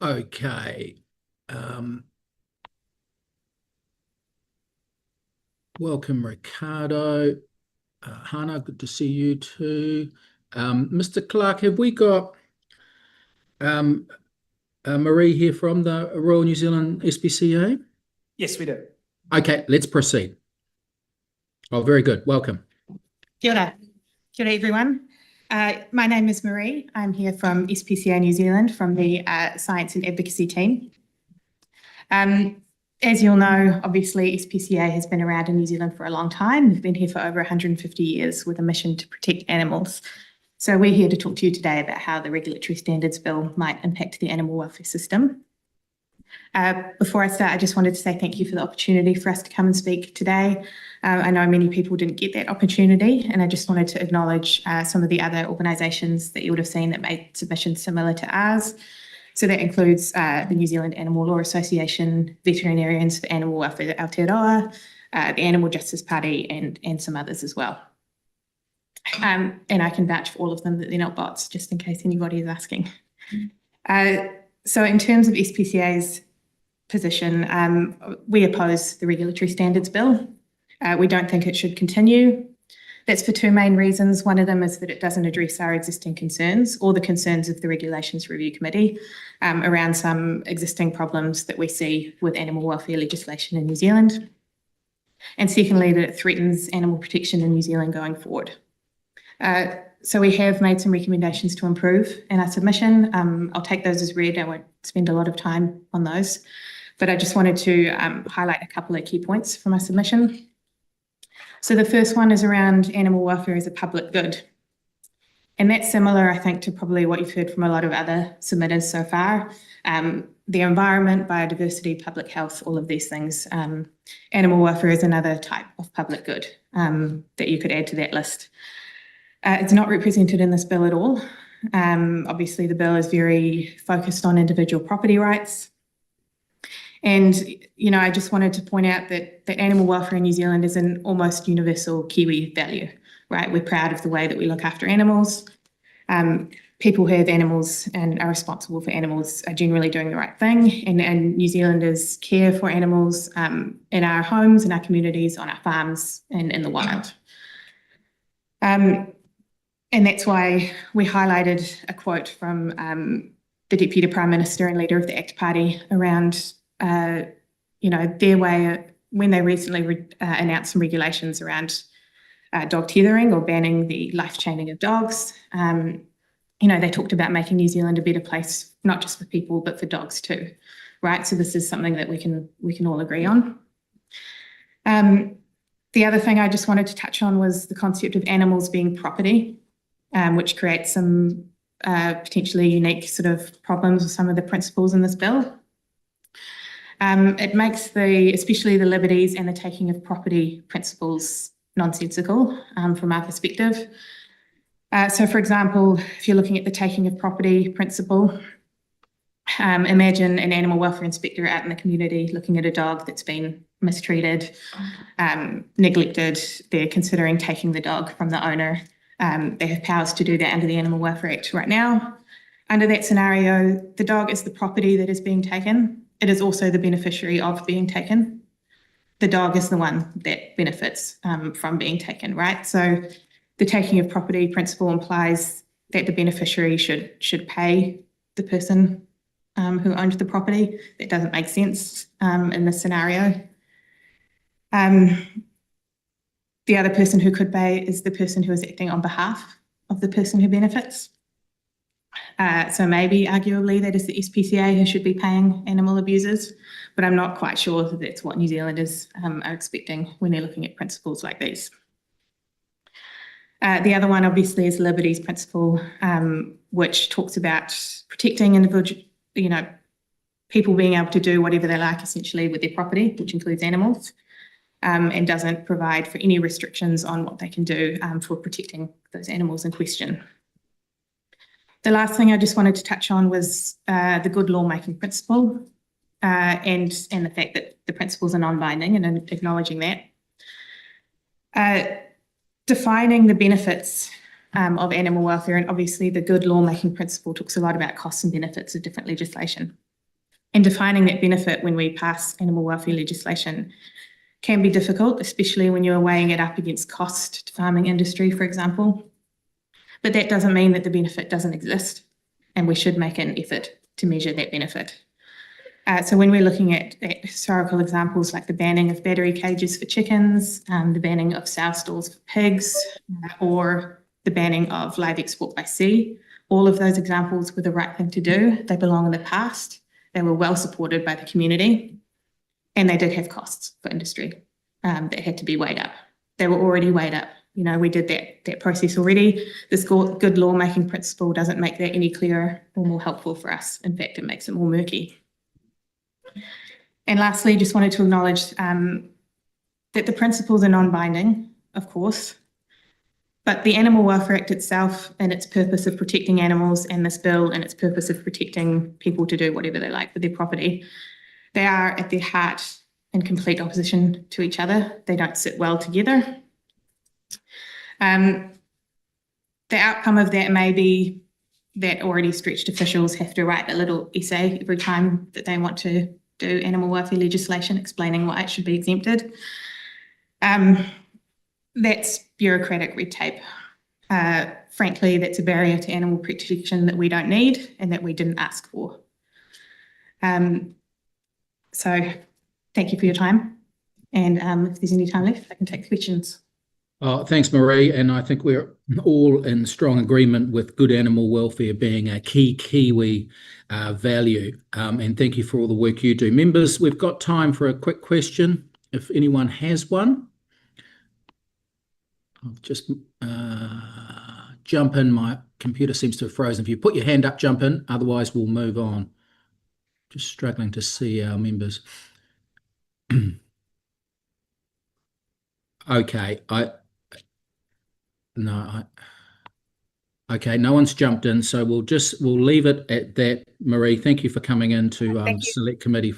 Okay. Welcome, Ricardo. Hannah, good to see you too. Mr. Clerk, have we got Marie here from the Royal New Zealand SPCA? Yes, we do. Okay, let's proceed. Oh, very good. Welcome. Kia ora. Kia ora, everyone. My name is Marie. I'm here from SPCA New Zealand from the Science and Advocacy team. As you'll know, obviously SPCA has been around in New Zealand for a long time. We've been here for over 150 years with a mission to protect animals. So we're here to talk to you today about how the Regulatory Standards Bill might impact the animal welfare system. Before I start, I just wanted to say thank you for the opportunity for us to come and speak today. I know many people didn't get that opportunity, and I just wanted to acknowledge some of the other organisations that you would have seen that made submissions similar to ours. So that includes the New Zealand Animal Law Association, Veterinarians for Animal Welfare Aotearoa, the Animal Justice Party, and some others as well. And I can vouch for all of them that they're not bots, just in case anybody is asking. So in terms of SPCA's position, we oppose the Regulatory Standards Bill. We don't think it should continue. That's for two main reasons. One of them is that it doesn't address our existing concerns or the concerns of the Regulations Review Committee around some existing problems that we see with animal welfare legislation in New Zealand. And secondly, that it threatens animal protection in New Zealand going forward. So we have made some recommendations to improve in our submission. I'll take those as read. I won't spend a lot of time on those, but I just wanted to highlight a couple of key points from our submission. So the first one is around animal welfare as a public good. And that's similar, I think, to probably what you've heard from a lot of other submitters so far. The environment, biodiversity, public health, all of these things. Animal welfare is another type of public good that you could add to that list. It's not represented in this bill at all. Obviously, the bill is very focused on individual property rights. And, you know, I just wanted to point out that animal welfare in New Zealand is an almost universal Kiwi value, right? We're proud of the way that we look after animals. People who have animals and are responsible for animals are generally doing the right thing. And New Zealanders care for animals in our homes, in our communities, on our farms, and in the wild. And that's why we highlighted a quote from the Deputy Prime Minister and leader of the ACT Party around, you know, their way when they recently announced some regulations around dog tethering or banning the life chaining of dogs. You know, they talked about making New Zealand a better place, not just for people, but for dogs too, right? So this is something that we can all agree on. The other thing I just wanted to touch on was the concept of animals being property, which creates some potentially unique sort of problems with some of the principles in this bill. It makes especially the liberties and the taking of property principles nonsensical from our perspective. So for example, if you're looking at the taking of property principle, imagine an animal welfare inspector out in the community looking at a dog that's been mistreated, neglected. They're considering taking the dog from the owner. They have powers to do that under the Animal Welfare Act right now. Under that scenario, the dog is the property that is being taken. It is also the beneficiary of being taken. The dog is the one that benefits from being taken, right? So the taking of property principle implies that the beneficiary should pay the person who owned the property. That doesn't make sense in this scenario. The other person who could pay is the person who is acting on behalf of the person who benefits. So maybe arguably that is the SPCA who should be paying animal abusers, but I'm not quite sure that that's what New Zealanders are expecting when they're looking at principles like these. The other one obviously is Liberty's principle, which talks about protecting individual, you know, people being able to do whatever they like essentially with their property, which includes animals, and doesn't provide for any restrictions on what they can do for protecting those animals in question. The last thing I just wanted to touch on was the good lawmaking principle and the fact that the principles are non-binding and acknowledging that. Defining the benefits of animal welfare, and obviously the good lawmaking principle talks a lot about costs and benefits of different legislation. And defining that benefit when we pass animal welfare legislation can be difficult, especially when you're weighing it up against cost to farming industry, for example. But that doesn't mean that the benefit doesn't exist, and we should make an effort to measure that benefit. So when we're looking at historical examples like the banning of battery cages for chickens, the banning of sow stalls for pigs, or the banning of live export by sea, all of those examples were the right thing to do. They belong in the past. They were well supported by the community, and they did have costs for industry that had to be weighed up. They were already weighed up. You know, we did that process already. This good lawmaking principle doesn't make that any clearer or more helpful for us. In fact, it makes it more murky. And lastly, just wanted to acknowledge that the principles are non-binding, of course, but the Animal Welfare Act itself and its purpose of protecting animals, and this bill and its purpose of protecting people to do whatever they like with their property, they are at their heart in complete opposition to each other. They don't sit well together. The outcome of that may be that already stretched officials have to write a little essay every time that they want to do animal welfare legislation explaining why it should be exempted. That's bureaucratic red tape. Frankly, that's a barrier to animal protection that we don't need and that we didn't ask for. So thank you for your time. And if there's any time left, I can take questions. Thanks, Marie. And I think we're all in strong agreement with good animal welfare being a key Kiwi value. And thank you for all the work you do. Members, we've got time for a quick question, if anyone has one. I'll just jump in. My computer seems to have frozen. If you put your hand up, jump in. Otherwise, we'll move on. Just struggling to see our members. Okay, okay, no one's jumped in, so we'll leave it at that. Marie, thank you for coming into Select Committee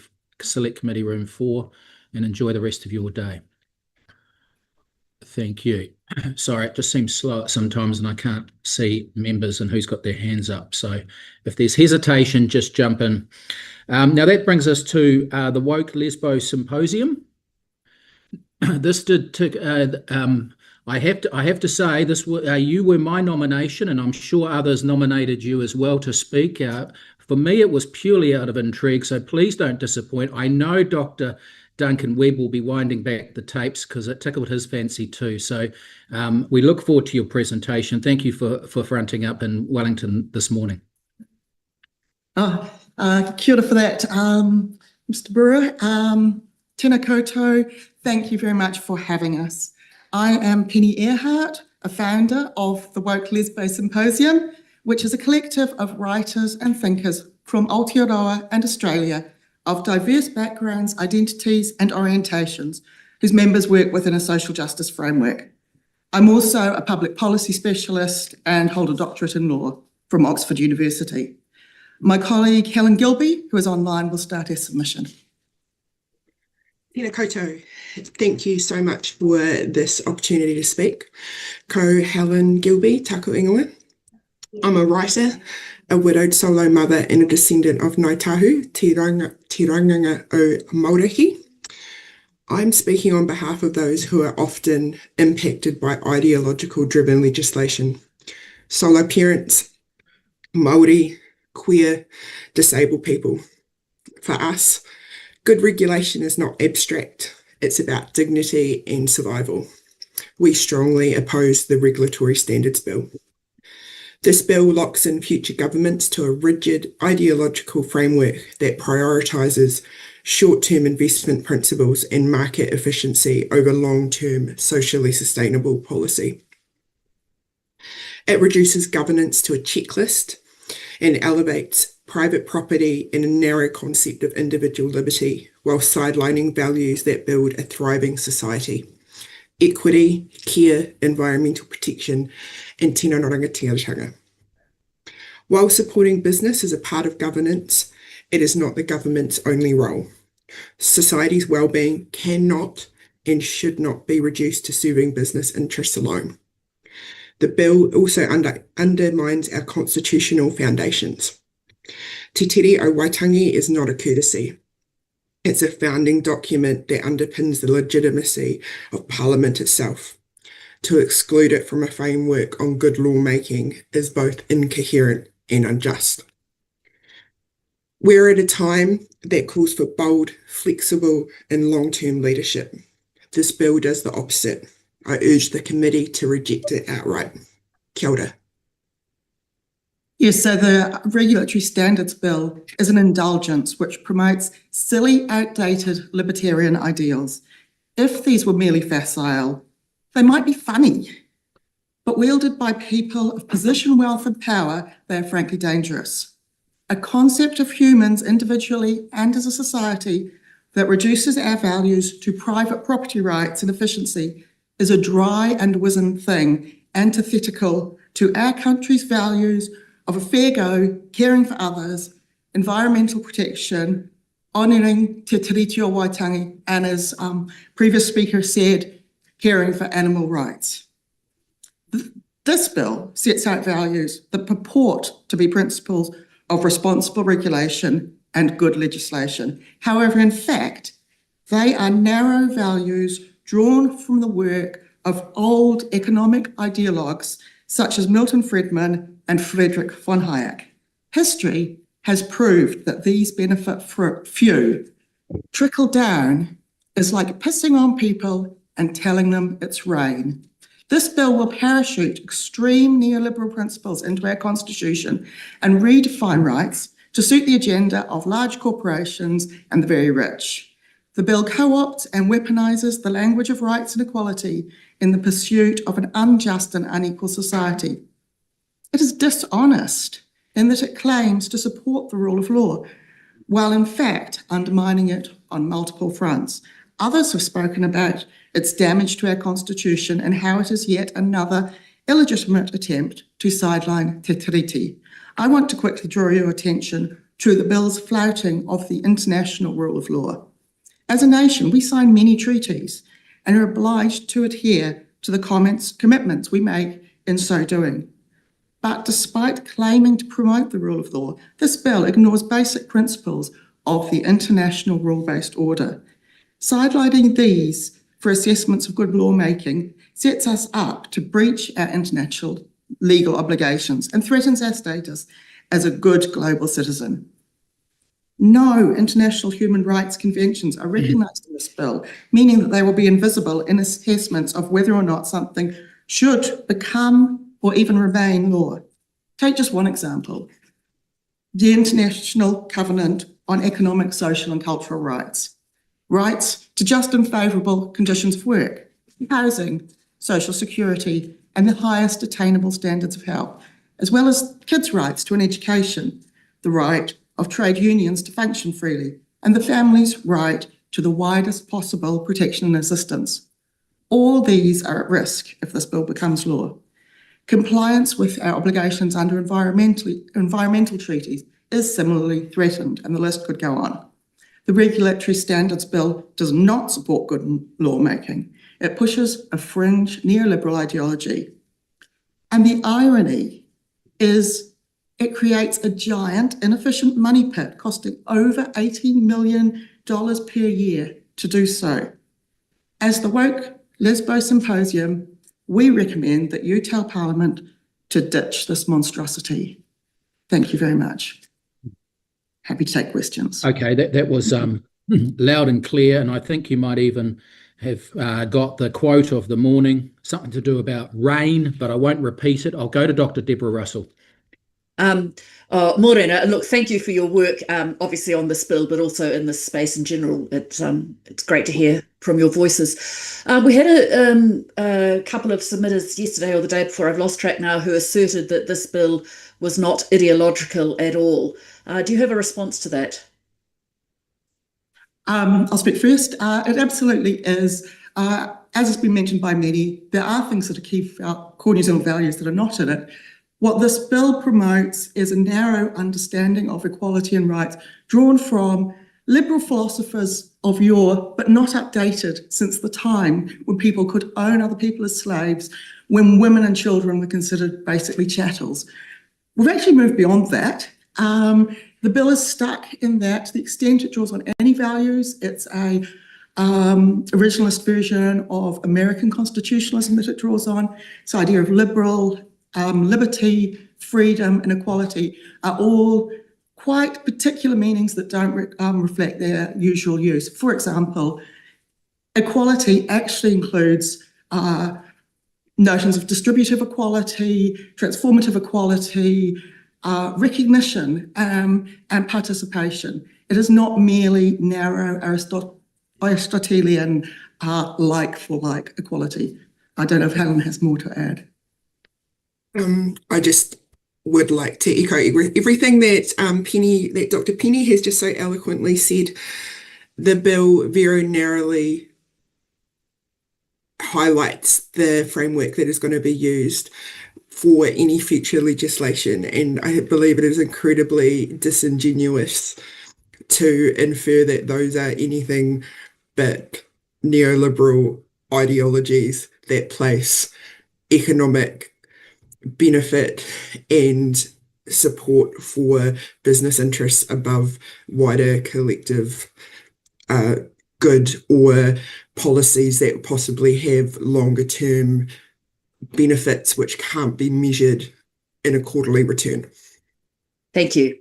Room 4, and enjoy the rest of your day. Thank you. Sorry, it just seems slow sometimes, and I can't see members and who's got their hands up. So if there's hesitation, just jump in. Now that brings us to the Woke Lesbbo Symposium. This did tick. I have to say this. You were my nomination, and I'm sure others nominated you as well to speak. For me, it was purely out of intrigue. So please don't disappoint. I know Dr. Duncan Webb will be winding back the tapes because it tickled his fancy too. So we look forward to your presentation. Thank you for fronting up in Wellington this morning. Kia ora for that, Mr. Brewer. Tēnā koutou, thank you very much for having us. I am Penny Earhart, a founder of the Woke Lesbbo Symposium, which is a collective of writers and thinkers from Aotearoa and Australia of diverse backgrounds, identities and orientations, whose members work within a social justice framework. I'm also a public policy specialist and hold a doctorate in law from Oxford University. My colleague Helen Gilby, who is online, will start her submission. Tēnā koutou. Thank you so much for this opportunity to speak. Ko Helen Gilby, taku ingoa. I'm a writer, a widowed solo mother and a descendant of Ngāi Tahu, Te Ranganga o Mauriki. I'm speaking on behalf of those who are often impacted by ideological driven legislation. Solo parents, Māori, queer, disabled people. For us, good regulation is not abstract, it's about dignity and survival. We strongly oppose the Regulatory Standards Bill. This bill locks in future governments to a rigid ideological framework that prioritises short-term investment principles and market efficiency over long-term socially sustainable policy. It reduces governance to a checklist and elevates private property in a narrow concept of individual liberty while sidelining values that build a thriving society. Equity, care, environmental protection, and tino rangatiratanga. While supporting business is a part of governance, it is not the government's only role. Society's well-being cannot and should not be reduced to serving business interests alone. The bill also undermines our constitutional foundations. Te tere o Waitangi is not a courtesy. It's a founding document that underpins the legitimacy of Parliament itself. To exclude it from a framework on good lawmaking is both incoherent and unjust. We're at a time that calls for bold, flexible and long-term leadership. This bill does the opposite. I urge the committee to reject it outright. Kia ora. Yes, so the Regulatory Standards Bill is an indulgence which promotes silly, outdated libertarian ideals. If these were merely facile, they might be funny, but wielded by people of position, wealth and power, they are frankly dangerous. A concept of humans individually and as a society that reduces our values to private property rights and efficiency is a dry and wizened thing, antithetical to our country's values of a fair go, caring for others, environmental protection, honouring Te Tiriti o Waitangi, and as previous speaker said, caring for animal rights. This bill sets out values that purport to be principles of responsible regulation and good legislation. However, in fact, they are narrow values drawn from the work of old economic ideologues such as Milton Friedman and Friedrich von Hayek. History has proved that these benefit for few. Trickle down is like pissing on people and telling them it's rain. This bill will parachute extreme neoliberal principles into our constitution and redefine rights to suit the agenda of large corporations and the very rich. The bill co-opts and weaponises the language of rights and equality in the pursuit of an unjust and unequal society. It is dishonest in that it claims to support the rule of law, while in fact undermining it on multiple fronts. Others have spoken about its damage to our constitution and how it is yet another illegitimate attempt to sideline Te Tiriti. I want to quickly draw your attention to the bill's flouting of the international rule of law. As a nation, we sign many treaties and are obliged to adhere to the commitments we make in so doing. But despite claiming to promote the rule of law, this bill ignores basic principles of the international rule-based order. Sidelining these for assessments of good lawmaking sets us up to breach our international legal obligations and threatens our status as a good global citizen. No international human rights conventions are recognised in this bill, meaning that they will be invisible in assessments of whether or not something should become or even remain law. Take just one example, the International Covenant on Economic, Social and Cultural Rights. Rights to just and favourable conditions of work, housing, social security and the highest attainable standards of health, as well as kids' rights to an education, the right of trade unions to function freely, and the family's right to the widest possible protection and assistance. All these are at risk if this bill becomes law. Compliance with our obligations under environmental treaties is similarly threatened, and the list could go on. The Regulatory Standards Bill does not support good lawmaking. It pushes a fringe neoliberal ideology. And the irony is it creates a giant, inefficient money pit costing over $18 million per year to do so. As the woke Lesbbo Symposium, we recommend that you tell Parliament to ditch this monstrosity. Thank you very much. Happy to take questions. Okay, that was loud and clear, and I think you might even have got the quote of the morning, something to do about rain, but I won't repeat it. I'll go to Dr. Deborah Russell. Morena, look, thank you for your work, obviously on this bill, but also in this space in general. It's great to hear from your voices. We had a couple of submitters yesterday or the day before, I've lost track now, who asserted that this bill was not ideological at all. Do you have a response to that? I'll speak first. It absolutely is. As has been mentioned by many, there are things that are key core New Zealand values that are not in it. What this bill promotes is a narrow understanding of equality and rights drawn from liberal philosophers of yore, but not updated since the time when people could own other people as slaves, when women and children were considered basically chattels. We've actually moved beyond that. The bill is stuck in that to the extent it draws on any values, it's a originalist version of American constitutionalism that it draws on. This idea of liberty, freedom, and equality are all quite particular meanings that don't reflect their usual use. For example, equality actually includes notions of distributive equality, transformative equality, recognition, and participation. It is not merely narrow Aristotelian like for like equality. I don't know if Helen has more to add. I just would like to echo everything that Dr. Penny has just so eloquently said. The bill very narrowly highlights the framework that is going to be used for any future legislation, and I believe it is incredibly disingenuous to infer that those are anything but neoliberal ideologies that place economic benefit and support for business interests above wider collective good, or policies that possibly have longer term benefits which can't be measured in a quarterly return. Thank you.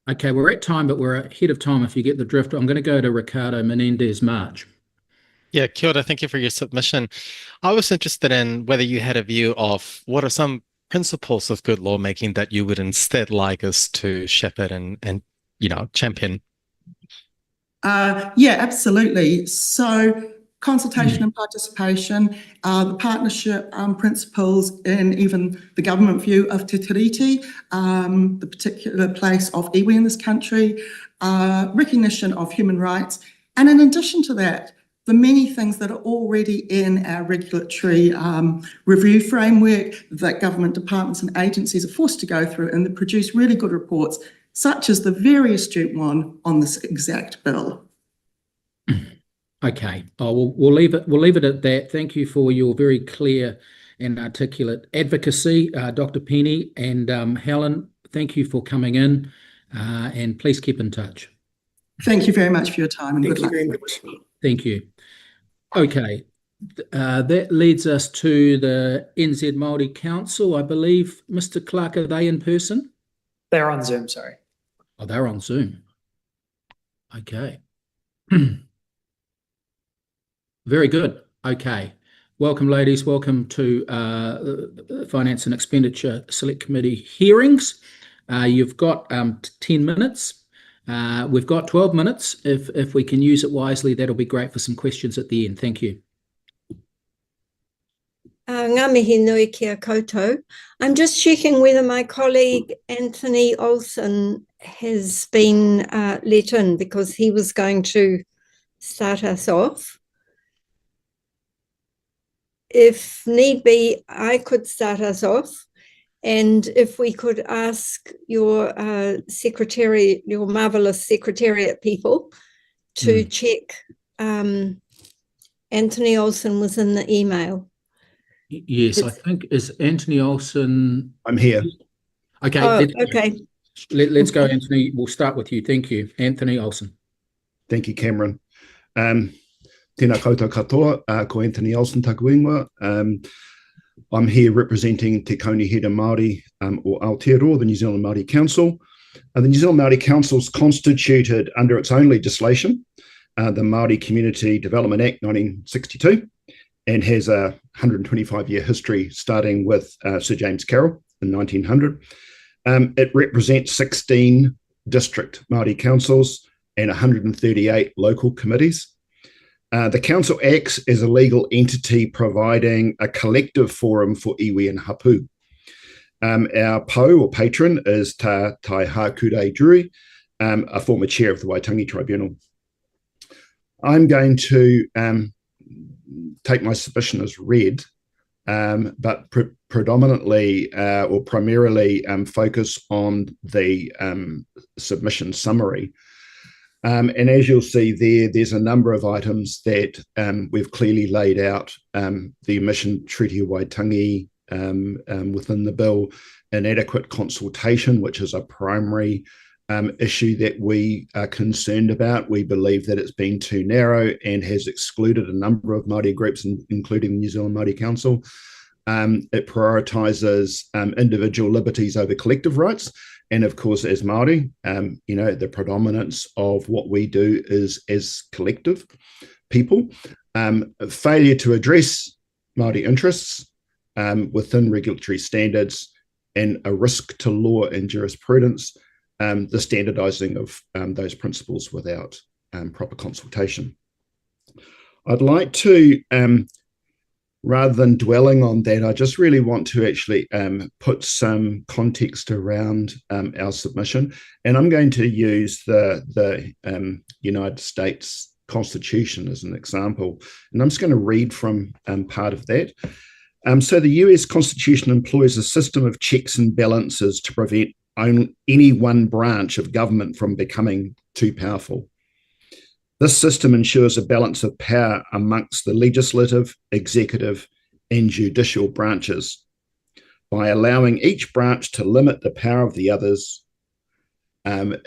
Okay, we're at time, but we're ahead of time if you get the drift. I'm going to go to Ricardo Menendez-March. Yeah, kia ora, thank you for your submission. I was interested in whether you had a view of what are some principles of good lawmaking that you would instead like us to shepherd and champion. Yeah, absolutely. So consultation and participation, the partnership principles in even the government view of Te Tiriti, the particular place of iwi in this country, recognition of human rights, and in addition to that, the many things that are already in our regulatory review framework that government departments and agencies are forced to go through and that produce really good reports, such as the very astute one on this exact bill. Okay, we'll leave it at that. Thank you for your very clear and articulate advocacy, Dr. Penny, and Helen. Thank you for coming in, and please keep in touch. Thank you very much for your time, and good luck. Very much. Thank you. Okay, that leads us to the NZ Māori Council. I believe, Mr. Clerk, are they in person? They're on Zoom, sorry. Oh, they're on Zoom. Okay. Very good. Okay. Welcome, ladies. Welcome to the Finance and Expenditure Select Committee hearings. You've got 10 minutes. We've got 12 minutes. If we can use it wisely, that'll be great for some questions at the end. Thank you. Ngā mihi nui kia koutou. I'm just checking whether my colleague Anthony Olsen has been let in, because he was going to start us off. If need be, I could start us off. And if we could ask your secretary, your marvelous secretariat people to check Anthony Olsen was in the email. Yes, I think, is Anthony Olsen? I'm here. Okay. Okay. Let's go, Anthony. We'll start with you. Thank you. Anthony Olsen. Thank you, Cameron. Tēnā koutou katoa, ko Anthony Olsen taku ingoa. I'm here representing Te Kaunihera Māori or Aotearoa, the New Zealand Māori Council. The New Zealand Māori Council is constituted under its own legislation, the Māori Community Development Act 1962, and has a 125-year history starting with Sir James Carroll in 1900. It represents 16 district Māori councils and 138 local committees. The council acts as a legal entity providing a collective forum for iwi and hapu. Our po or patron is Tā Tai Hākure Drui, a former chair of the Waitangi Tribunal. I'm going to take my submission as read, but predominantly or primarily focus on the submission summary. And as you'll see there's a number of items that we've clearly laid out. The Emission Treaty of Waitangi within the bill, inadequate consultation, which is a primary issue that we are concerned about. We believe that it's been too narrow and has excluded a number of Māori groups, including the New Zealand Māori Council. It prioritises individual liberties over collective rights. And of course, as Māori, the predominance of what we do is as collective people. Failure to address Māori interests within regulatory standards and a risk to law and jurisprudence, the standardising of those principles without proper consultation. I'd like to, rather than dwelling on that, I just really want to actually put some context around our submission. And I'm going to use the United States Constitution as an example. And I'm just going to read from part of that. So the US Constitution employs a system of checks and balances to prevent any one branch of government from becoming too powerful. This system ensures a balance of power amongst the legislative, executive, and judicial branches by allowing each branch to limit the power of the others. And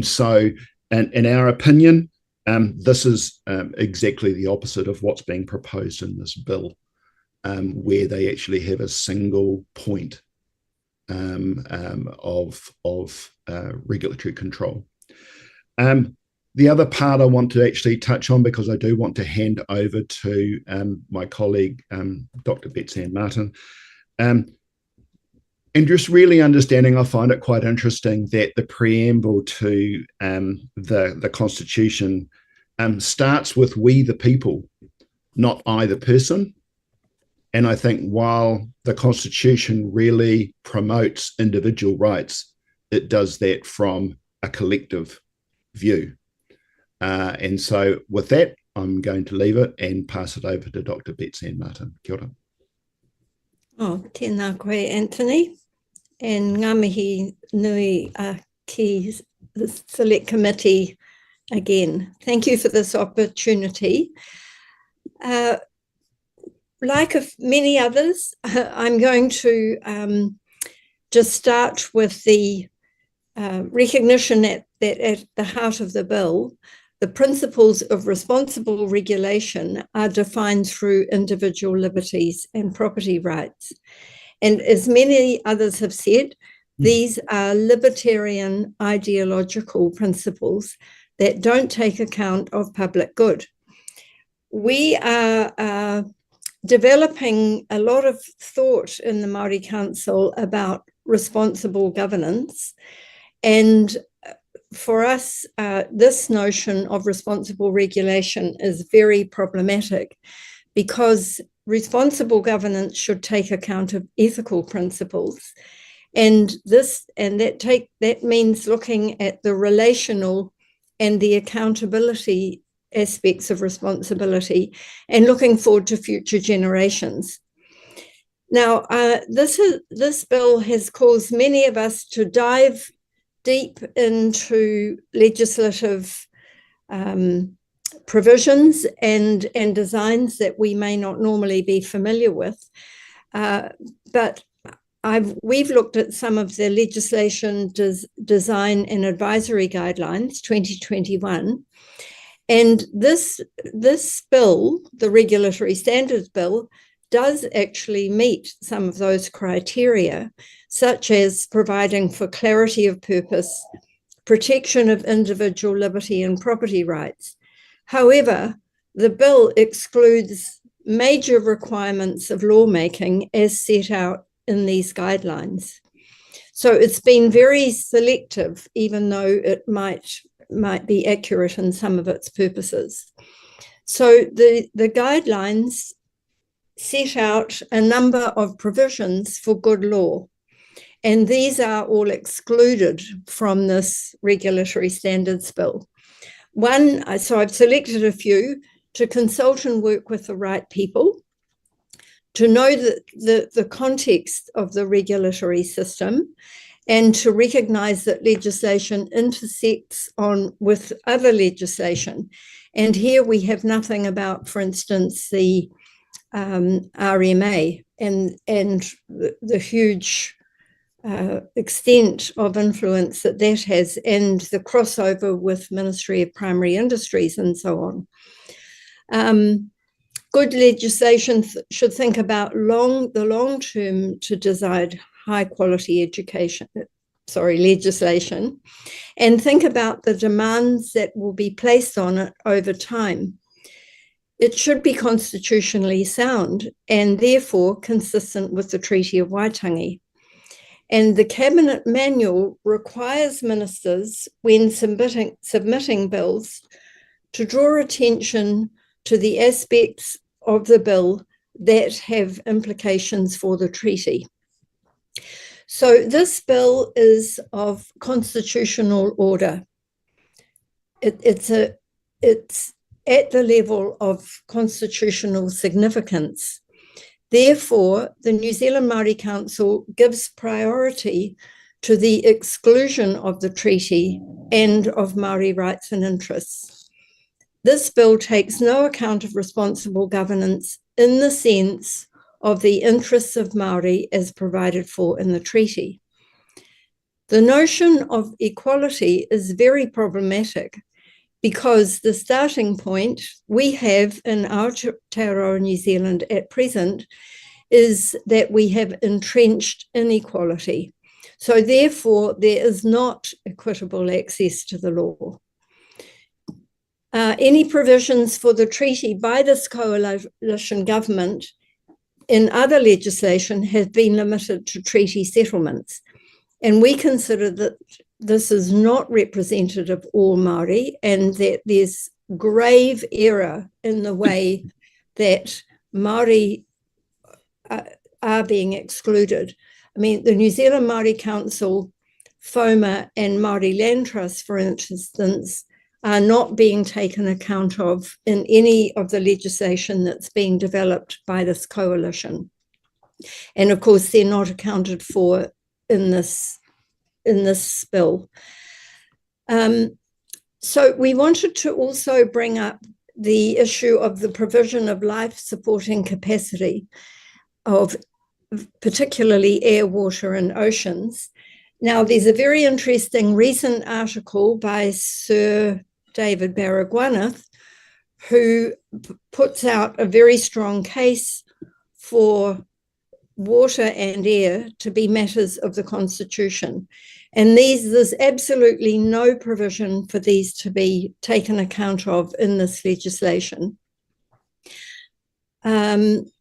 so, in our opinion, this is exactly the opposite of what's being proposed in this bill, where they actually have a single point of regulatory control. The other part I want to actually touch on, because I do want to hand over to my colleague, Dr. Betsy Martin, and just really understanding, I find it quite interesting that the preamble to the Constitution starts with "we the people," not "I the person." And I think while the Constitution really promotes individual rights, it does that from a collective view. And so with that, I'm going to leave it and pass it over to Dr. Betsy Martin. Kia ora. Oh, tēnā koe, Anthony. And ngā mihi nui ki the Select Committee again. Thank you for this opportunity. Like many others, I'm going to just start with the recognition that at the heart of the bill, the principles of responsible regulation are defined through individual liberties and property rights. And as many others have said, these are libertarian ideological principles that don't take account of public good. We are developing a lot of thought in the Māori Council about responsible governance. And for us, this notion of responsible regulation is very problematic, because responsible governance should take account of ethical principles. And that means looking at the relational and the accountability aspects of responsibility and looking forward to future generations. Now, this bill has caused many of us to dive deep into legislative provisions and designs that we may not normally be familiar with. But we've looked at some of the legislation design and advisory guidelines 2021. And this bill, the Regulatory Standards Bill, does actually meet some of those criteria, such as providing for clarity of purpose, protection of individual liberty and property rights. However, the bill excludes major requirements of lawmaking as set out in these guidelines. So it's been very selective, even though it might be accurate in some of its purposes. So the guidelines set out a number of provisions for good law, and these are all excluded from this Regulatory Standards Bill. So I've selected a few: to consult and work with the right people, to know the context of the regulatory system, and to recognise that legislation intersects with other legislation. And here we have nothing about, for instance, the RMA and the huge extent of influence that that has, and the crossover with Ministry of Primary Industries and so on. Good legislation should think about the long term to decide high quality legislation, and think about the demands that will be placed on it over time. It should be constitutionally sound and therefore consistent with the Treaty of Waitangi. And the Cabinet Manual requires ministers, when submitting bills, to draw attention to the aspects of the bill that have implications for the treaty. So this bill is of constitutional order. It's at the level of constitutional significance. Therefore, the New Zealand Māori Council gives priority to the exclusion of the treaty and of Māori rights and interests. This bill takes no account of responsible governance in the sense of the interests of Māori as provided for in the treaty. The notion of equality is very problematic because the starting point we have in Aotearoa, New Zealand at present is that we have entrenched inequality. So therefore, there is not equitable access to the law. Any provisions for the treaty by this coalition government in other legislation have been limited to treaty settlements. And we consider that this is not representative of all Māori and that there's grave error in the way that Māori are being excluded. I mean, the New Zealand Māori Council, FOMA and Māori Land Trust, for instance, are not being taken account of in any of the legislation that's being developed by this coalition. And of course, they're not accounted for in this bill. So we wanted to also bring up the issue of the provision of life supporting capacity of particularly air, water and oceans. Now, there's a very interesting recent article by Sir David Baragwanath, who puts out a very strong case for water and air to be matters of the Constitution. And there's absolutely no provision for these to be taken account of in this legislation. And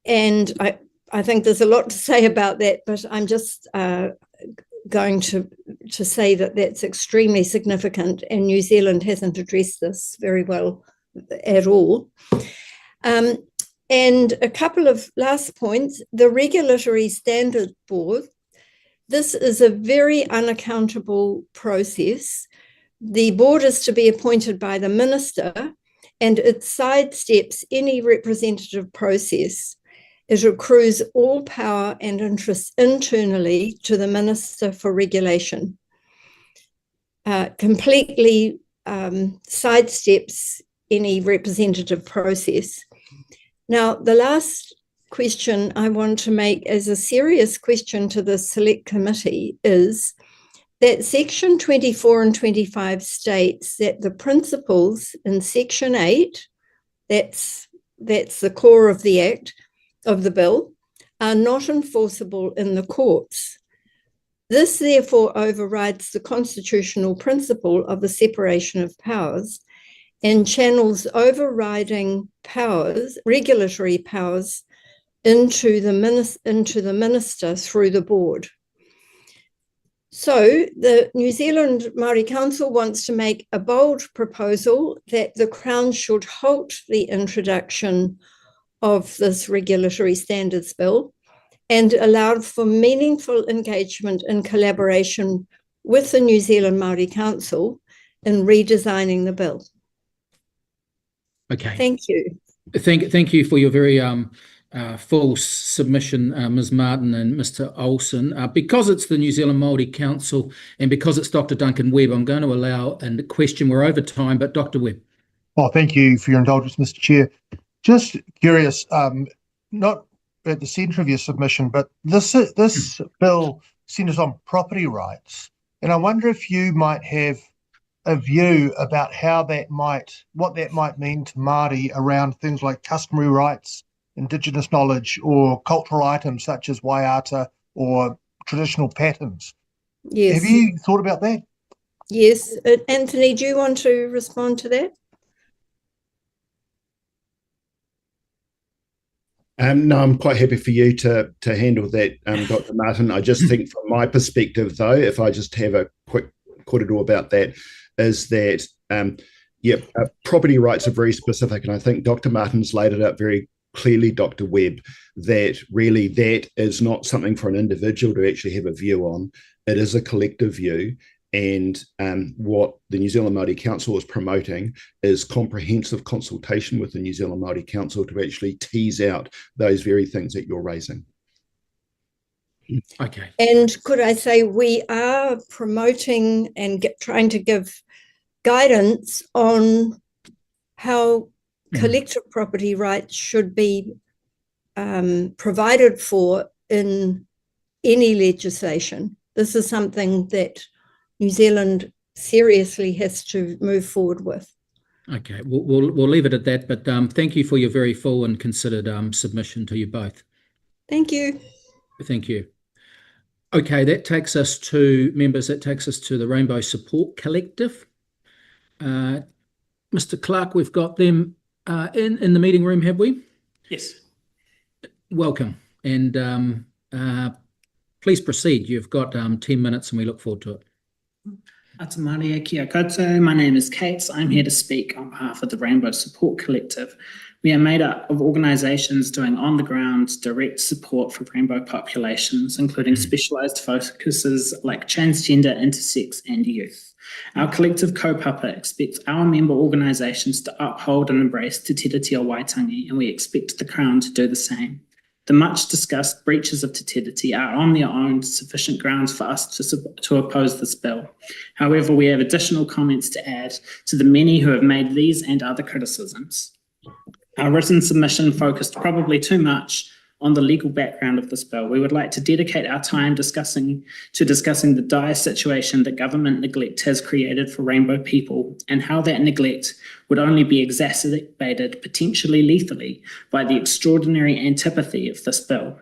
I think there's a lot to say about that, but I'm just going to say that that's extremely significant, and New Zealand hasn't addressed this very well at all. And a couple of last points. The Regulatory Standard Board, this is a very unaccountable process. The board is to be appointed by the minister, and it sidesteps any representative process. It accrues all power and interests internally to the Minister for Regulation. Completely sidesteps any representative process. Now, the last question I want to make as a serious question to the Select Committee is that Section 24 and 25 states that the principles in Section 8, that's the core of the Act, of the bill, are not enforceable in the courts. This therefore overrides the constitutional principle of the separation of powers and channels overriding powers, regulatory powers, into the minister through the board. So the New Zealand Māori Council wants to make a bold proposal that the Crown should halt the introduction of this regulatory standards bill and allow for meaningful engagement and collaboration with the New Zealand Māori Council in redesigning the bill. Okay. Thank you. Thank you for your very full submission, Ms. Martin and Mr. Olsen. Because it's the New Zealand Māori Council and because it's Dr. Duncan Webb, I'm going to allow a question. We're over time, but Dr. Webb. Well, thank you for your indulgence, Mr. Chair. Just curious, not at the centre of your submission, but this bill centres on property rights, and I wonder if you might have a view about what that might mean to Māori around things like customary rights, Indigenous knowledge, or cultural items such as waiata or traditional patterns. Yes. Have you thought about that? Yes. Anthony, do you want to respond to that? No, I'm quite happy for you to handle that, Dr. Martin. I just think from my perspective, though, if I just have a quick korero about that, is that, property rights are very specific. And I think Dr. Martin's laid it out very clearly, Dr. Webb, that really that is not something for an individual to actually have a view on. It is a collective view. And what the New Zealand Māori Council is promoting is comprehensive consultation with the New Zealand Māori Council to actually tease out those very things that you're raising. Okay. And could I say we are promoting and trying to give guidance on how collective property rights should be provided for in any legislation. This is something that New Zealand seriously has to move forward with. Okay, we'll leave it at that, but thank you for your very full and considered submission to you both. Thank you. Thank you. Okay, that takes us to the Rainbow Support Collective. Mr. Clerk, we've got them in the meeting room, have we? Yes. Welcome, and please proceed. You've got 10 minutes and we look forward to it. Ata Maria, kia koutou. My name is Kate. I'm here to speak on behalf of the Rainbow Support Collective. We are made up of organisations doing on-the-ground direct support for rainbow populations, including specialised focuses like transgender, intersex and youth. Our collective kaupapa expects our member organisations to uphold and embrace Te Tiriti o Waitangi, and we expect the Crown to do the same. The much discussed breaches of Te Tiriti are on their own sufficient grounds for us to oppose this bill. However, we have additional comments to add to the many who have made these and other criticisms. Our written submission focused probably too much on the legal background of this bill. We would like to dedicate our time discussing the dire situation that government neglect has created for rainbow people and how that neglect would only be exacerbated, potentially lethally, by the extraordinary antipathy of this bill.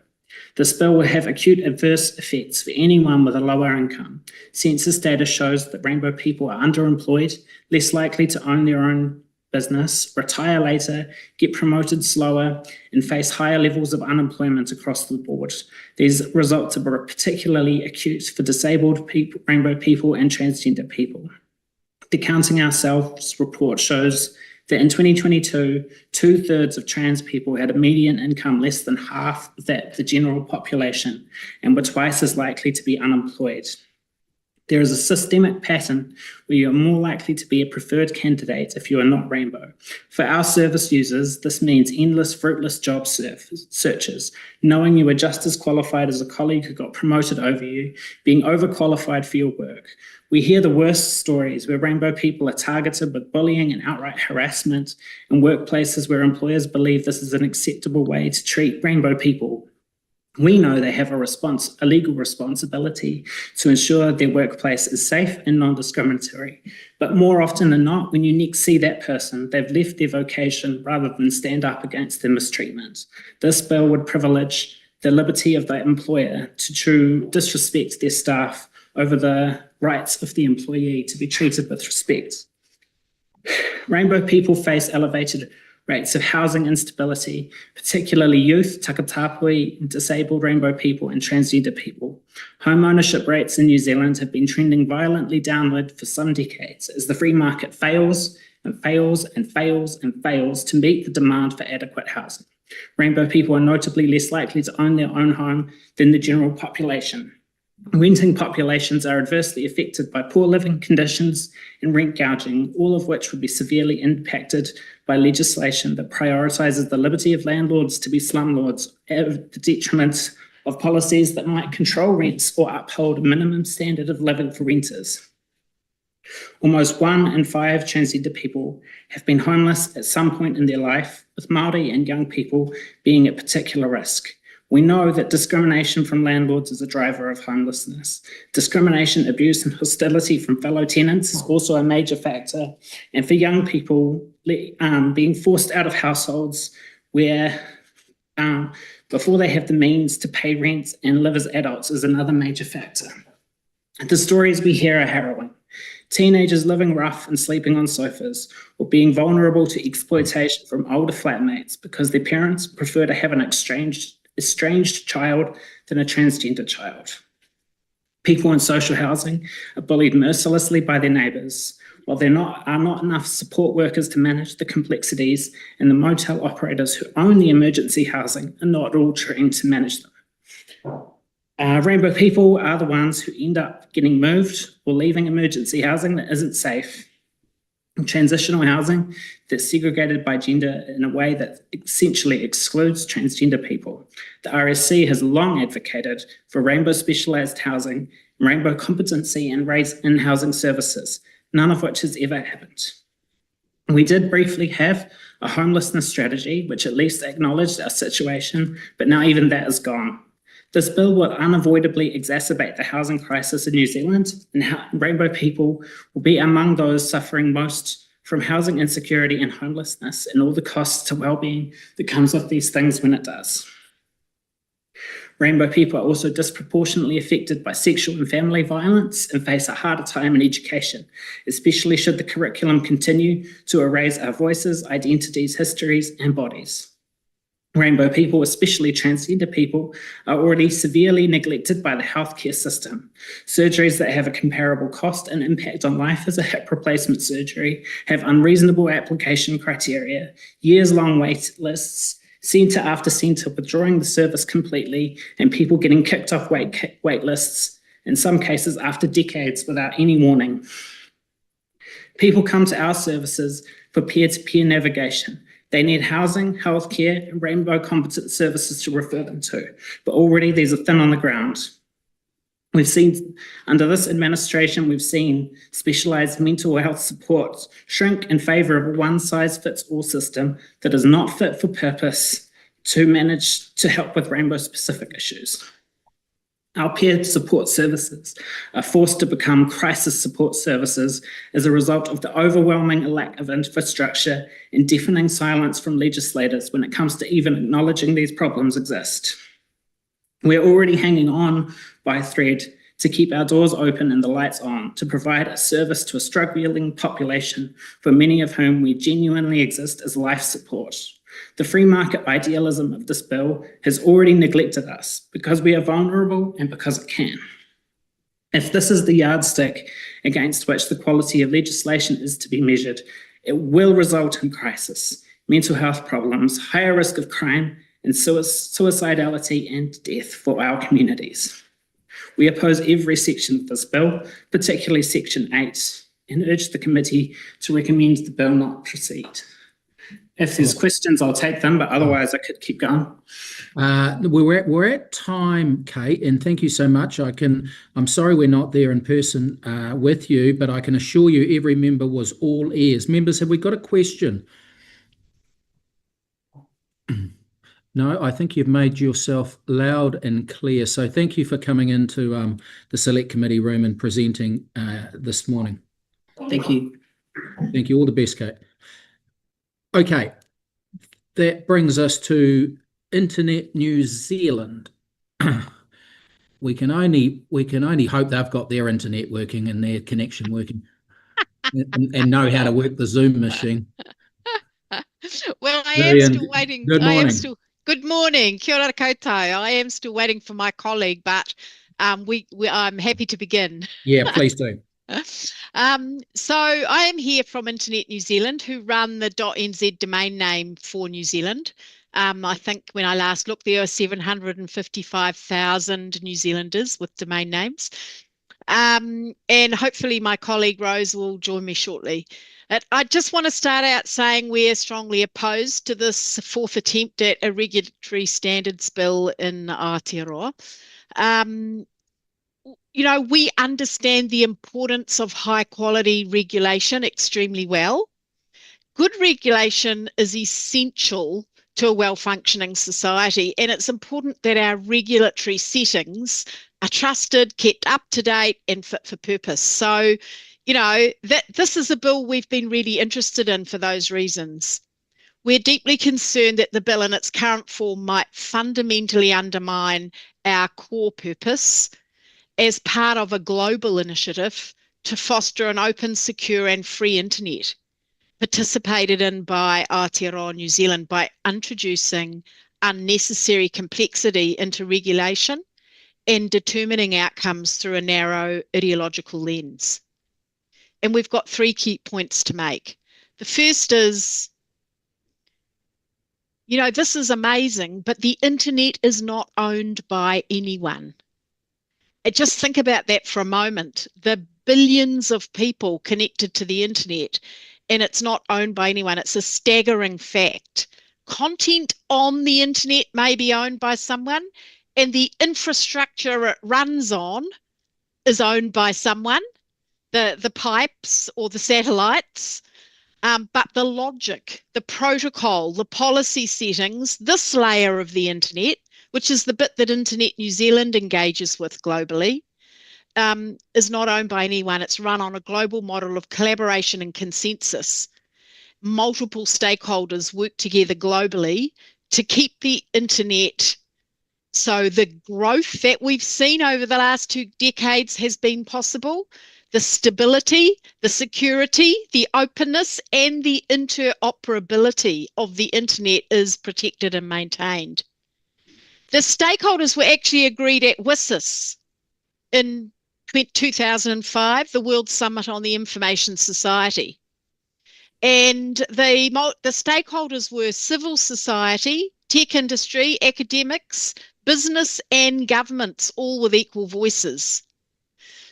This bill will have acute adverse effects for anyone with a lower income. Census data shows that rainbow people are underemployed, less likely to own their own business, retire later, get promoted slower, and face higher levels of unemployment across the board. These results are particularly acute for disabled people, rainbow people and transgender people. The Counting Ourselves report shows that in 2022, 2/3 of trans people had a median income less than half that of the general population and were twice as likely to be unemployed. There is a systemic pattern where you are more likely to be a preferred candidate if you are not rainbow. For our service users, this means endless, fruitless job searches, knowing you are just as qualified as a colleague who got promoted over you, being overqualified for your work. We hear the worst stories where rainbow people are targeted with bullying and outright harassment in workplaces where employers believe this is an acceptable way to treat rainbow people. We know they have a legal responsibility to ensure their workplace is safe and non-discriminatory. But more often than not, when you next see that person, they've left their vocation rather than stand up against their mistreatment. This bill would privilege the liberty of the employer to disrespect their staff over the rights of the employee to be treated with respect. Rainbow people face elevated rates of housing instability, particularly youth, takatapui, disabled rainbow people and transgender people. Home ownership rates in New Zealand have been trending violently downward for some decades as the free market fails and fails and fails and fails to meet the demand for adequate housing. Rainbow people are notably less likely to own their own home than the general population. Renting populations are adversely affected by poor living conditions and rent gouging, all of which would be severely impacted by legislation that prioritises the liberty of landlords to be slumlords at the detriment of policies that might control rents or uphold a minimum standard of living for renters. Almost 1 in 5 transgender people have been homeless at some point in their life, with Māori and young people being at particular risk. We know that discrimination from landlords is a driver of homelessness. Discrimination, abuse and hostility from fellow tenants is also a major factor. And for young people, being forced out of households where before they have the means to pay rent and live as adults is another major factor. The stories we hear are harrowing. Teenagers living rough and sleeping on sofas, or being vulnerable to exploitation from older flatmates because their parents prefer to have an estranged child than a transgender child. People in social housing are bullied mercilessly by their neighbours, while there are not enough support workers to manage the complexities, and the motel operators who own the emergency housing are not all trained to manage them. Rainbow people are the ones who end up getting moved or leaving emergency housing that isn't safe. Transitional housing that's segregated by gender in a way that essentially excludes transgender people. The RSC has long advocated for rainbow specialised housing, rainbow competency and race in housing services, none of which has ever happened. We did briefly have a homelessness strategy, which at least acknowledged our situation, but now even that is gone. This bill will unavoidably exacerbate the housing crisis in New Zealand, and rainbow people will be among those suffering most from housing insecurity and homelessness and all the costs to well-being that comes with these things when it does. Rainbow people are also disproportionately affected by sexual and family violence and face a harder time in education, especially should the curriculum continue to erase our voices, identities, histories, and bodies. Rainbow people, especially transgender people, are already severely neglected by the healthcare system. Surgeries that have a comparable cost and impact on life as a hip replacement surgery have unreasonable application criteria, years-long wait lists, centre after centre withdrawing the service completely, and people getting kicked off wait lists, in some cases after decades without any warning. People come to our services for peer-to-peer navigation. They need housing, healthcare, and rainbow competent services to refer them to, but already these are thin on the ground. We've seen, under this administration, we've seen specialised mental health support shrink in favour of a one-size-fits-all system that is not fit for purpose to help with rainbow-specific issues. Our peer support services are forced to become crisis support services as a result of the overwhelming lack of infrastructure and deafening silence from legislators when it comes to even acknowledging these problems exist. We're already hanging on by a thread to keep our doors open and the lights on, to provide a service to a struggling population, for many of whom we genuinely exist as life support. The free market idealism of this bill has already neglected us because we are vulnerable and because it can. If this is the yardstick against which the quality of legislation is to be measured, it will result in crisis, mental health problems, higher risk of crime, and suicidality and death for our communities. We oppose every section of this bill, particularly Section 8, and urge the committee to recommend the bill not proceed. If there's questions, I'll take them, but otherwise I could keep going. We're at time, Kate, and thank you so much. I'm sorry we're not there in person with you, but I can assure you every member was all ears. Members, have we got a question? No, I think you've made yourself loud and clear. So thank you for coming into the Select Committee room and presenting this morning. Thank you. Thank you. All the best, Kate. Okay, that brings us to Internet New Zealand. We can only hope they've got their internet working and their connection working, and know how to work the Zoom machine. Well, I am still waiting. Good morning. Good morning. Kia ora koutou. I am still waiting for my colleague, but I'm happy to begin. Yeah, please do. So I am here from Internet New Zealand, who run the .nz domain name for New Zealand. I think when I last looked, there are 755,000 New Zealanders with domain names. And hopefully my colleague Rose will join me shortly. I just want to start out saying we're strongly opposed to this fourth attempt at a regulatory standards bill in Aotearoa. You know, we understand the importance of high quality regulation extremely well. Good regulation is essential to a well-functioning society. And it's important that our regulatory settings are trusted, kept up to date, and fit for purpose. So, you know, that this is a bill we've been really interested in for those reasons. We're deeply concerned that the bill in its current form might fundamentally undermine our core purpose as part of a global initiative to foster an open, secure and free internet, participated in by Aotearoa New Zealand by introducing unnecessary complexity into regulation and determining outcomes through a narrow ideological lens. And we've got 3 key points to make. The first is, you know, this is amazing, but the internet is not owned by anyone. Just think about that for a moment. The billions of people connected to the internet, and it's not owned by anyone. It's a staggering fact. Content on the internet may be owned by someone, and the infrastructure it runs on is owned by someone, the pipes or the satellites. But the logic, the protocol, the policy settings, this layer of the internet, which is the bit that Internet New Zealand engages with globally, is not owned by anyone. It's run on a global model of collaboration and consensus. Multiple stakeholders work together globally to keep the internet. So the growth that we've seen over the last 2 decades has been possible. The stability, the security, the openness, and the interoperability of the internet is protected and maintained. The stakeholders were actually agreed at WSIS in 2005, the World Summit on the Information Society. And the stakeholders were civil society, tech industry, academics, business and governments, all with equal voices.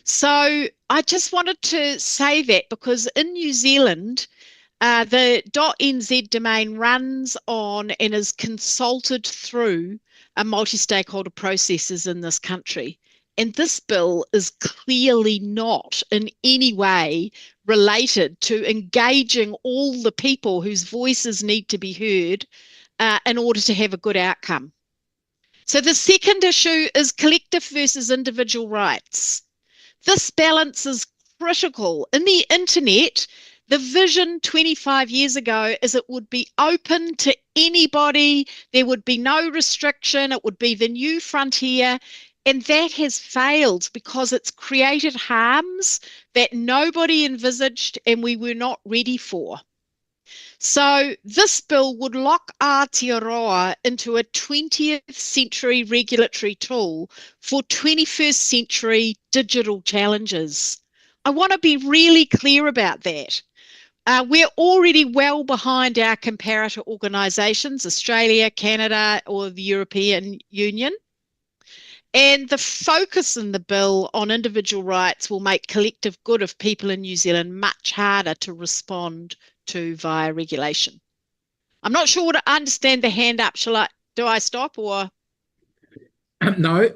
So I just wanted to say that because in New Zealand, the .nz domain runs on and is consulted through multi-stakeholder processes in this country. And this bill is clearly not in any way related to engaging all the people whose voices need to be heard in order to have a good outcome. So the second issue is collective versus individual rights. This balance is critical. In the internet, the vision 25 years ago is it would be open to anybody. There would be no restriction. It would be the new frontier. And that has failed because it's created harms that nobody envisaged and we were not ready for. So this bill would lock Aotearoa into a 20th century regulatory tool for 21st century digital challenges. I want to be really clear about that. We're already well behind our comparator organisations, Australia, Canada, or the European Union. And the focus in the bill on individual rights will make collective good of people in New Zealand much harder to respond to via regulation. I'm not sure what I understand the hand up. Do I stop or? No.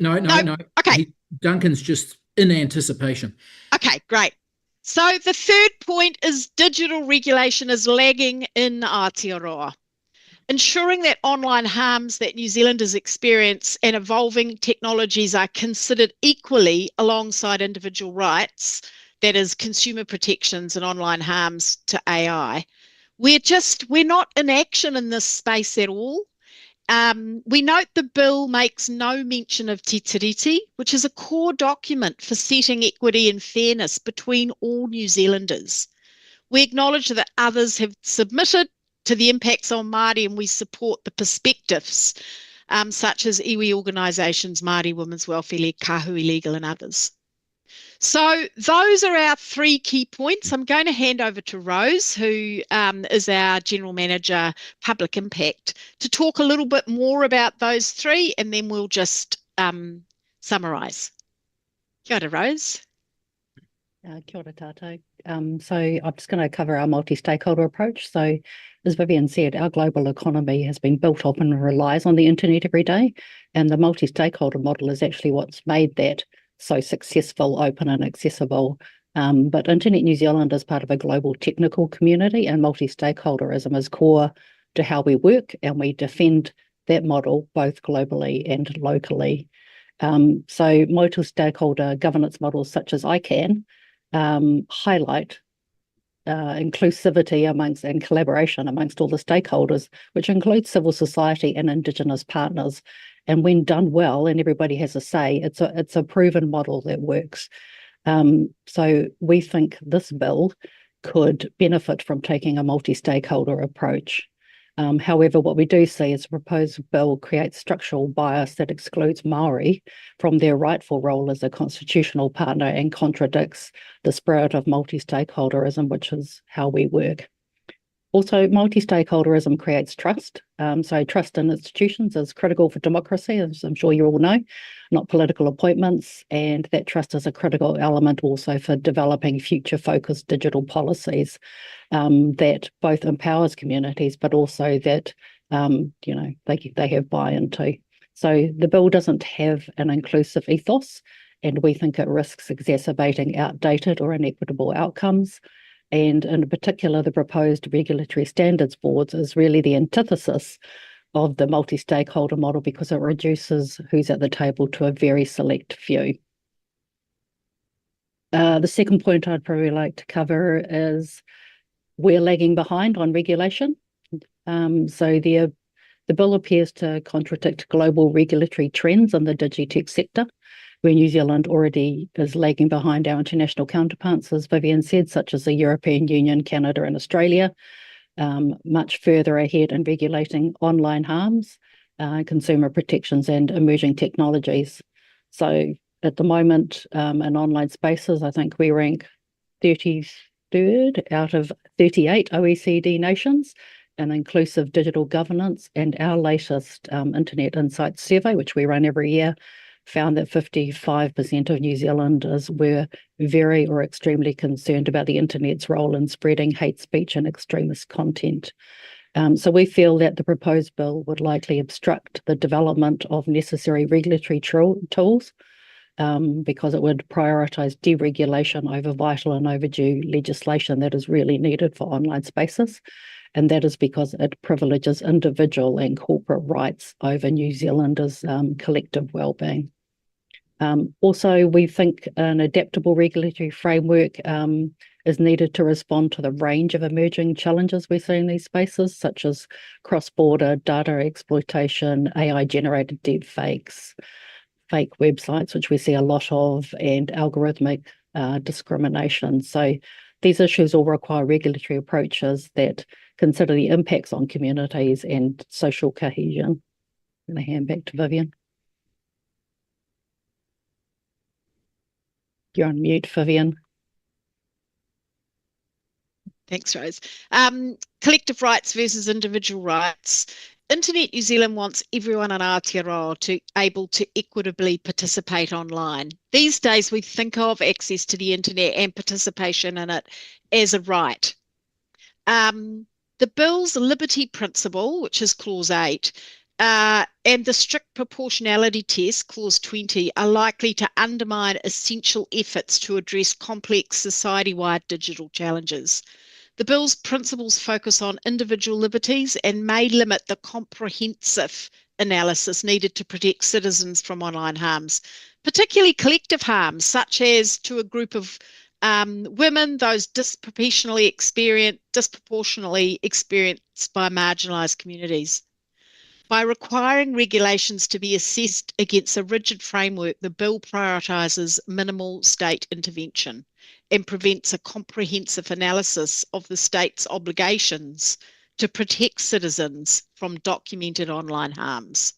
Okay. Duncan's just in anticipation. Okay, great. So the third point is digital regulation is lagging in Aotearoa. Ensuring that online harms that New Zealanders experience and evolving technologies are considered equally alongside individual rights, that is consumer protections and online harms to AI. We're not in action in this space at all. We note the bill makes no mention of Te Tiriti, which is a core document for setting equity and fairness between all New Zealanders. We acknowledge that others have submitted to the impacts on Māori, and we support the perspectives such as iwi organisations, Māori Women's Welfare League, Kahui Legal and others. So those are our 3 key points. I'm going to hand over to Rose, who is our General Manager, Public Impact, to talk a little bit more about those 3, and then we'll just summarise. Kia ora, Rose. Kia ora tātou. So I'm just going to cover our multi-stakeholder approach. So as Vivian said, our global economy has been built up and relies on the internet every day. And the multi-stakeholder model is actually what's made that so successful, open and accessible. But Internet New Zealand is part of a global technical community, and multi-stakeholderism is core to how we work, and we defend that model both globally and locally. So multi-stakeholder governance models such as ICANN highlight inclusivity and collaboration amongst all the stakeholders, which includes civil society and Indigenous partners. And when done well, and everybody has a say, it's a proven model that works. So we think this bill could benefit from taking a multi-stakeholder approach. However, what we do see is the proposed bill creates structural bias that excludes Māori from their rightful role as a constitutional partner and contradicts the spirit of multi-stakeholderism, which is how we work. Also, multi-stakeholderism creates trust. So trust in institutions is critical for democracy, as I'm sure you all know, not political appointments. And that trust is a critical element also for developing future-focused digital policies that both empowers communities, but also that, they have buy-in to. So the bill doesn't have an inclusive ethos, and we think it risks exacerbating outdated or inequitable outcomes. And in particular, the proposed regulatory standards boards is really the antithesis of the multi-stakeholder model because it reduces who's at the table to a very select few. The second point I'd probably like to cover is we're lagging behind on regulation. So the bill appears to contradict global regulatory trends in the digitech sector, where New Zealand already is lagging behind our international counterparts, as Vivian said, such as the European Union, Canada and Australia, much further ahead in regulating online harms, consumer protections and emerging technologies. So at the moment, in online spaces, I think we rank 33rd out of 38 OECD nations in inclusive digital governance, and our latest Internet Insights survey, which we run every year, found that 55% of New Zealanders were very or extremely concerned about the internet's role in spreading hate speech and extremist content. So we feel that the proposed bill would likely obstruct the development of necessary regulatory tools because it would prioritise deregulation over vital and overdue legislation that is really needed for online spaces. And that is because it privileges individual and corporate rights over New Zealanders' collective well-being. Also, we think an adaptable regulatory framework is needed to respond to the range of emerging challenges we see in these spaces, such as cross-border data exploitation, AI-generated deepfakes, fake websites, which we see a lot of, and algorithmic discrimination. So these issues all require regulatory approaches that consider the impacts on communities and social cohesion. I'm going to hand back to Vivian. You're on mute, Vivian. Thanks, Rose. Collective rights versus individual rights. Internet New Zealand wants everyone in Aotearoa able to equitably participate online. These days, we think of access to the internet and participation in it as a right. The bill's liberty principle, which is clause 8, and the strict proportionality test, clause 20, are likely to undermine essential efforts to address complex society-wide digital challenges. The bill's principles focus on individual liberties and may limit the comprehensive analysis needed to protect citizens from online harms, particularly collective harms, such as to a group of women, those disproportionately experienced by marginalised communities. By requiring regulations to be assessed against a rigid framework, the bill prioritises minimal state intervention and prevents a comprehensive analysis of the state's obligations to protect citizens from documented online harms.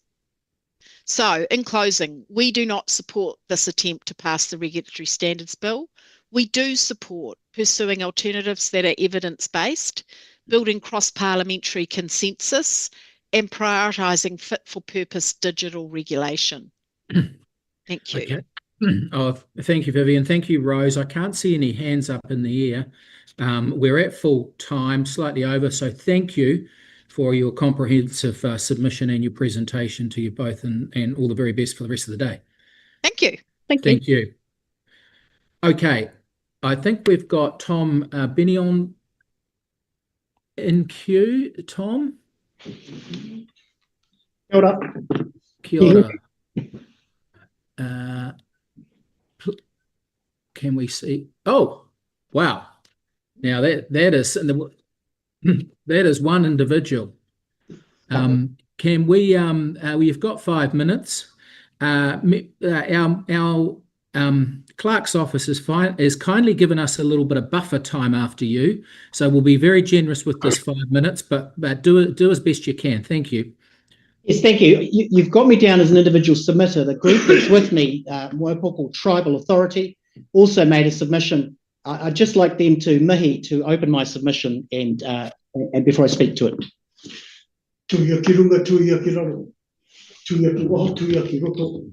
So, in closing, we do not support this attempt to pass the Regulatory Standards Bill. We do support pursuing alternatives that are evidence-based, building cross-parliamentary consensus, and prioritising fit-for-purpose digital regulation. Thank you. Okay. Oh, thank you, Vivian. Thank you, Rose. I can't see any hands up in the air. We're at full time, slightly over, so thank you for your comprehensive submission and your presentation to you both, and all the very best for the rest of the day. Thank you. Thank you. Okay, I think we've got Tom Bennion in queue. Tom? Kia ora. Kia ora. Can we see? Oh, wow. Now that is one individual. Can we? We've got 5 minutes. Our clerk's office has kindly given us a little bit of buffer time after you, so we'll be very generous with this 5 minutes. But do as best you can. Thank you. Yes, thank you. You've got me down as an individual submitter. The group that's with me, Muaūpoko Tribal Authority, also made a submission. I'd just like them to mihi to open my submission and before I speak to it. Tuia ki runga, tuia ki raro. Tuia ki waho, tuia ki roto.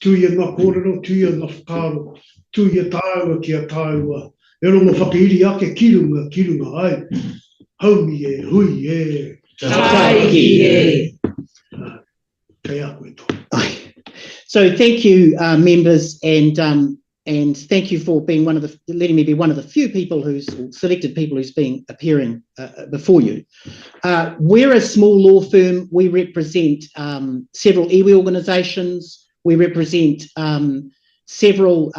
Tuia ngā kōrero, tuia ngā whakaro. Tuia tāua ki a tāua. E rongo whakeiri ake ki runga ai. Haumi e, hui e. Taiki e. So thank you, members, and thank you for being letting me be one of the few people selected people who's been appearing before you. We're a small law firm. We represent several iwi organisations. We represent several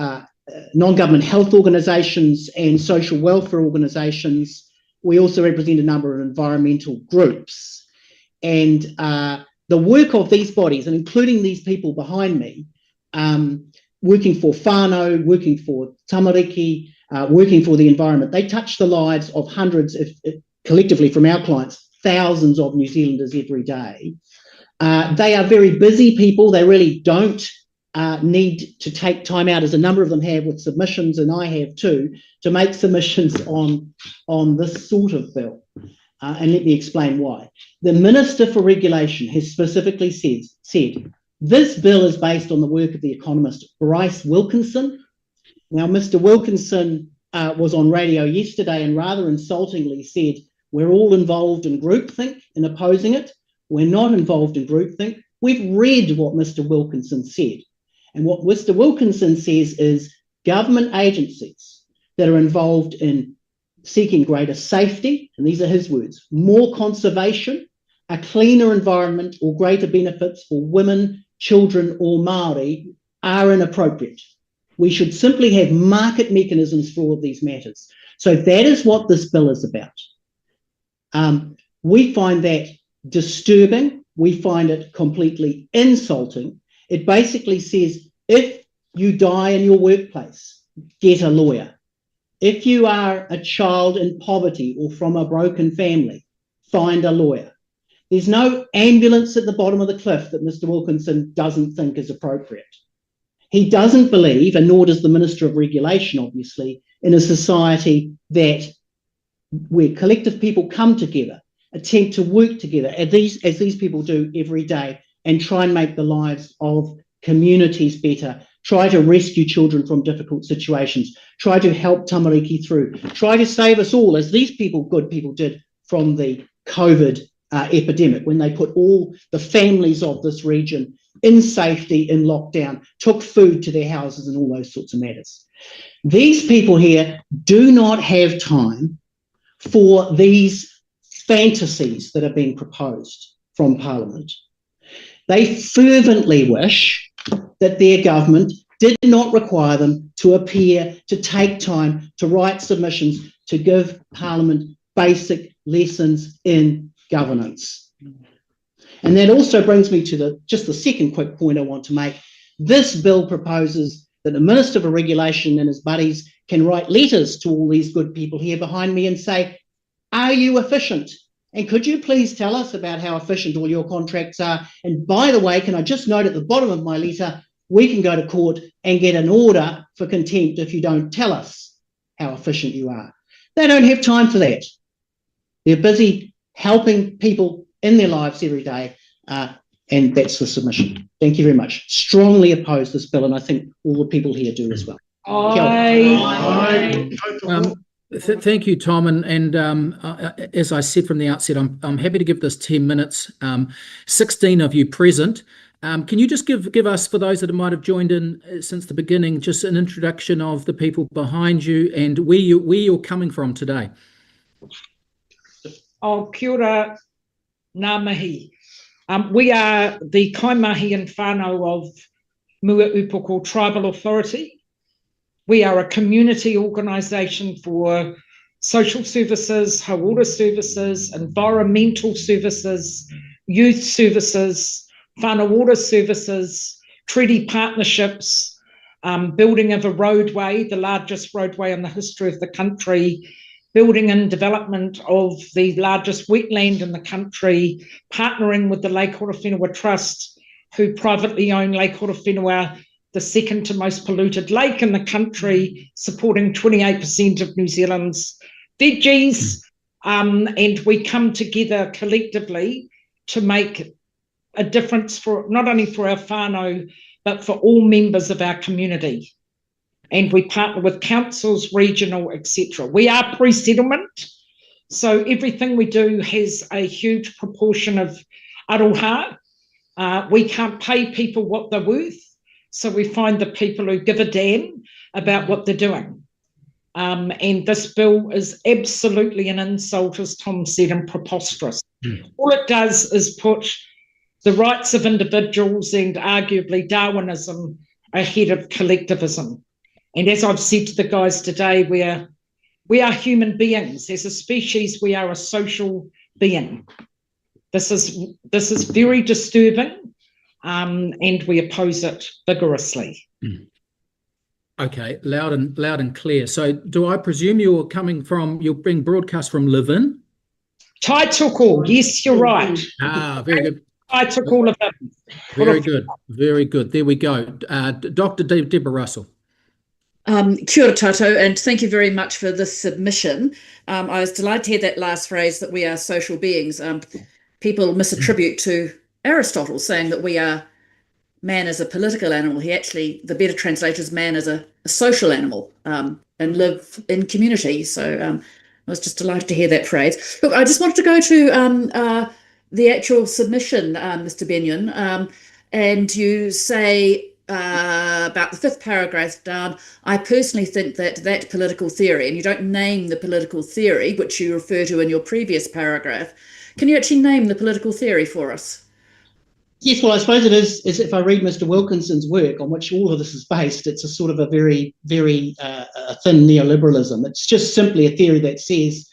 non-government health organisations and social welfare organisations. We also represent a number of environmental groups. And the work of these bodies, and including these people behind me, working for whānau, working for tamariki, working for the environment, they touch the lives of hundreds, collectively from our clients, thousands of New Zealanders every day. They are very busy people. They really don't need to take time out, as a number of them have with submissions, and I have too, to make submissions on this sort of bill. And let me explain why. The Minister for Regulation has specifically said this bill is based on the work of the economist Bryce Wilkinson. Now, Mr. Wilkinson was on radio yesterday and rather insultingly said, we're all involved in groupthink in opposing it. We're not involved in groupthink. We've read what Mr. Wilkinson said. And what Mr. Wilkinson says is government agencies that are involved in seeking greater safety, and these are his words, more conservation, a cleaner environment, or greater benefits for women, children, or Māori are inappropriate. We should simply have market mechanisms for all of these matters. So that is what this bill is about. We find that disturbing. We find it completely insulting. It basically says, if you die in your workplace, get a lawyer. If you are a child in poverty or from a broken family, find a lawyer. There's no ambulance at the bottom of the cliff that Mr. Wilkinson doesn't think is appropriate. He doesn't believe, and nor does the Minister of Regulation, obviously, in a society where collective people come together, attempt to work together, as these people do every day, and try and make the lives of communities better, try to rescue children from difficult situations, try to help tamariki through, try to save us all, as these people, good people, did from the COVID epidemic, when they put all the families of this region in safety, in lockdown, took food to their houses and all those sorts of matters. These people here do not have time for these fantasies that are being proposed from Parliament. They fervently wish that their government did not require them to appear, to take time, to write submissions, to give Parliament basic lessons in governance. And that also brings me to just the second quick point I want to make. This bill proposes that the Minister for Regulation and his buddies can write letters to all these good people here behind me and say, are you efficient? And could you please tell us about how efficient all your contracts are? And by the way, can I just note at the bottom of my letter, we can go to court and get an order for contempt if you don't tell us how efficient you are. They don't have time for that. They're busy helping people in their lives every day, and that's the submission. Thank you very much. Strongly oppose this bill, and I think all the people here do as well. Thank you, Tom. And as I said from the outset, I'm happy to give this 10 minutes. 16 of you present. Can you just give us, for those that might have joined in since the beginning, just an introduction of the people behind you and where you're coming from today? Oh, kia ora. ngā mihi. We are the kaimahi and whānau of Muaūpoko Tribal Authority. We are a community organisation for social services, hauora services, environmental services, youth services, whānau ora services, treaty partnerships, building of a roadway, the largest roadway in the history of the country, building and development of the largest wetland in the country, partnering with the Lake Horowhenua Trust, who privately own Lake Horowhenua, the second to most polluted lake in the country, supporting 28% of New Zealand's veggies, and we come together collectively to make a difference for not only for our whānau, but for all members of our community. And we partner with councils, regional, etc. We are pre-settlement, so everything we do has a huge proportion of aroha. We can't pay people what they're worth, so we find the people who give a damn about what they're doing. And this bill is absolutely an insult, as Tom said, and preposterous. All it does is put the rights of individuals and arguably Darwinism ahead of collectivism. And as I've said to the guys today, we are human beings. As a species, we are a social being. This is very disturbing, and we oppose it vigorously. Okay, loud and clear. So do I presume you're being broadcast from Live-In? Taitoko, yes, you're right. Very good. I took all of it. Very good, very good. There we go. Dr. Deborah Russell. Kia ora tātou, and thank you very much for this submission. I was delighted to hear that last phrase, that we are social beings. People misattribute to Aristotle, saying that we are man as a political animal. The better translation is man as a social animal, and live in community. So I was just delighted to hear that phrase. Look, I just wanted to go to the actual submission, Mr. Benyon, and you say about the 5th paragraph down, I personally think that political theory, and you don't name the political theory, which you refer to in your previous paragraph. Can you actually name the political theory for us? Yes, well, I suppose it is if I read Mr. Wilkinson's work on which all of this is based, it's a sort of a very, very thin neoliberalism. It's just simply a theory that says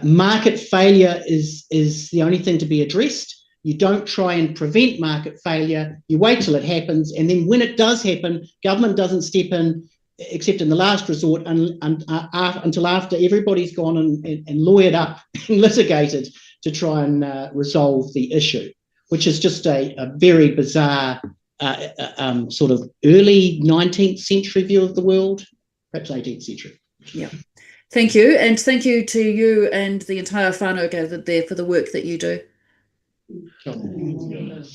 market failure is the only thing to be addressed. You don't try and prevent market failure. You wait till it happens, and then when it does happen, government doesn't step in, except in the last resort, until after everybody's gone and lawyered up and litigated to try and resolve the issue, which is just a very bizarre sort of early 19th century view of the world, perhaps 18th century. Yeah. Thank you, and thank you to you and the entire whānau gathered there for the work that you do.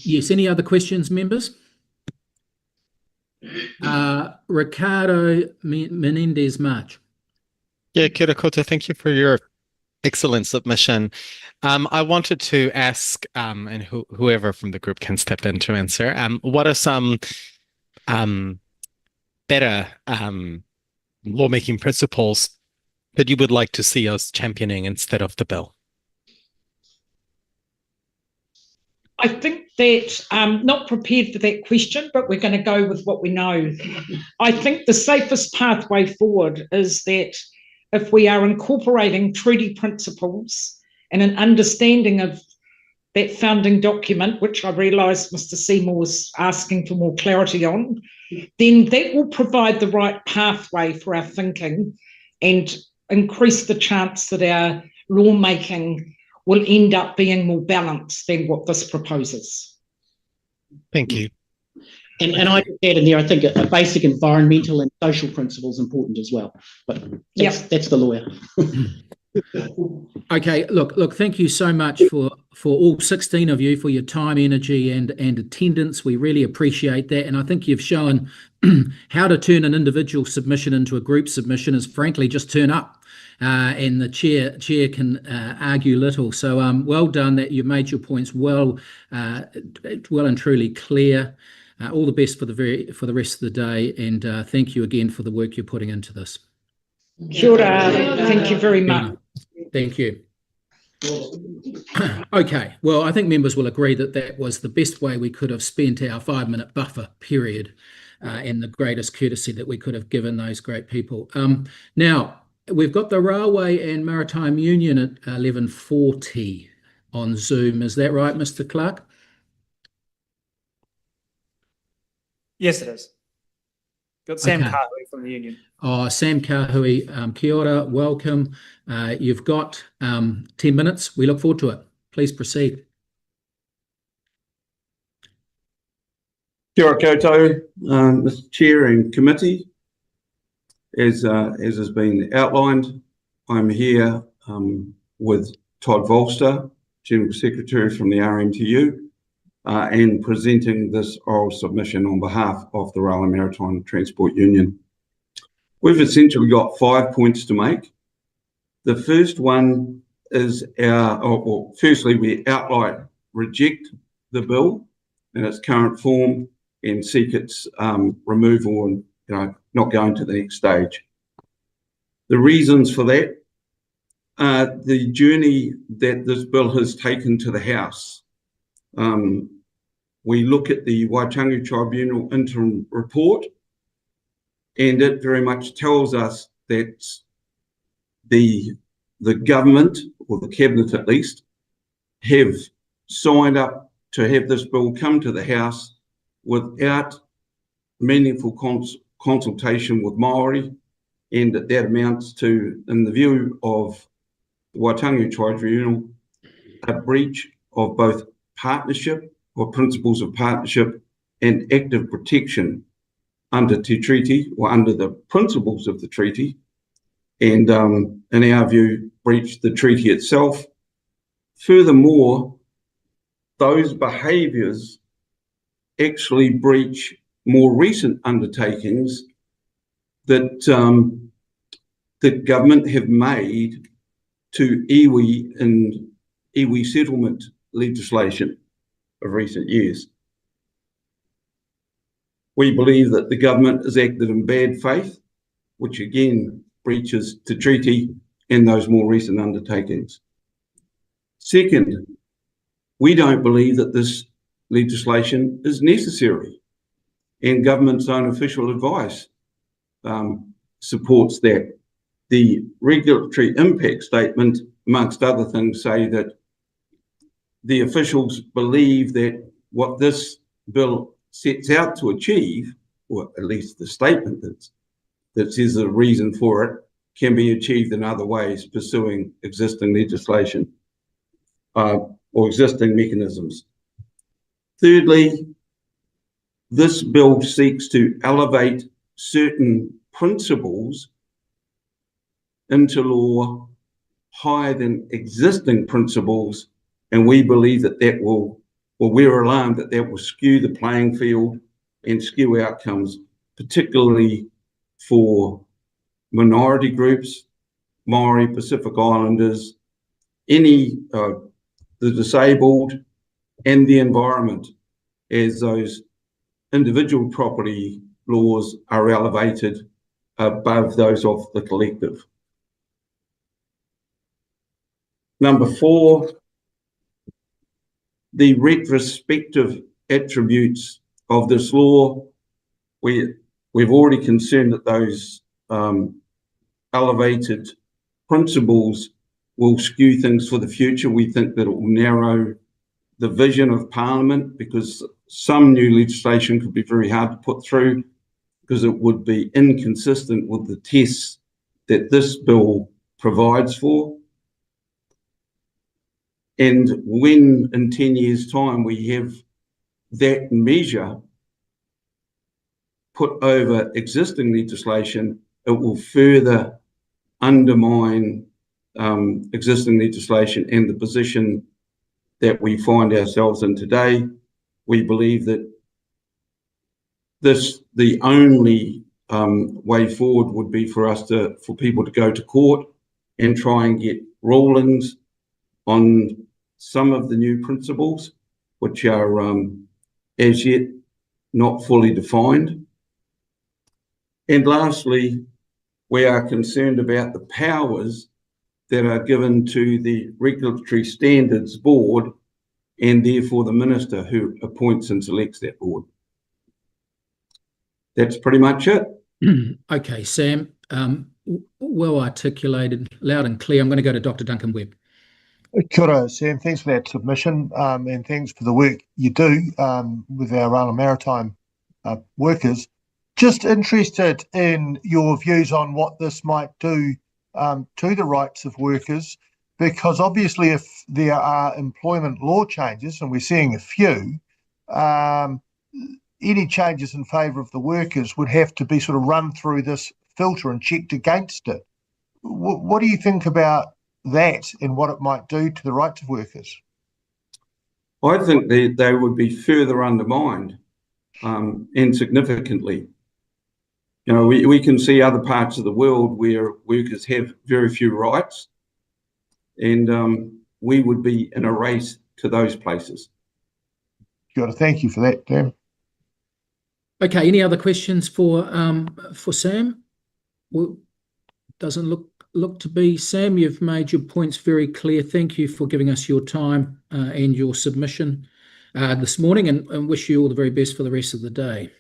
Yes, any other questions, members? Ricardo Menendez-March. Yeah, kia ora koutou. Thank you for your excellent submission. I wanted to ask, and whoever from the group can step in to answer, what are some better lawmaking principles that you would like to see us championing instead of the bill? I think that I'm not prepared for that question, but we're going to go with what we know. I think the safest pathway forward is that if we are incorporating treaty principles and an understanding of that founding document, which I realise Mr. Seymour was asking for more clarity on, then that will provide the right pathway for our thinking and increase the chance that our lawmaking will end up being more balanced than what this proposes. Thank you. And I just add in there, I think a basic environmental and social principle is important as well. But that's the lawyer. Okay, look, thank you so much for all 16 of you for your time, energy and attendance. We really appreciate that. And I think you've shown how to turn an individual submission into a group submission is frankly just turn up. And the chair can argue little. So well done that you've made your points well and truly clear. All the best for the rest of the day, and thank you again for the work you're putting into this. Kia ora. Thank you very much. Thank you. Okay, well, I think members will agree that that was the best way we could have spent our 5-minute buffer period and the greatest courtesy that we could have given those great people. Now, we've got the Railway and Maritime Union at 11:40 on Zoom. Is that right, Mr. Clerk? Yes, it is. Got Sam Okay. Kahui from the union. Oh, Sam Kahui, kia ora, welcome. You've got 10 minutes. We look forward to it. Please proceed. Kia ora koutou, Mr. Chair and committee. As has been outlined, I'm here with Todd Volster, General Secretary from the RMTU, and presenting this oral submission on behalf of the Rail and Maritime Transport Union. We've essentially got 5 points to make. The first one is firstly, we outright reject the bill in its current form and seek its removal and not going to the next stage. The reasons for that are the journey that this bill has taken to the House. We look at the Waitangi Tribunal interim report, and it very much tells us that the government, or the cabinet at least, have signed up to have this bill come to the House without meaningful consultation with Māori, and that amounts to, in the view of the Waitangi Tribunal, a breach of both partnership or principles of partnership and active protection under Te Treaty, or under the principles of the treaty, and in our view, breached the treaty itself. Furthermore, those behaviours actually breach more recent undertakings that the government have made to iwi and iwi settlement legislation of recent years. We believe that the government has acted in bad faith, which again breaches the treaty and those more recent undertakings. Second, we don't believe that this legislation is necessary, and government's own official advice supports that. The regulatory impact statement, amongst other things, say that the officials believe that what this bill sets out to achieve, or at least the statement that says the reason for it, can be achieved in other ways, pursuing existing legislation or existing mechanisms. Thirdly, this bill seeks to elevate certain principles into law higher than existing principles, and we believe that that will, or we're alarmed that that will skew the playing field and skew outcomes, particularly for minority groups, Māori, Pacific Islanders, the disabled, and the environment, as those individual property laws are elevated above those of the collective. Number 4, the retrospective attributes of this law. We've already concerned that those elevated principles will skew things for the future. We think that it will narrow the vision of Parliament, because some new legislation could be very hard to put through because it would be inconsistent with the tests that this bill provides for. And when in 10 years' time we have that measure put over existing legislation, it will further undermine existing legislation and the position that we find ourselves in today. We believe that the only way forward would be for people to go to court and try and get rulings on some of the new principles, which are as yet not fully defined. And lastly, we are concerned about the powers that are given to the Regulatory Standards Board and therefore the Minister who appoints and selects that board. That's pretty much it. Okay, Sam, well articulated, loud and clear. I'm going to go to Dr. Duncan Webb. Kia ora, Sam. Thanks for that submission, and thanks for the work you do with our Island Maritime workers. Just interested in your views on what this might do to the rights of workers, because obviously if there are employment law changes, and we're seeing a few, any changes in favour of the workers would have to be sort of run through this filter and checked against it. What do you think about that and what it might do to the rights of workers? I think they would be further undermined and significantly. You know, we can see other parts of the world where workers have very few rights, and we would be in a race to those places. Thank you for that, Dan. Okay, any other questions for Sam? Well, doesn't look to be. Sam, you've made your points very clear. Thank you for giving us your time and your submission this morning, and wish you all the very best for the rest of the day.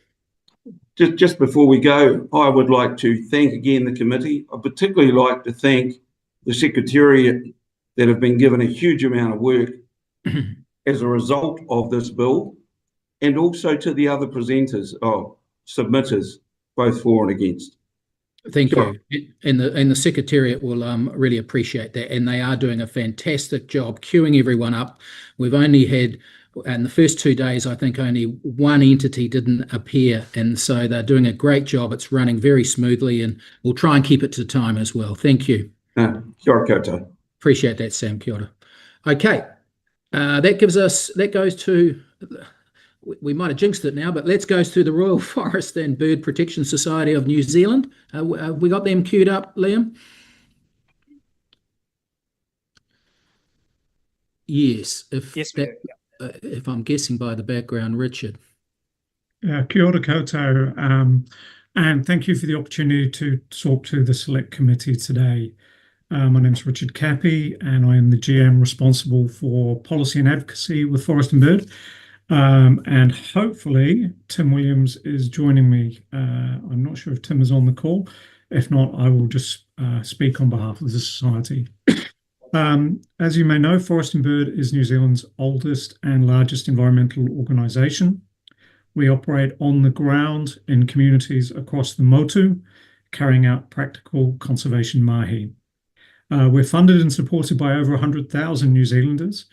Just before we go, I would like to thank again the committee. I'd particularly like to thank the Secretariat that have been given a huge amount of work as a result of this bill, and also to the other presenters or submitters, both for and against. Thank you. And the Secretariat will really appreciate that, and they are doing a fantastic job queuing everyone up. We've only had, in the first 2 days, I think only one entity didn't appear, and so they're doing a great job. It's running very smoothly, and we'll try and keep it to time as well. Thank you. Kia ora koutou. Appreciate that, Sam. Kia ora. Okay, that goes to, we might have jinxed it now, but let's go to the Royal Forest and Bird Protection Society of New Zealand. We got them queued up, Liam? Yes. If I'm guessing by the background, Richard. Kia ora koutou, and thank you for the opportunity to talk to the Select Committee today. My name is Richard Cappy, and I am the GM responsible for policy and advocacy with Forest and Bird. And hopefully Tim Williams is joining me. I'm not sure if Tim is on the call. If not, I will just speak on behalf of the Society. As you may know, Forest and Bird is New Zealand's oldest and largest environmental organisation. We operate on the ground in communities across the motu, carrying out practical conservation mahi. We're funded and supported by over 100,000 New Zealanders,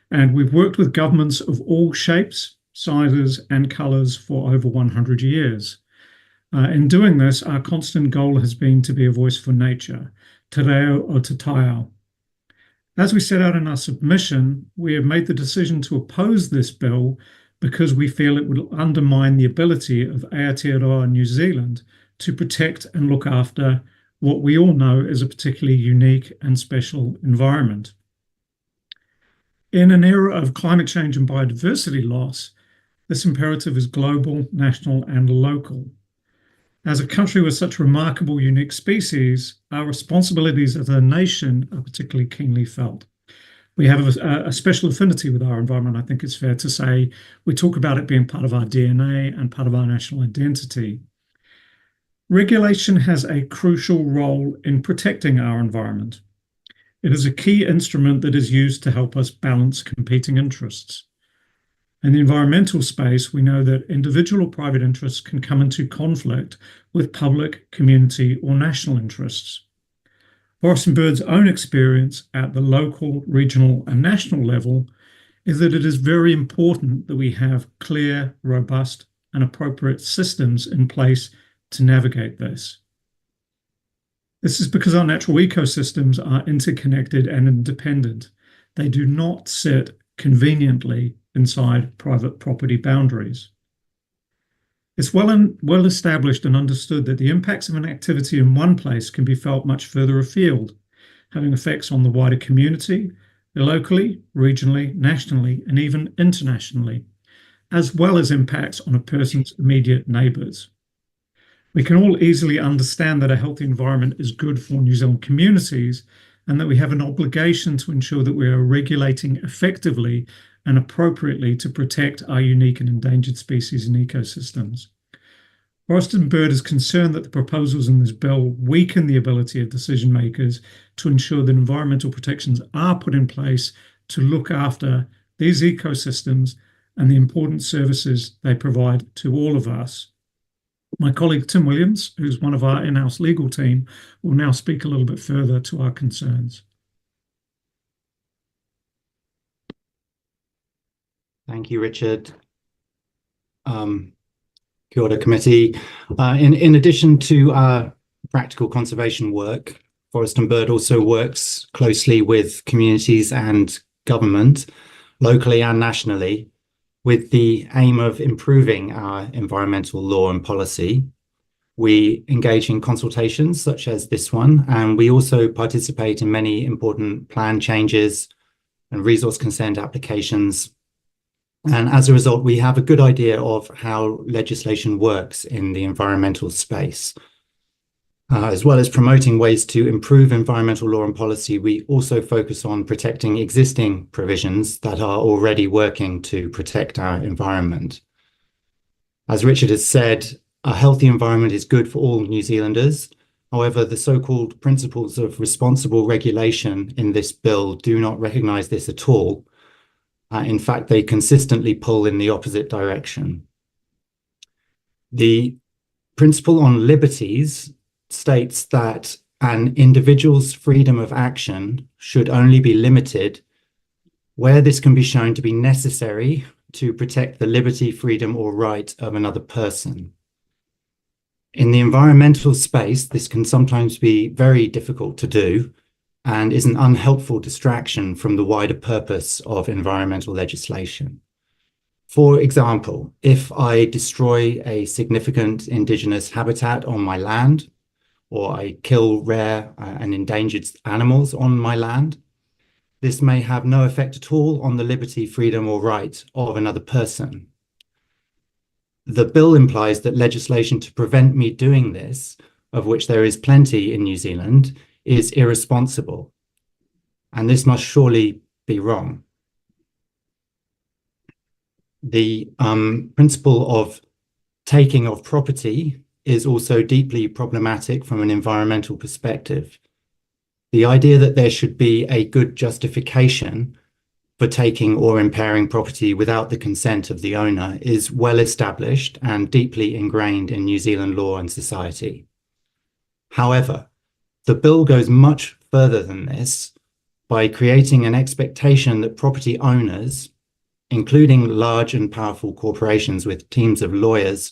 and we've worked with governments of all shapes, sizes and colours for over 100 years. In doing this, our constant goal has been to be a voice for nature, te reo o te taiao. As we set out in our submission, we have made the decision to oppose this bill because we feel it would undermine the ability of Aotearoa New Zealand to protect and look after what we all know is a particularly unique and special environment. In an era of climate change and biodiversity loss, this imperative is global, national, and local. As a country with such remarkable, unique species, our responsibilities as a nation are particularly keenly felt. We have a special affinity with our environment, I think it's fair to say. We talk about it being part of our DNA and part of our national identity. Regulation has a crucial role in protecting our environment. It is a key instrument that is used to help us balance competing interests. In the environmental space, we know that individual or private interests can come into conflict with public, community, or national interests. Forest and Bird's own experience at the local, regional, and national level is that it is very important that we have clear, robust, and appropriate systems in place to navigate this. This is because our natural ecosystems are interconnected and independent. They do not sit conveniently inside private property boundaries. It's well established and understood that the impacts of an activity in one place can be felt much further afield, having effects on the wider community, locally, regionally, nationally, and even internationally, as well as impacts on a person's immediate neighbours. We can all easily understand that a healthy environment is good for New Zealand communities, and that we have an obligation to ensure that we are regulating effectively and appropriately to protect our unique and endangered species and ecosystems. Forest and Bird is concerned that the proposals in this bill weaken the ability of decision makers to ensure that environmental protections are put in place to look after these ecosystems and the important services they provide to all of us. My colleague Tim Williams, who's one of our in-house legal team, will now speak a little bit further to our concerns. Thank you, Richard. Kia ora committee. In addition to our practical conservation work, Forest and Bird also works closely with communities and government, locally and nationally, with the aim of improving our environmental law and policy. We engage in consultations such as this one, and we also participate in many important plan changes and resource consent applications. And as a result, we have a good idea of how legislation works in the environmental space. As well as promoting ways to improve environmental law and policy, we also focus on protecting existing provisions that are already working to protect our environment. As Richard has said, a healthy environment is good for all New Zealanders. However, the so-called principles of responsible regulation in this bill do not recognise this at all. In fact, they consistently pull in the opposite direction. The principle on liberties states that an individual's freedom of action should only be limited where this can be shown to be necessary to protect the liberty, freedom, or right of another person. In the environmental space, this can sometimes be very difficult to do and is an unhelpful distraction from the wider purpose of environmental legislation. For example, if I destroy a significant indigenous habitat on my land, or I kill rare and endangered animals on my land, this may have no effect at all on the liberty, freedom, or right of another person. The bill implies that legislation to prevent me doing this, of which there is plenty in New Zealand, is irresponsible, and this must surely be wrong. The principle of taking of property is also deeply problematic from an environmental perspective. The idea that there should be a good justification for taking or impairing property without the consent of the owner is well established and deeply ingrained in New Zealand law and society. However, the bill goes much further than this by creating an expectation that property owners, including large and powerful corporations with teams of lawyers,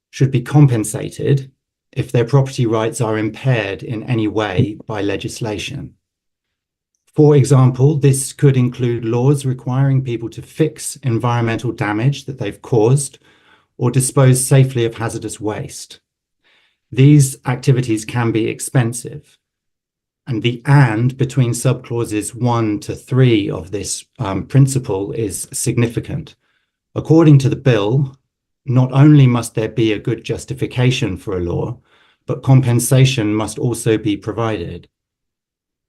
should be compensated if their property rights are impaired in any way by legislation. For example, this could include laws requiring people to fix environmental damage that they've caused or dispose safely of hazardous waste. These activities can be expensive, and the "and" between subclauses 1 to 3 of this principle is significant. According to the bill, not only must there be a good justification for a law, but compensation must also be provided.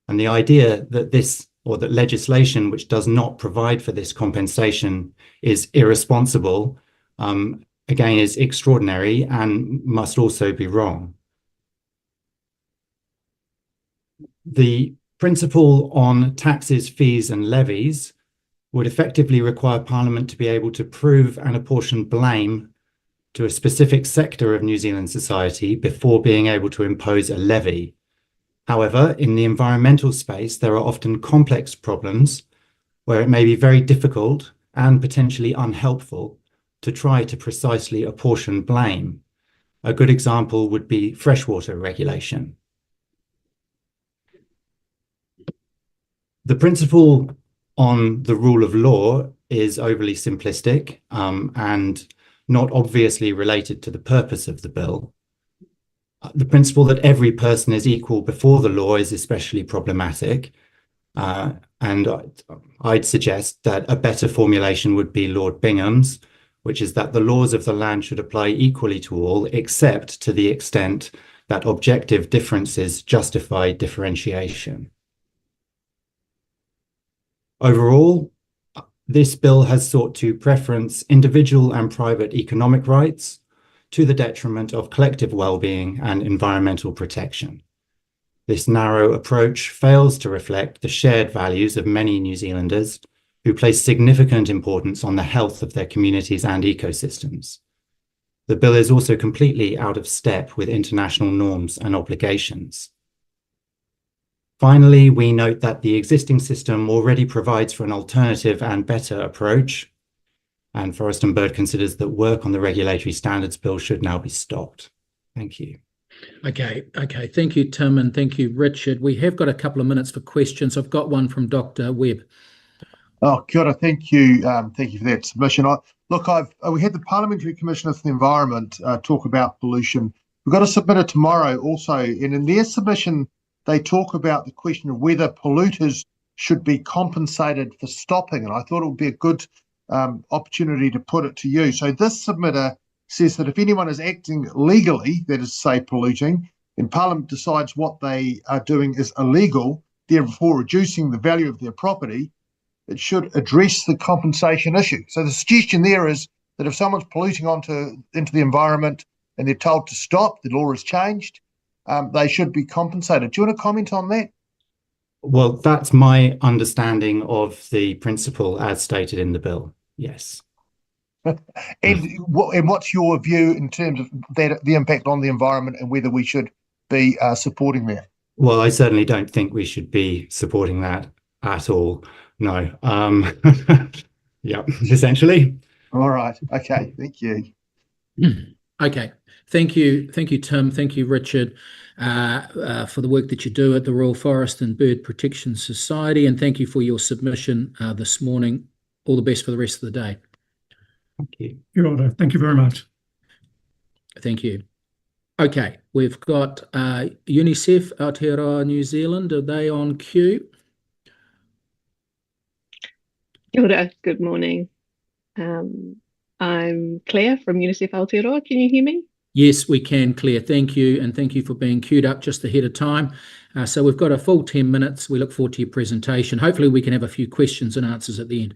And the idea that this, or that legislation which does not provide for this compensation is irresponsible, again, is extraordinary and must also be wrong. The principle on taxes, fees, and levies would effectively require Parliament to be able to prove and apportion blame to a specific sector of New Zealand society before being able to impose a levy. However, in the environmental space, there are often complex problems where it may be very difficult and potentially unhelpful to try to precisely apportion blame. A good example would be freshwater regulation. The principle on the rule of law is overly simplistic and not obviously related to the purpose of the bill. The principle that every person is equal before the law is especially problematic, and I'd suggest that a better formulation would be Lord Bingham's, which is that the laws of the land should apply equally to all, except to the extent that objective differences justify differentiation. Overall, this bill has sought to preference individual and private economic rights to the detriment of collective well-being and environmental protection. This narrow approach fails to reflect the shared values of many New Zealanders who place significant importance on the health of their communities and ecosystems. The bill is also completely out of step with international norms and obligations. Finally, we note that the existing system already provides for an alternative and better approach, and Forest and Bird considers that work on the regulatory standards bill should now be stopped. Thank you. Okay. Thank you, Tim, and thank you, Richard. We have got a couple of minutes for questions. I've got one from Dr. Webb. Oh, kia ora, thank you. Thank you for that submission. We had the Parliamentary Commissioner for the Environment talk about pollution. We've got a submitter tomorrow also, and in their submission, they talk about the question of whether polluters should be compensated for stopping, and I thought it would be a good opportunity to put it to you. So this submitter says that if anyone is acting legally, that is, say, polluting, and Parliament decides what they are doing is illegal, therefore reducing the value of their property, it should address the compensation issue. So the suggestion there is that if someone's polluting into the environment and they're told to stop, the law has changed, they should be compensated. Do you want to comment on that? Well, that's my understanding of the principle as stated in the bill. Yes. And what's your view in terms of that, the impact on the environment, and whether we should be supporting that? Well, I certainly don't think we should be supporting that at all. No. Yeah, essentially. All right. Okay. Thank you. Okay. Thank you, Tim. Thank you, Richard, for the work that you do at the Royal Forest and Bird Protection Society, and thank you for your submission this morning. All the best for the rest of the day. Thank you. Your order. Thank you very much. Thank you. Okay, we've got UNICEF Aotearoa New Zealand. Are they on queue? Kia ora, good morning. I'm Claire from UNICEF Aotearoa. Can you hear me? Yes, we can, Claire. Thank you, and thank you for being queued up just ahead of time. So we've got a full 10 minutes. We look forward to your presentation. Hopefully we can have a few questions and answers at the end.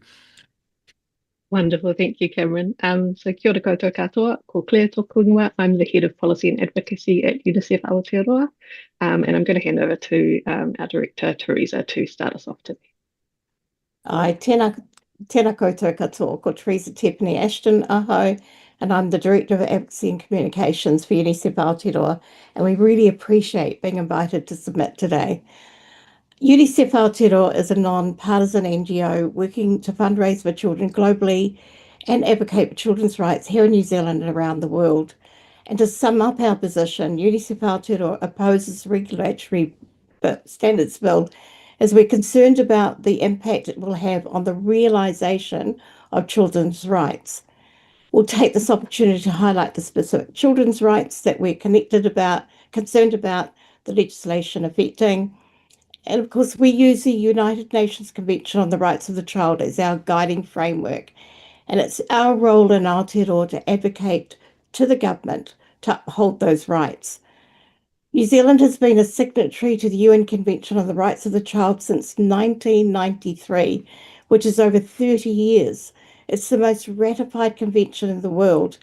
Wonderful, thank you, Cameron. So kia ora koutou katoa, ko Claire tōku ingoa. I'm the Head of Policy and Advocacy at UNICEF Aotearoa, and I'm going to hand over to our Director, Teresa, to start us off today. Ai, tēnā koutou katoa, ko Teresa Tiffany Ashton aho, and I'm the Director of Advocacy and Communications for UNICEF Aotearoa, and we really appreciate being invited to submit today. UNICEF Aotearoa is a non-partisan NGO working to fundraise for children globally and advocate for children's rights here in New Zealand and around the world. And to sum up our position, UNICEF Aotearoa opposes the regulatory standards bill as we're concerned about the impact it will have on the realisation of children's rights. We'll take this opportunity to highlight the specific children's rights that we're concerned about the legislation affecting. And of course, we use the United Nations Convention on the Rights of the Child as our guiding framework. And it's our role in Aotearoa to advocate to the government to uphold those rights. New Zealand has been a signatory to the UN Convention on the Rights of the Child since 1993, which is over 30 years. It's the most ratified convention in the world.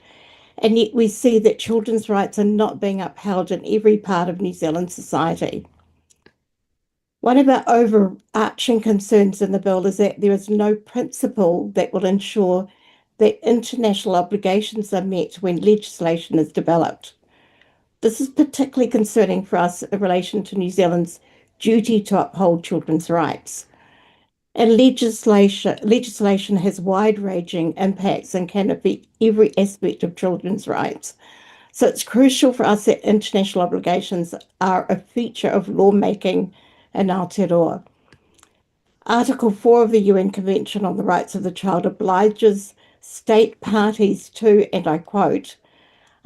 And yet we see that children's rights are not being upheld in every part of New Zealand society. One of our overarching concerns in the bill is that there is no principle that will ensure that international obligations are met when legislation is developed. This is particularly concerning for us in relation to New Zealand's duty to uphold children's rights. And legislation has wide-ranging impacts and can affect every aspect of children's rights. So it's crucial for us that international obligations are a feature of lawmaking in Aotearoa. Article 4 of the UN Convention on the Rights of the Child obliges state parties to, and I quote,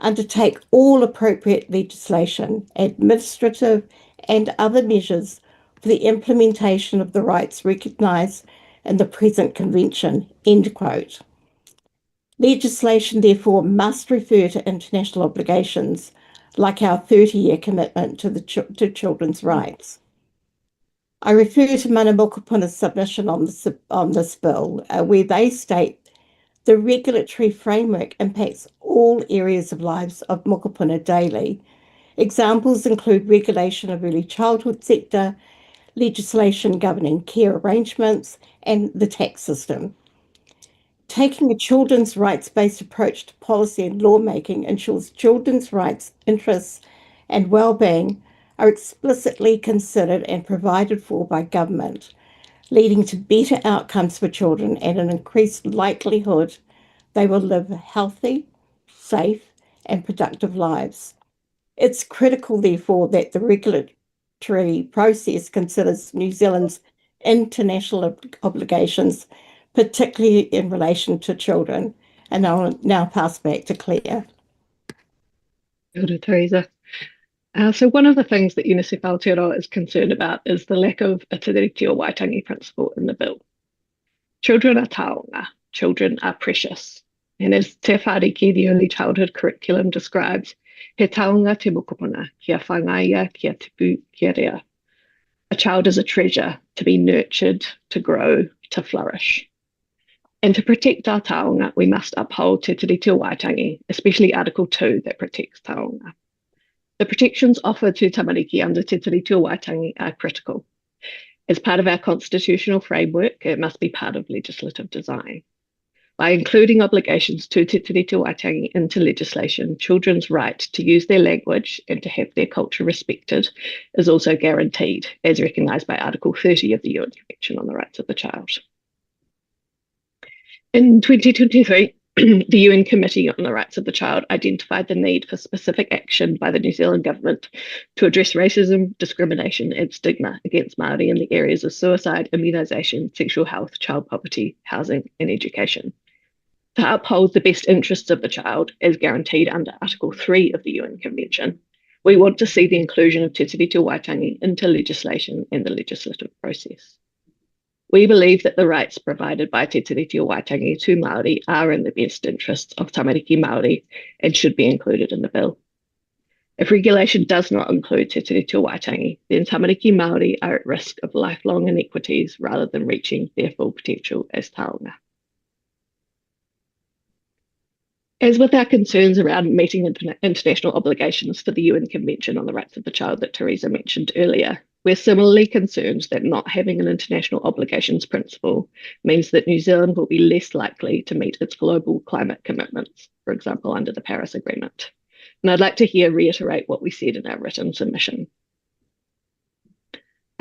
undertake all appropriate legislation, administrative and other measures for the implementation of the rights recognised in the present convention, end quote. Legislation, therefore, must refer to international obligations, like our 30-year commitment to children's rights. I refer to Mana Mokupuna's submission on this bill, where they state the regulatory framework impacts all areas of lives of mokopuna daily. Examples include regulation of early childhood sector, legislation governing care arrangements, and the tax system. Taking a children's rights-based approach to policy and lawmaking ensures children's rights, interests, and well-being are explicitly considered and provided for by government, leading to better outcomes for children and an increased likelihood they will live healthy, safe, and productive lives. It's critical, therefore, that the regulatory process considers New Zealand's international obligations, particularly in relation to children. And I'll now pass back to Claire. Kia ora, Teresa. So one of the things that UNICEF Aotearoa is concerned about is the lack of a te reti o waitangi principle in the bill. Children are taonga, children are precious. And as Te Whāriki, the early childhood curriculum describes, he taonga te mokopuna, kia whangaia, kia tipu, kia rea. A child is a treasure to be nurtured, to grow, to flourish. And to protect our taonga, we must uphold te reti o waitangi, especially Article 2 that protects taonga. The protections offered to tamariki under te reti o waitangi are critical. As part of our constitutional framework, it must be part of legislative design. By including obligations to te reti o waitangi into legislation, children's right to use their language and to have their culture respected is also guaranteed, as recognised by Article 30 of the UN Convention on the Rights of the Child. In 2023, the UN Committee on the Rights of the Child identified the need for specific action by the New Zealand government to address racism, discrimination and stigma against Māori in the areas of suicide, immunisation, sexual health, child poverty, housing and education. To uphold the best interests of the child, as guaranteed under Article 3 of the UN Convention, we want to see the inclusion of te reti o waitangi into legislation and the legislative process. We believe that the rights provided by te reti o waitangi to Māori are in the best interests of tamariki Māori and should be included in the bill. If regulation does not include te reti o waitangi, then tamariki Māori are at risk of lifelong inequities rather than reaching their full potential as taonga. As with our concerns around meeting international obligations for the UN Convention on the Rights of the Child that Teresa mentioned earlier, we're similarly concerned that not having an international obligations principle means that New Zealand will be less likely to meet its global climate commitments, for example, under the Paris Agreement. And I'd like to here reiterate what we said in our written submission.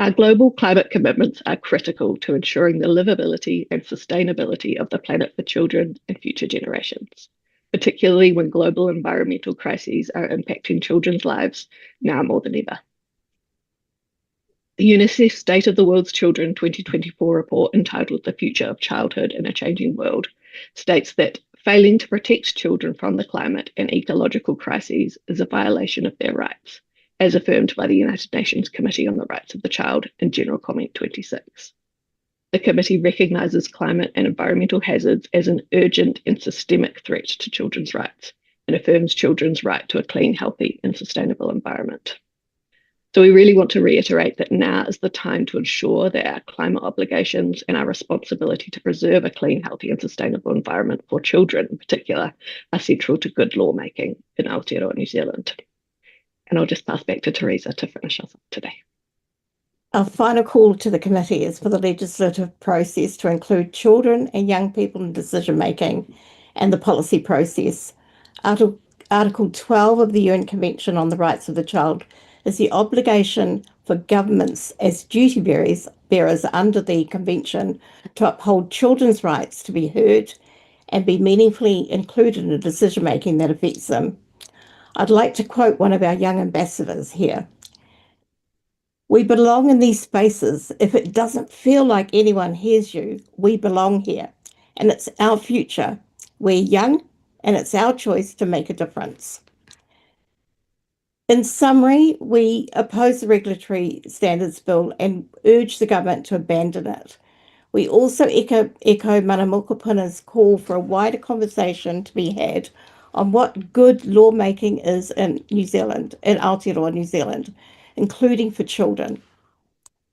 Our global climate commitments are critical to ensuring the livability and sustainability of the planet for children and future generations, particularly when global environmental crises are impacting children's lives now more than ever. The UNICEF State of the World's Children 2024 report entitled The Future of Childhood in a Changing World states that failing to protect children from the climate and ecological crises is a violation of their rights, as affirmed by the United Nations Committee on the Rights of the Child in General Comment 26. The committee recognises climate and environmental hazards as an urgent and systemic threat to children's rights and affirms children's right to a clean, healthy and sustainable environment. So we really want to reiterate that now is the time to ensure that our climate obligations and our responsibility to preserve a clean, healthy and sustainable environment for children in particular are central to good lawmaking in Aotearoa, New Zealand. And I'll just pass back to Teresa to finish us up today. Our final call to the committee is for the legislative process to include children and young people in decision-making and the policy process. Article 12 of the UN Convention on the Rights of the Child is the obligation for governments as duty bearers under the Convention to uphold children's rights to be heard and be meaningfully included in the decision-making that affects them. I'd like to quote one of our young ambassadors here. "We belong in these spaces. If it doesn't feel like anyone hears you, we belong here. And it's our future. We're young, and it's our choice to make a difference." In summary, we oppose the Regulatory Standards Bill and urge the government to abandon it. We also echo Mana Mokupuna's call for a wider conversation to be had on what good lawmaking is in New Zealand, in Aotearoa, New Zealand, including for children.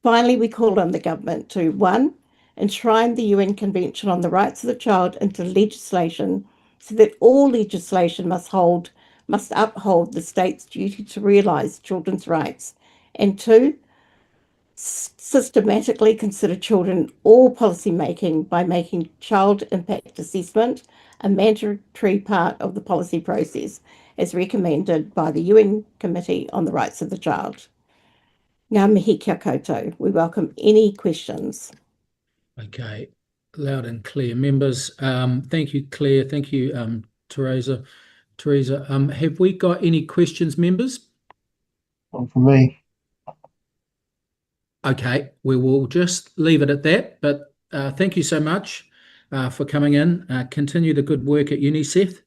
Finally, we call on the government to 1, enshrine the UN Convention on the Rights of the Child into legislation so that all legislation must uphold the state's duty to realise children's rights. And 2, systematically consider children in all policy making by making child impact assessment a mandatory part of the policy process as recommended by the UN Committee on the Rights of the Child. Ngā mihi kia koutou. We welcome any questions. Okay, loud and clear. Members, thank you, Claire. Thank you, Teresa. Have we got any questions, members? One for me. Okay, we will just leave it at that, but thank you so much for coming in. Continue the good work at UNICEF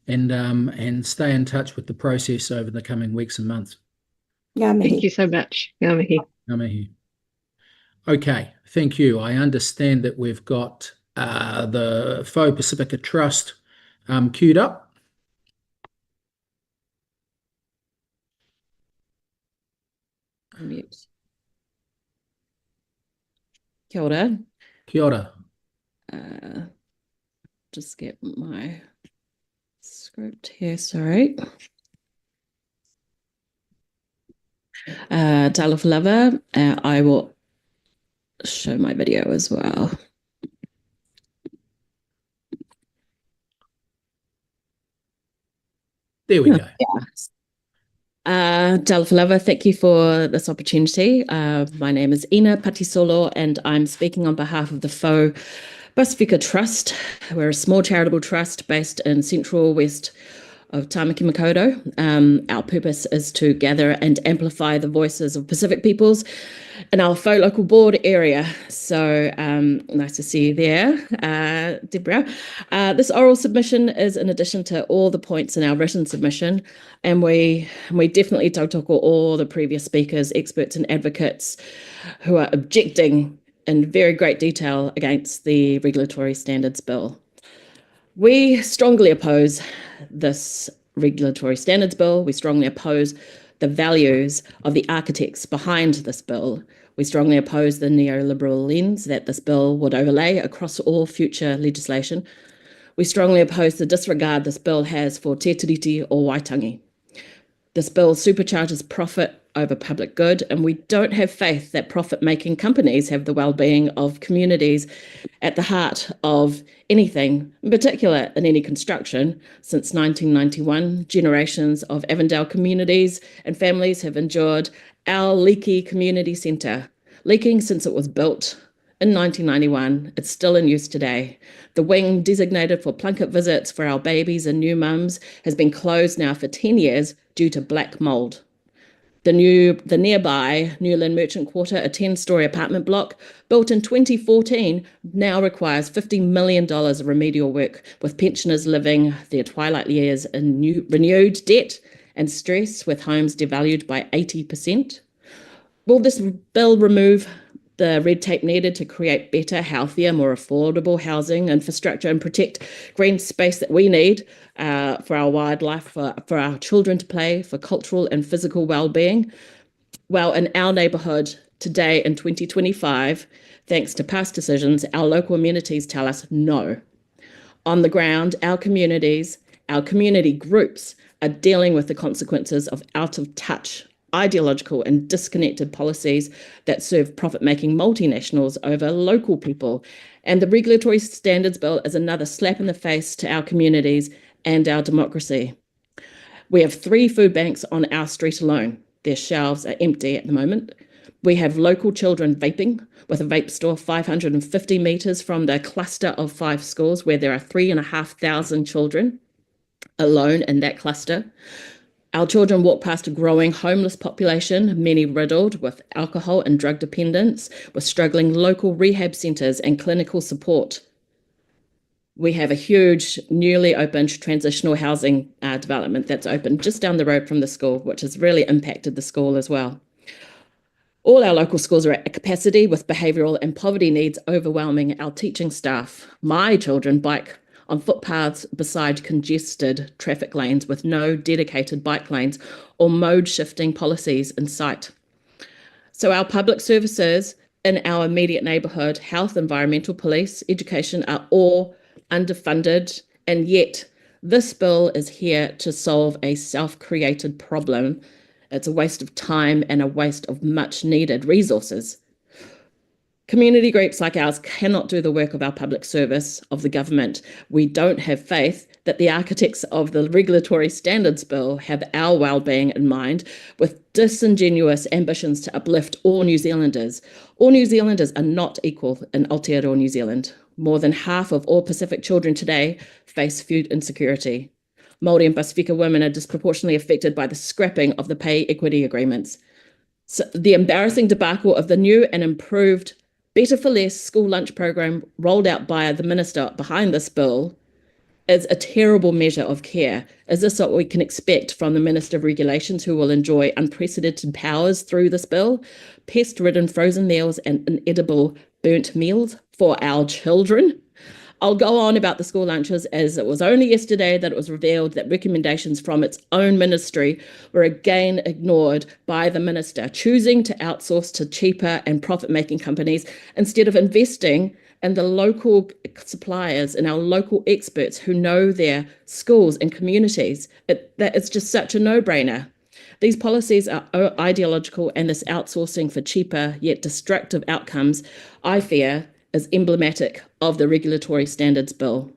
and stay in touch with the process over the coming weeks and months. Ngā mihi. Thank you so much. Ngā mihi. Ngā mihi. Okay, thank you. I understand that we've got the Faux Pacifica Trust queued up. Mute. Kia ora. Kia ora. Just get my script here, sorry. Talofa lava, I will show my video as well. There we go. Talofa lava, thank you for this opportunity. My name is Ina Patisolo and I'm speaking on behalf of the Faux Pacifica Trust. We're a small charitable trust based in central west of Tāmaki Makaurau. Our purpose is to gather and amplify the voices of Pacific peoples in our Faux local board area. So nice to see you there, Deborah. This oral submission is in addition to all the points in our written submission, and we definitely tautoko all the previous speakers, experts and advocates who are objecting in very great detail against the Regulatory Standards Bill. We strongly oppose this Regulatory Standards Bill. We strongly oppose the values of the architects behind this bill. We strongly oppose the neoliberal lens that this bill would overlay across all future legislation. We strongly oppose the disregard this bill has for te tiriti or waitangi. This bill supercharges profit over public good, and we don't have faith that profit-making companies have the well-being of communities at the heart of anything, in particular in any construction. Since 1991, generations of Avondale communities and families have endured our leaky community centre. Leaking since it was built in 1991, it's still in use today. The wing designated for plunket visits for our babies and new mums has been closed now for 10 years due to black mould. The nearby Newland Merchant Quarter, a 10-storey apartment block built in 2014, now requires $50 million of remedial work, with pensioners living their twilight years in renewed debt and stress, with homes devalued by 80%. Will this bill remove the red tape needed to create better, healthier, more affordable housing infrastructure and protect green space that we need for our wildlife, for our children to play, for cultural and physical well-being? Well, in our neighbourhood today in 2025, thanks to past decisions, our local amenities tell us no. On the ground, our communities, our community groups are dealing with the consequences of out-of-touch, ideological and disconnected policies that serve profit-making multinationals over local people. And the Regulatory Standards Bill is another slap in the face to our communities and our democracy. We have 3 food banks on our street alone. Their shelves are empty at the moment. We have local children vaping, with a vape store 550 metres from the cluster of 5 schools, where there are 3,500 children alone in that cluster. Our children walk past a growing homeless population, many riddled with alcohol and drug dependence, with struggling local rehab centres and clinical support. We have a huge newly opened transitional housing development that's opened just down the road from the school, which has really impacted the school as well. All our local schools are at capacity, with behavioural and poverty needs overwhelming our teaching staff. My children bike on footpaths beside congested traffic lanes with no dedicated bike lanes or mode shifting policies in sight. So our public services in our immediate neighbourhood, health, environmental, police, education are all underfunded, and yet this bill is here to solve a self-created problem. It's a waste of time and a waste of much needed resources. Community groups like ours cannot do the work of our public service of the government. We don't have faith that the architects of the Regulatory Standards Bill have our well-being in mind, with disingenuous ambitions to uplift all New Zealanders. All New Zealanders are not equal in Aotearoa, New Zealand. More than half of all Pacific children today face food insecurity. Māori and Pacifica women are disproportionately affected by the scrapping of the pay equity agreements. So the embarrassing debacle of the new and improved Better for Less school lunch program rolled out by the minister behind this bill is a terrible measure of care. Is this what we can expect from the Minister of Regulations, who will enjoy unprecedented powers through this bill? Pest-ridden frozen meals and inedible burnt meals for our children? I'll go on about the school lunches, as it was only yesterday that it was revealed that recommendations from its own ministry were again ignored by the minister, choosing to outsource to cheaper and profit-making companies instead of investing in the local suppliers and our local experts who know their schools and communities. It's just such a no-brainer. These policies are ideological, and this outsourcing for cheaper yet destructive outcomes, I fear, is emblematic of the Regulatory Standards Bill.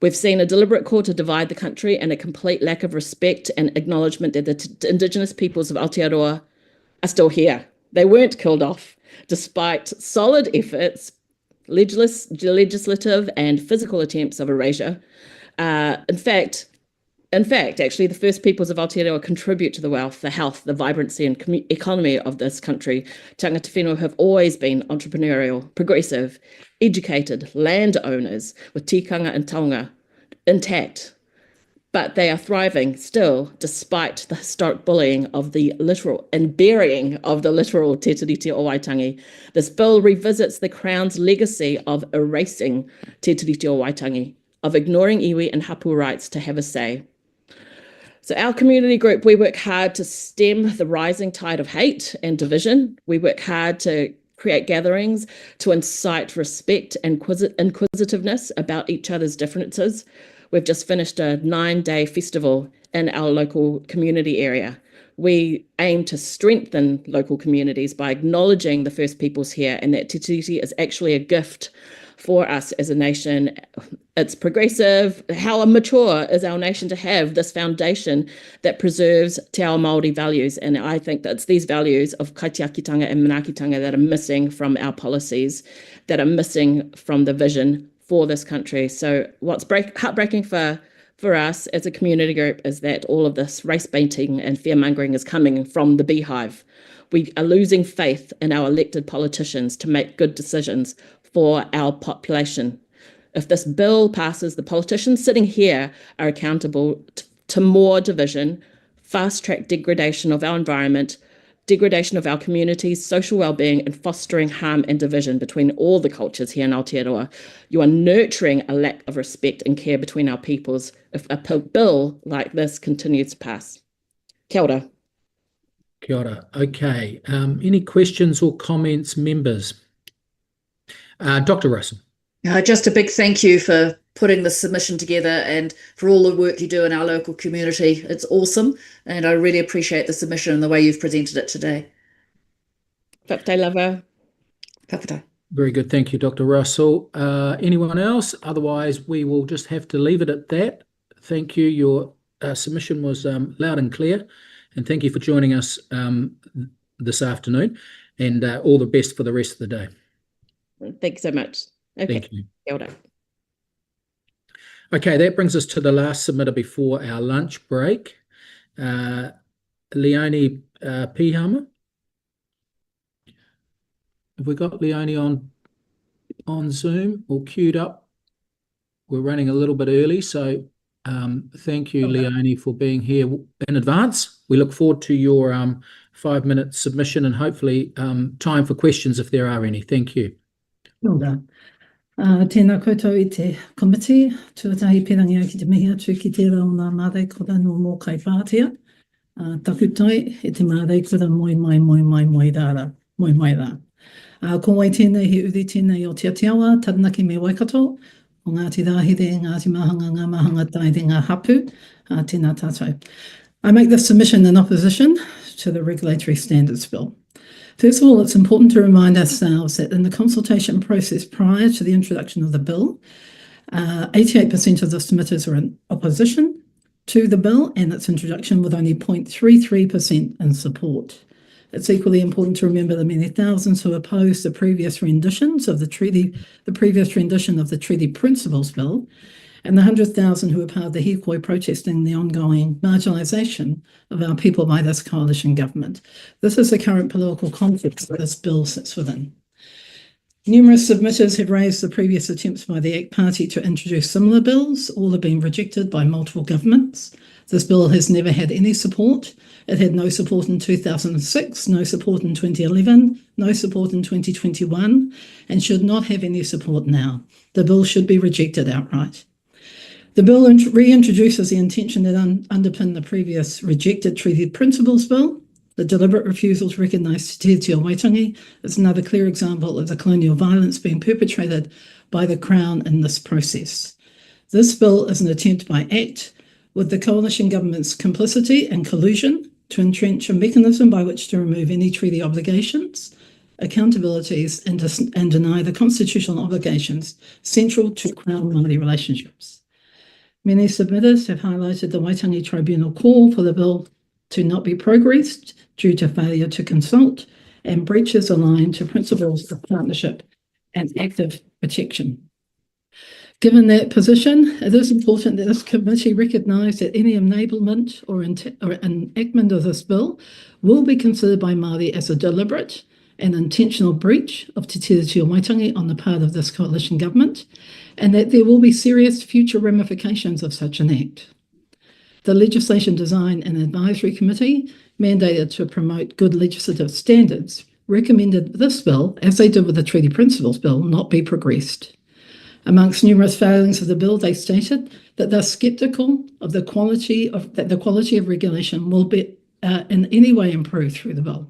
We've seen a deliberate call to divide the country and a complete lack of respect and acknowledgement that the Indigenous peoples of Aotearoa are still here. They weren't killed off, despite solid efforts, legislative and physical attempts of erasure. In fact, actually, the First Peoples of Aotearoa contribute to the wealth, the health, the vibrancy and economy of this country. Tangata whenua have always been entrepreneurial, progressive, educated landowners with tikanga and taonga intact. But they are thriving still, despite the historic bullying of the literal and burying of the literal Te Tiriti o Waitangi. This bill revisits the Crown's legacy of erasing Te Tiriti o Waitangi, of ignoring iwi and hapu rights to have a say. So our community group, we work hard to stem the rising tide of hate and division. We work hard to create gatherings to incite respect and inquisitiveness about each other's differences. We've just finished a 9-day festival in our local community area. We aim to strengthen local communities by acknowledging the First Peoples here, and that Te Tiriti is actually a gift for us as a nation. It's progressive. How mature is our nation to have this foundation that preserves te ao Māori values? And I think that it's these values of kaitiakitanga and manaakitanga that are missing from our policies, that are missing from the vision for this country. So what's heartbreaking for us as a community group is that all of this race baiting and fear-mongering is coming from the beehive. We are losing faith in our elected politicians to make good decisions for our population. If this bill passes, the politicians sitting here are accountable to more division, fast-track degradation of our environment, degradation of our communities, social well-being, and fostering harm and division between all the cultures here in Aotearoa. You are nurturing a lack of respect and care between our peoples if a bill like this continues to pass. Kia ora. Kia ora. Okay. Any questions or comments, members? Dr. Russell. Just a big thank you for putting this submission together and for all the work you do in our local community. It's awesome, and I really appreciate the submission and the way you've presented it today. Whakatau lava. Whakatau. Very good. Thank you, Dr. Russell. Anyone else? Otherwise, we will just have to leave it at that. Thank you. Your submission was loud and clear, and thank you for joining us this afternoon, and all the best for the rest of the day. Thanks so much. Okay. Thank you. Kia ora. Okay, that brings us to the last submitter before our lunch break. Leonie Pihama. Have we got Leonie on Zoom or queued up? We're running a little bit early, so thank you, Leonie, for being here in advance. We look forward to your 5-minute submission and hopefully time for questions if there are any. Thank you. Tēnā koutou I te committee, tuatahi perangia ki te mihi atu ki te reo ngā mare kora no mō kai whātia. Takutai, e te māreikura moi rā. Ko wai tēnei he uri tēnei o Aotearoa, taranaki me Waikato, o Ngāti Rāhere, Ngāti Mahanga, Ngā Mahanga Tai, Ngā Hapu, tēnā tātou. I make this submission in opposition to the Regulatory Standards Bill. First of all, it's important to remind ourselves that in the consultation process prior to the introduction of the bill, 88% of the submitters were in opposition to the bill and its introduction, with only 0.33% in support. It's equally important to remember the many thousands who opposed the previous renditions of the treaty, the previous rendition of the Treaty Principles Bill, and the 100,000 who were part of the hikoi protesting the ongoing marginalisation of our people by this coalition government. This is the current political context that this bill sits within. Numerous submitters have raised the previous attempts by the ACT Party to introduce similar bills. All have been rejected by multiple governments. This bill has never had any support. It had no support in 2006, no support in 2011, no support in 2021, and should not have any support now. The bill should be rejected outright. The bill reintroduces the intention that underpinned the previous rejected Treaty Principles Bill. The deliberate refusal to recognise Te Tiriti o Waitangi is another clear example of the colonial violence being perpetrated by the Crown in this process. This bill is an attempt by ACT, with the coalition government's complicity and collusion, to entrench a mechanism by which to remove any treaty obligations, accountabilities, and deny the constitutional obligations central to Crown-Māori relationships. Many submitters have highlighted the Waitangi Tribunal call for the bill to not be progressed due to failure to consult and breaches aligned to principles of partnership and active protection. Given that position, it is important that this committee recognise that any enablement or enactment of this bill will be considered by Māori as a deliberate and intentional breach of Te Tiriti o Waitangi on the part of this coalition government, and that there will be serious future ramifications of such an act. The Legislation Design and Advisory Committee, mandated to promote good legislative standards, recommended this bill, as they did with the Treaty Principles Bill, not be progressed. Amongst numerous failings of the bill, they stated that they're sceptical of the quality of regulation will be in any way improved through the bill.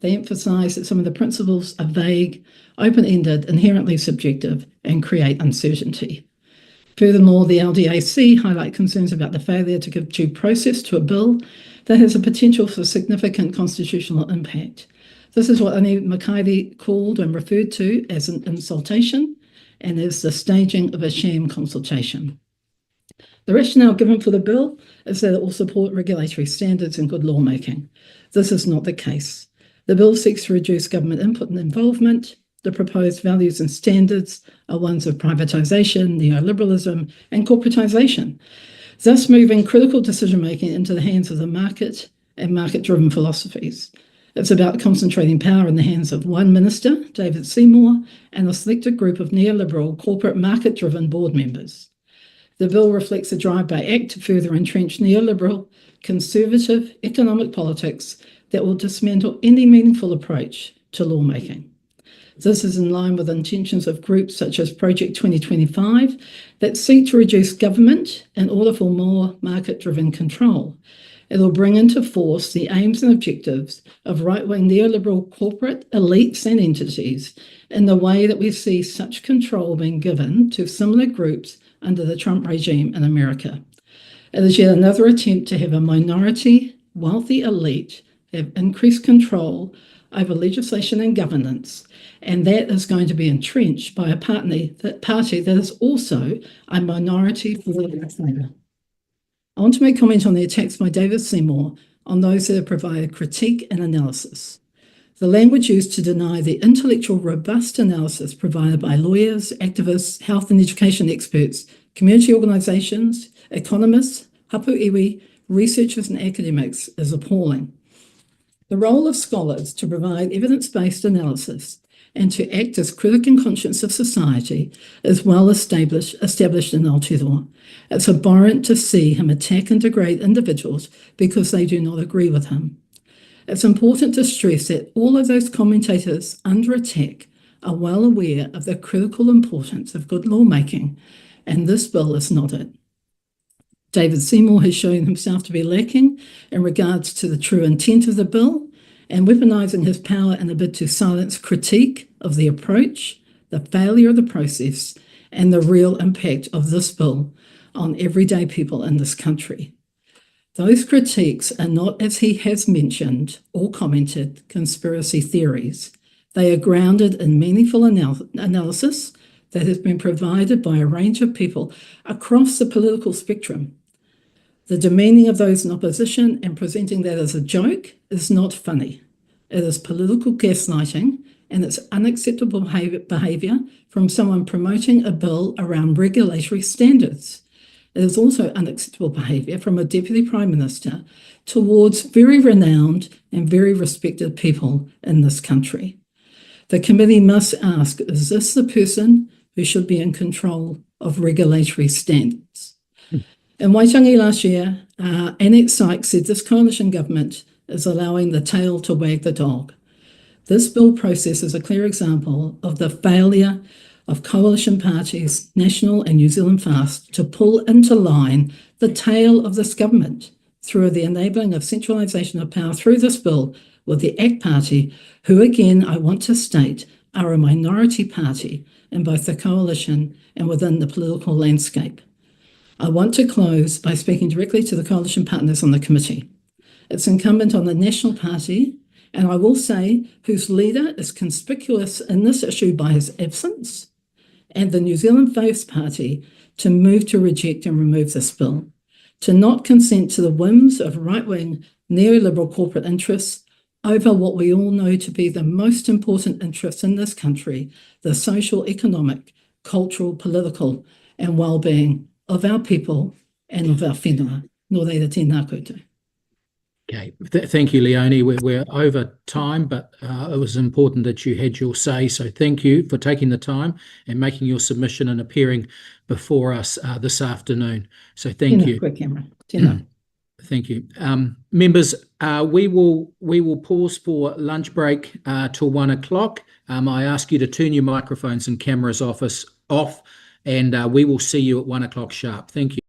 They emphasised that some of the principles are vague, open-ended, inherently subjective, and create uncertainty. Furthermore, the LDAC highlight concerns about the failure to give due process to a bill that has a potential for significant constitutional impact. This is what Ani Makairi called and referred to as an insultation, and is the staging of a sham consultation. The rationale given for the bill is that it will support regulatory standards and good lawmaking. This is not the case. The bill seeks to reduce government input and involvement. The proposed values and standards are ones of privatisation, neoliberalism, and corporatisation, thus moving critical decision-making into the hands of the market and market-driven philosophies. It's about concentrating power in the hands of one minister, David Seymour, and a selected group of neoliberal corporate market-driven board members. The bill reflects a drive by ACT to further entrench neoliberal, conservative economic politics that will dismantle any meaningful approach to lawmaking. This is in line with intentions of groups such as Project 2025 that seek to reduce government in order for more market-driven control. It will bring into force the aims and objectives of right-wing neoliberal corporate elites and entities in the way that we see such control being given to similar groups under the Trump regime in America. It is yet another attempt to have a minority, wealthy elite have increased control over legislation and governance, and that is going to be entrenched by a party that is also a minority political flavor. I want to make comment on the attacks by David Seymour on those that have provided critique and analysis. The language used to deny the intellectual robust analysis provided by lawyers, activists, health and education experts, community organisations, economists, hapu iwi, researchers and academics is appalling. The role of scholars to provide evidence-based analysis and to act as critic and conscience of society is well established in Aotearoa. It's abhorrent to see him attack and degrade individuals because they do not agree with him. It's important to stress that all of those commentators under attack are well aware of the critical importance of good lawmaking, and this bill is not it. David Seymour has shown himself to be lacking in regards to the true intent of the bill and weaponising his power in a bid to silence critique of the approach, the failure of the process, and the real impact of this bill on everyday people in this country. Those critiques are not, as he has mentioned or commented, conspiracy theories. They are grounded in meaningful analysis that has been provided by a range of people across the political spectrum. The demeaning of those in opposition and presenting that as a joke is not funny. It is political gaslighting, and it's unacceptable behaviour from someone promoting a bill around regulatory standards. It is also unacceptable behaviour from a Deputy Prime Minister towards very renowned and very respected people in this country. The committee must ask, is this the person who should be in control of regulatory standards? In Waitangi last year, Annette Sykes said this coalition government is allowing the tail to wag the dog. This bill process is a clear example of the failure of coalition parties, National and New Zealand Fast, to pull into line the tail of this government through the enabling of centralisation of power through this bill with the ACT Party, who again, I want to state, are a minority party in both the coalition and within the political landscape. I want to close by speaking directly to the coalition partners on the committee. It's incumbent on the National Party, and I will say whose leader is conspicuous in this issue by his absence, and the New Zealand First Party to move to reject and remove this bill, to not consent to the whims of right-wing neoliberal corporate interests over what we all know to be the most important interests in this country, the social, economic, cultural, political and well-being of our people and of our whenua. Nō reira tēnā koutou. Okay, thank you, Leonie. We're over time, but it was important that you had your say. So thank you for taking the time and making your submission and appearing before us this afternoon. So thank you. Thank you. Members, we will pause for lunch break till 1 o'clock. I ask you to turn your microphones and cameras off, and we will see you at 1 o'clock sharp. Thank you.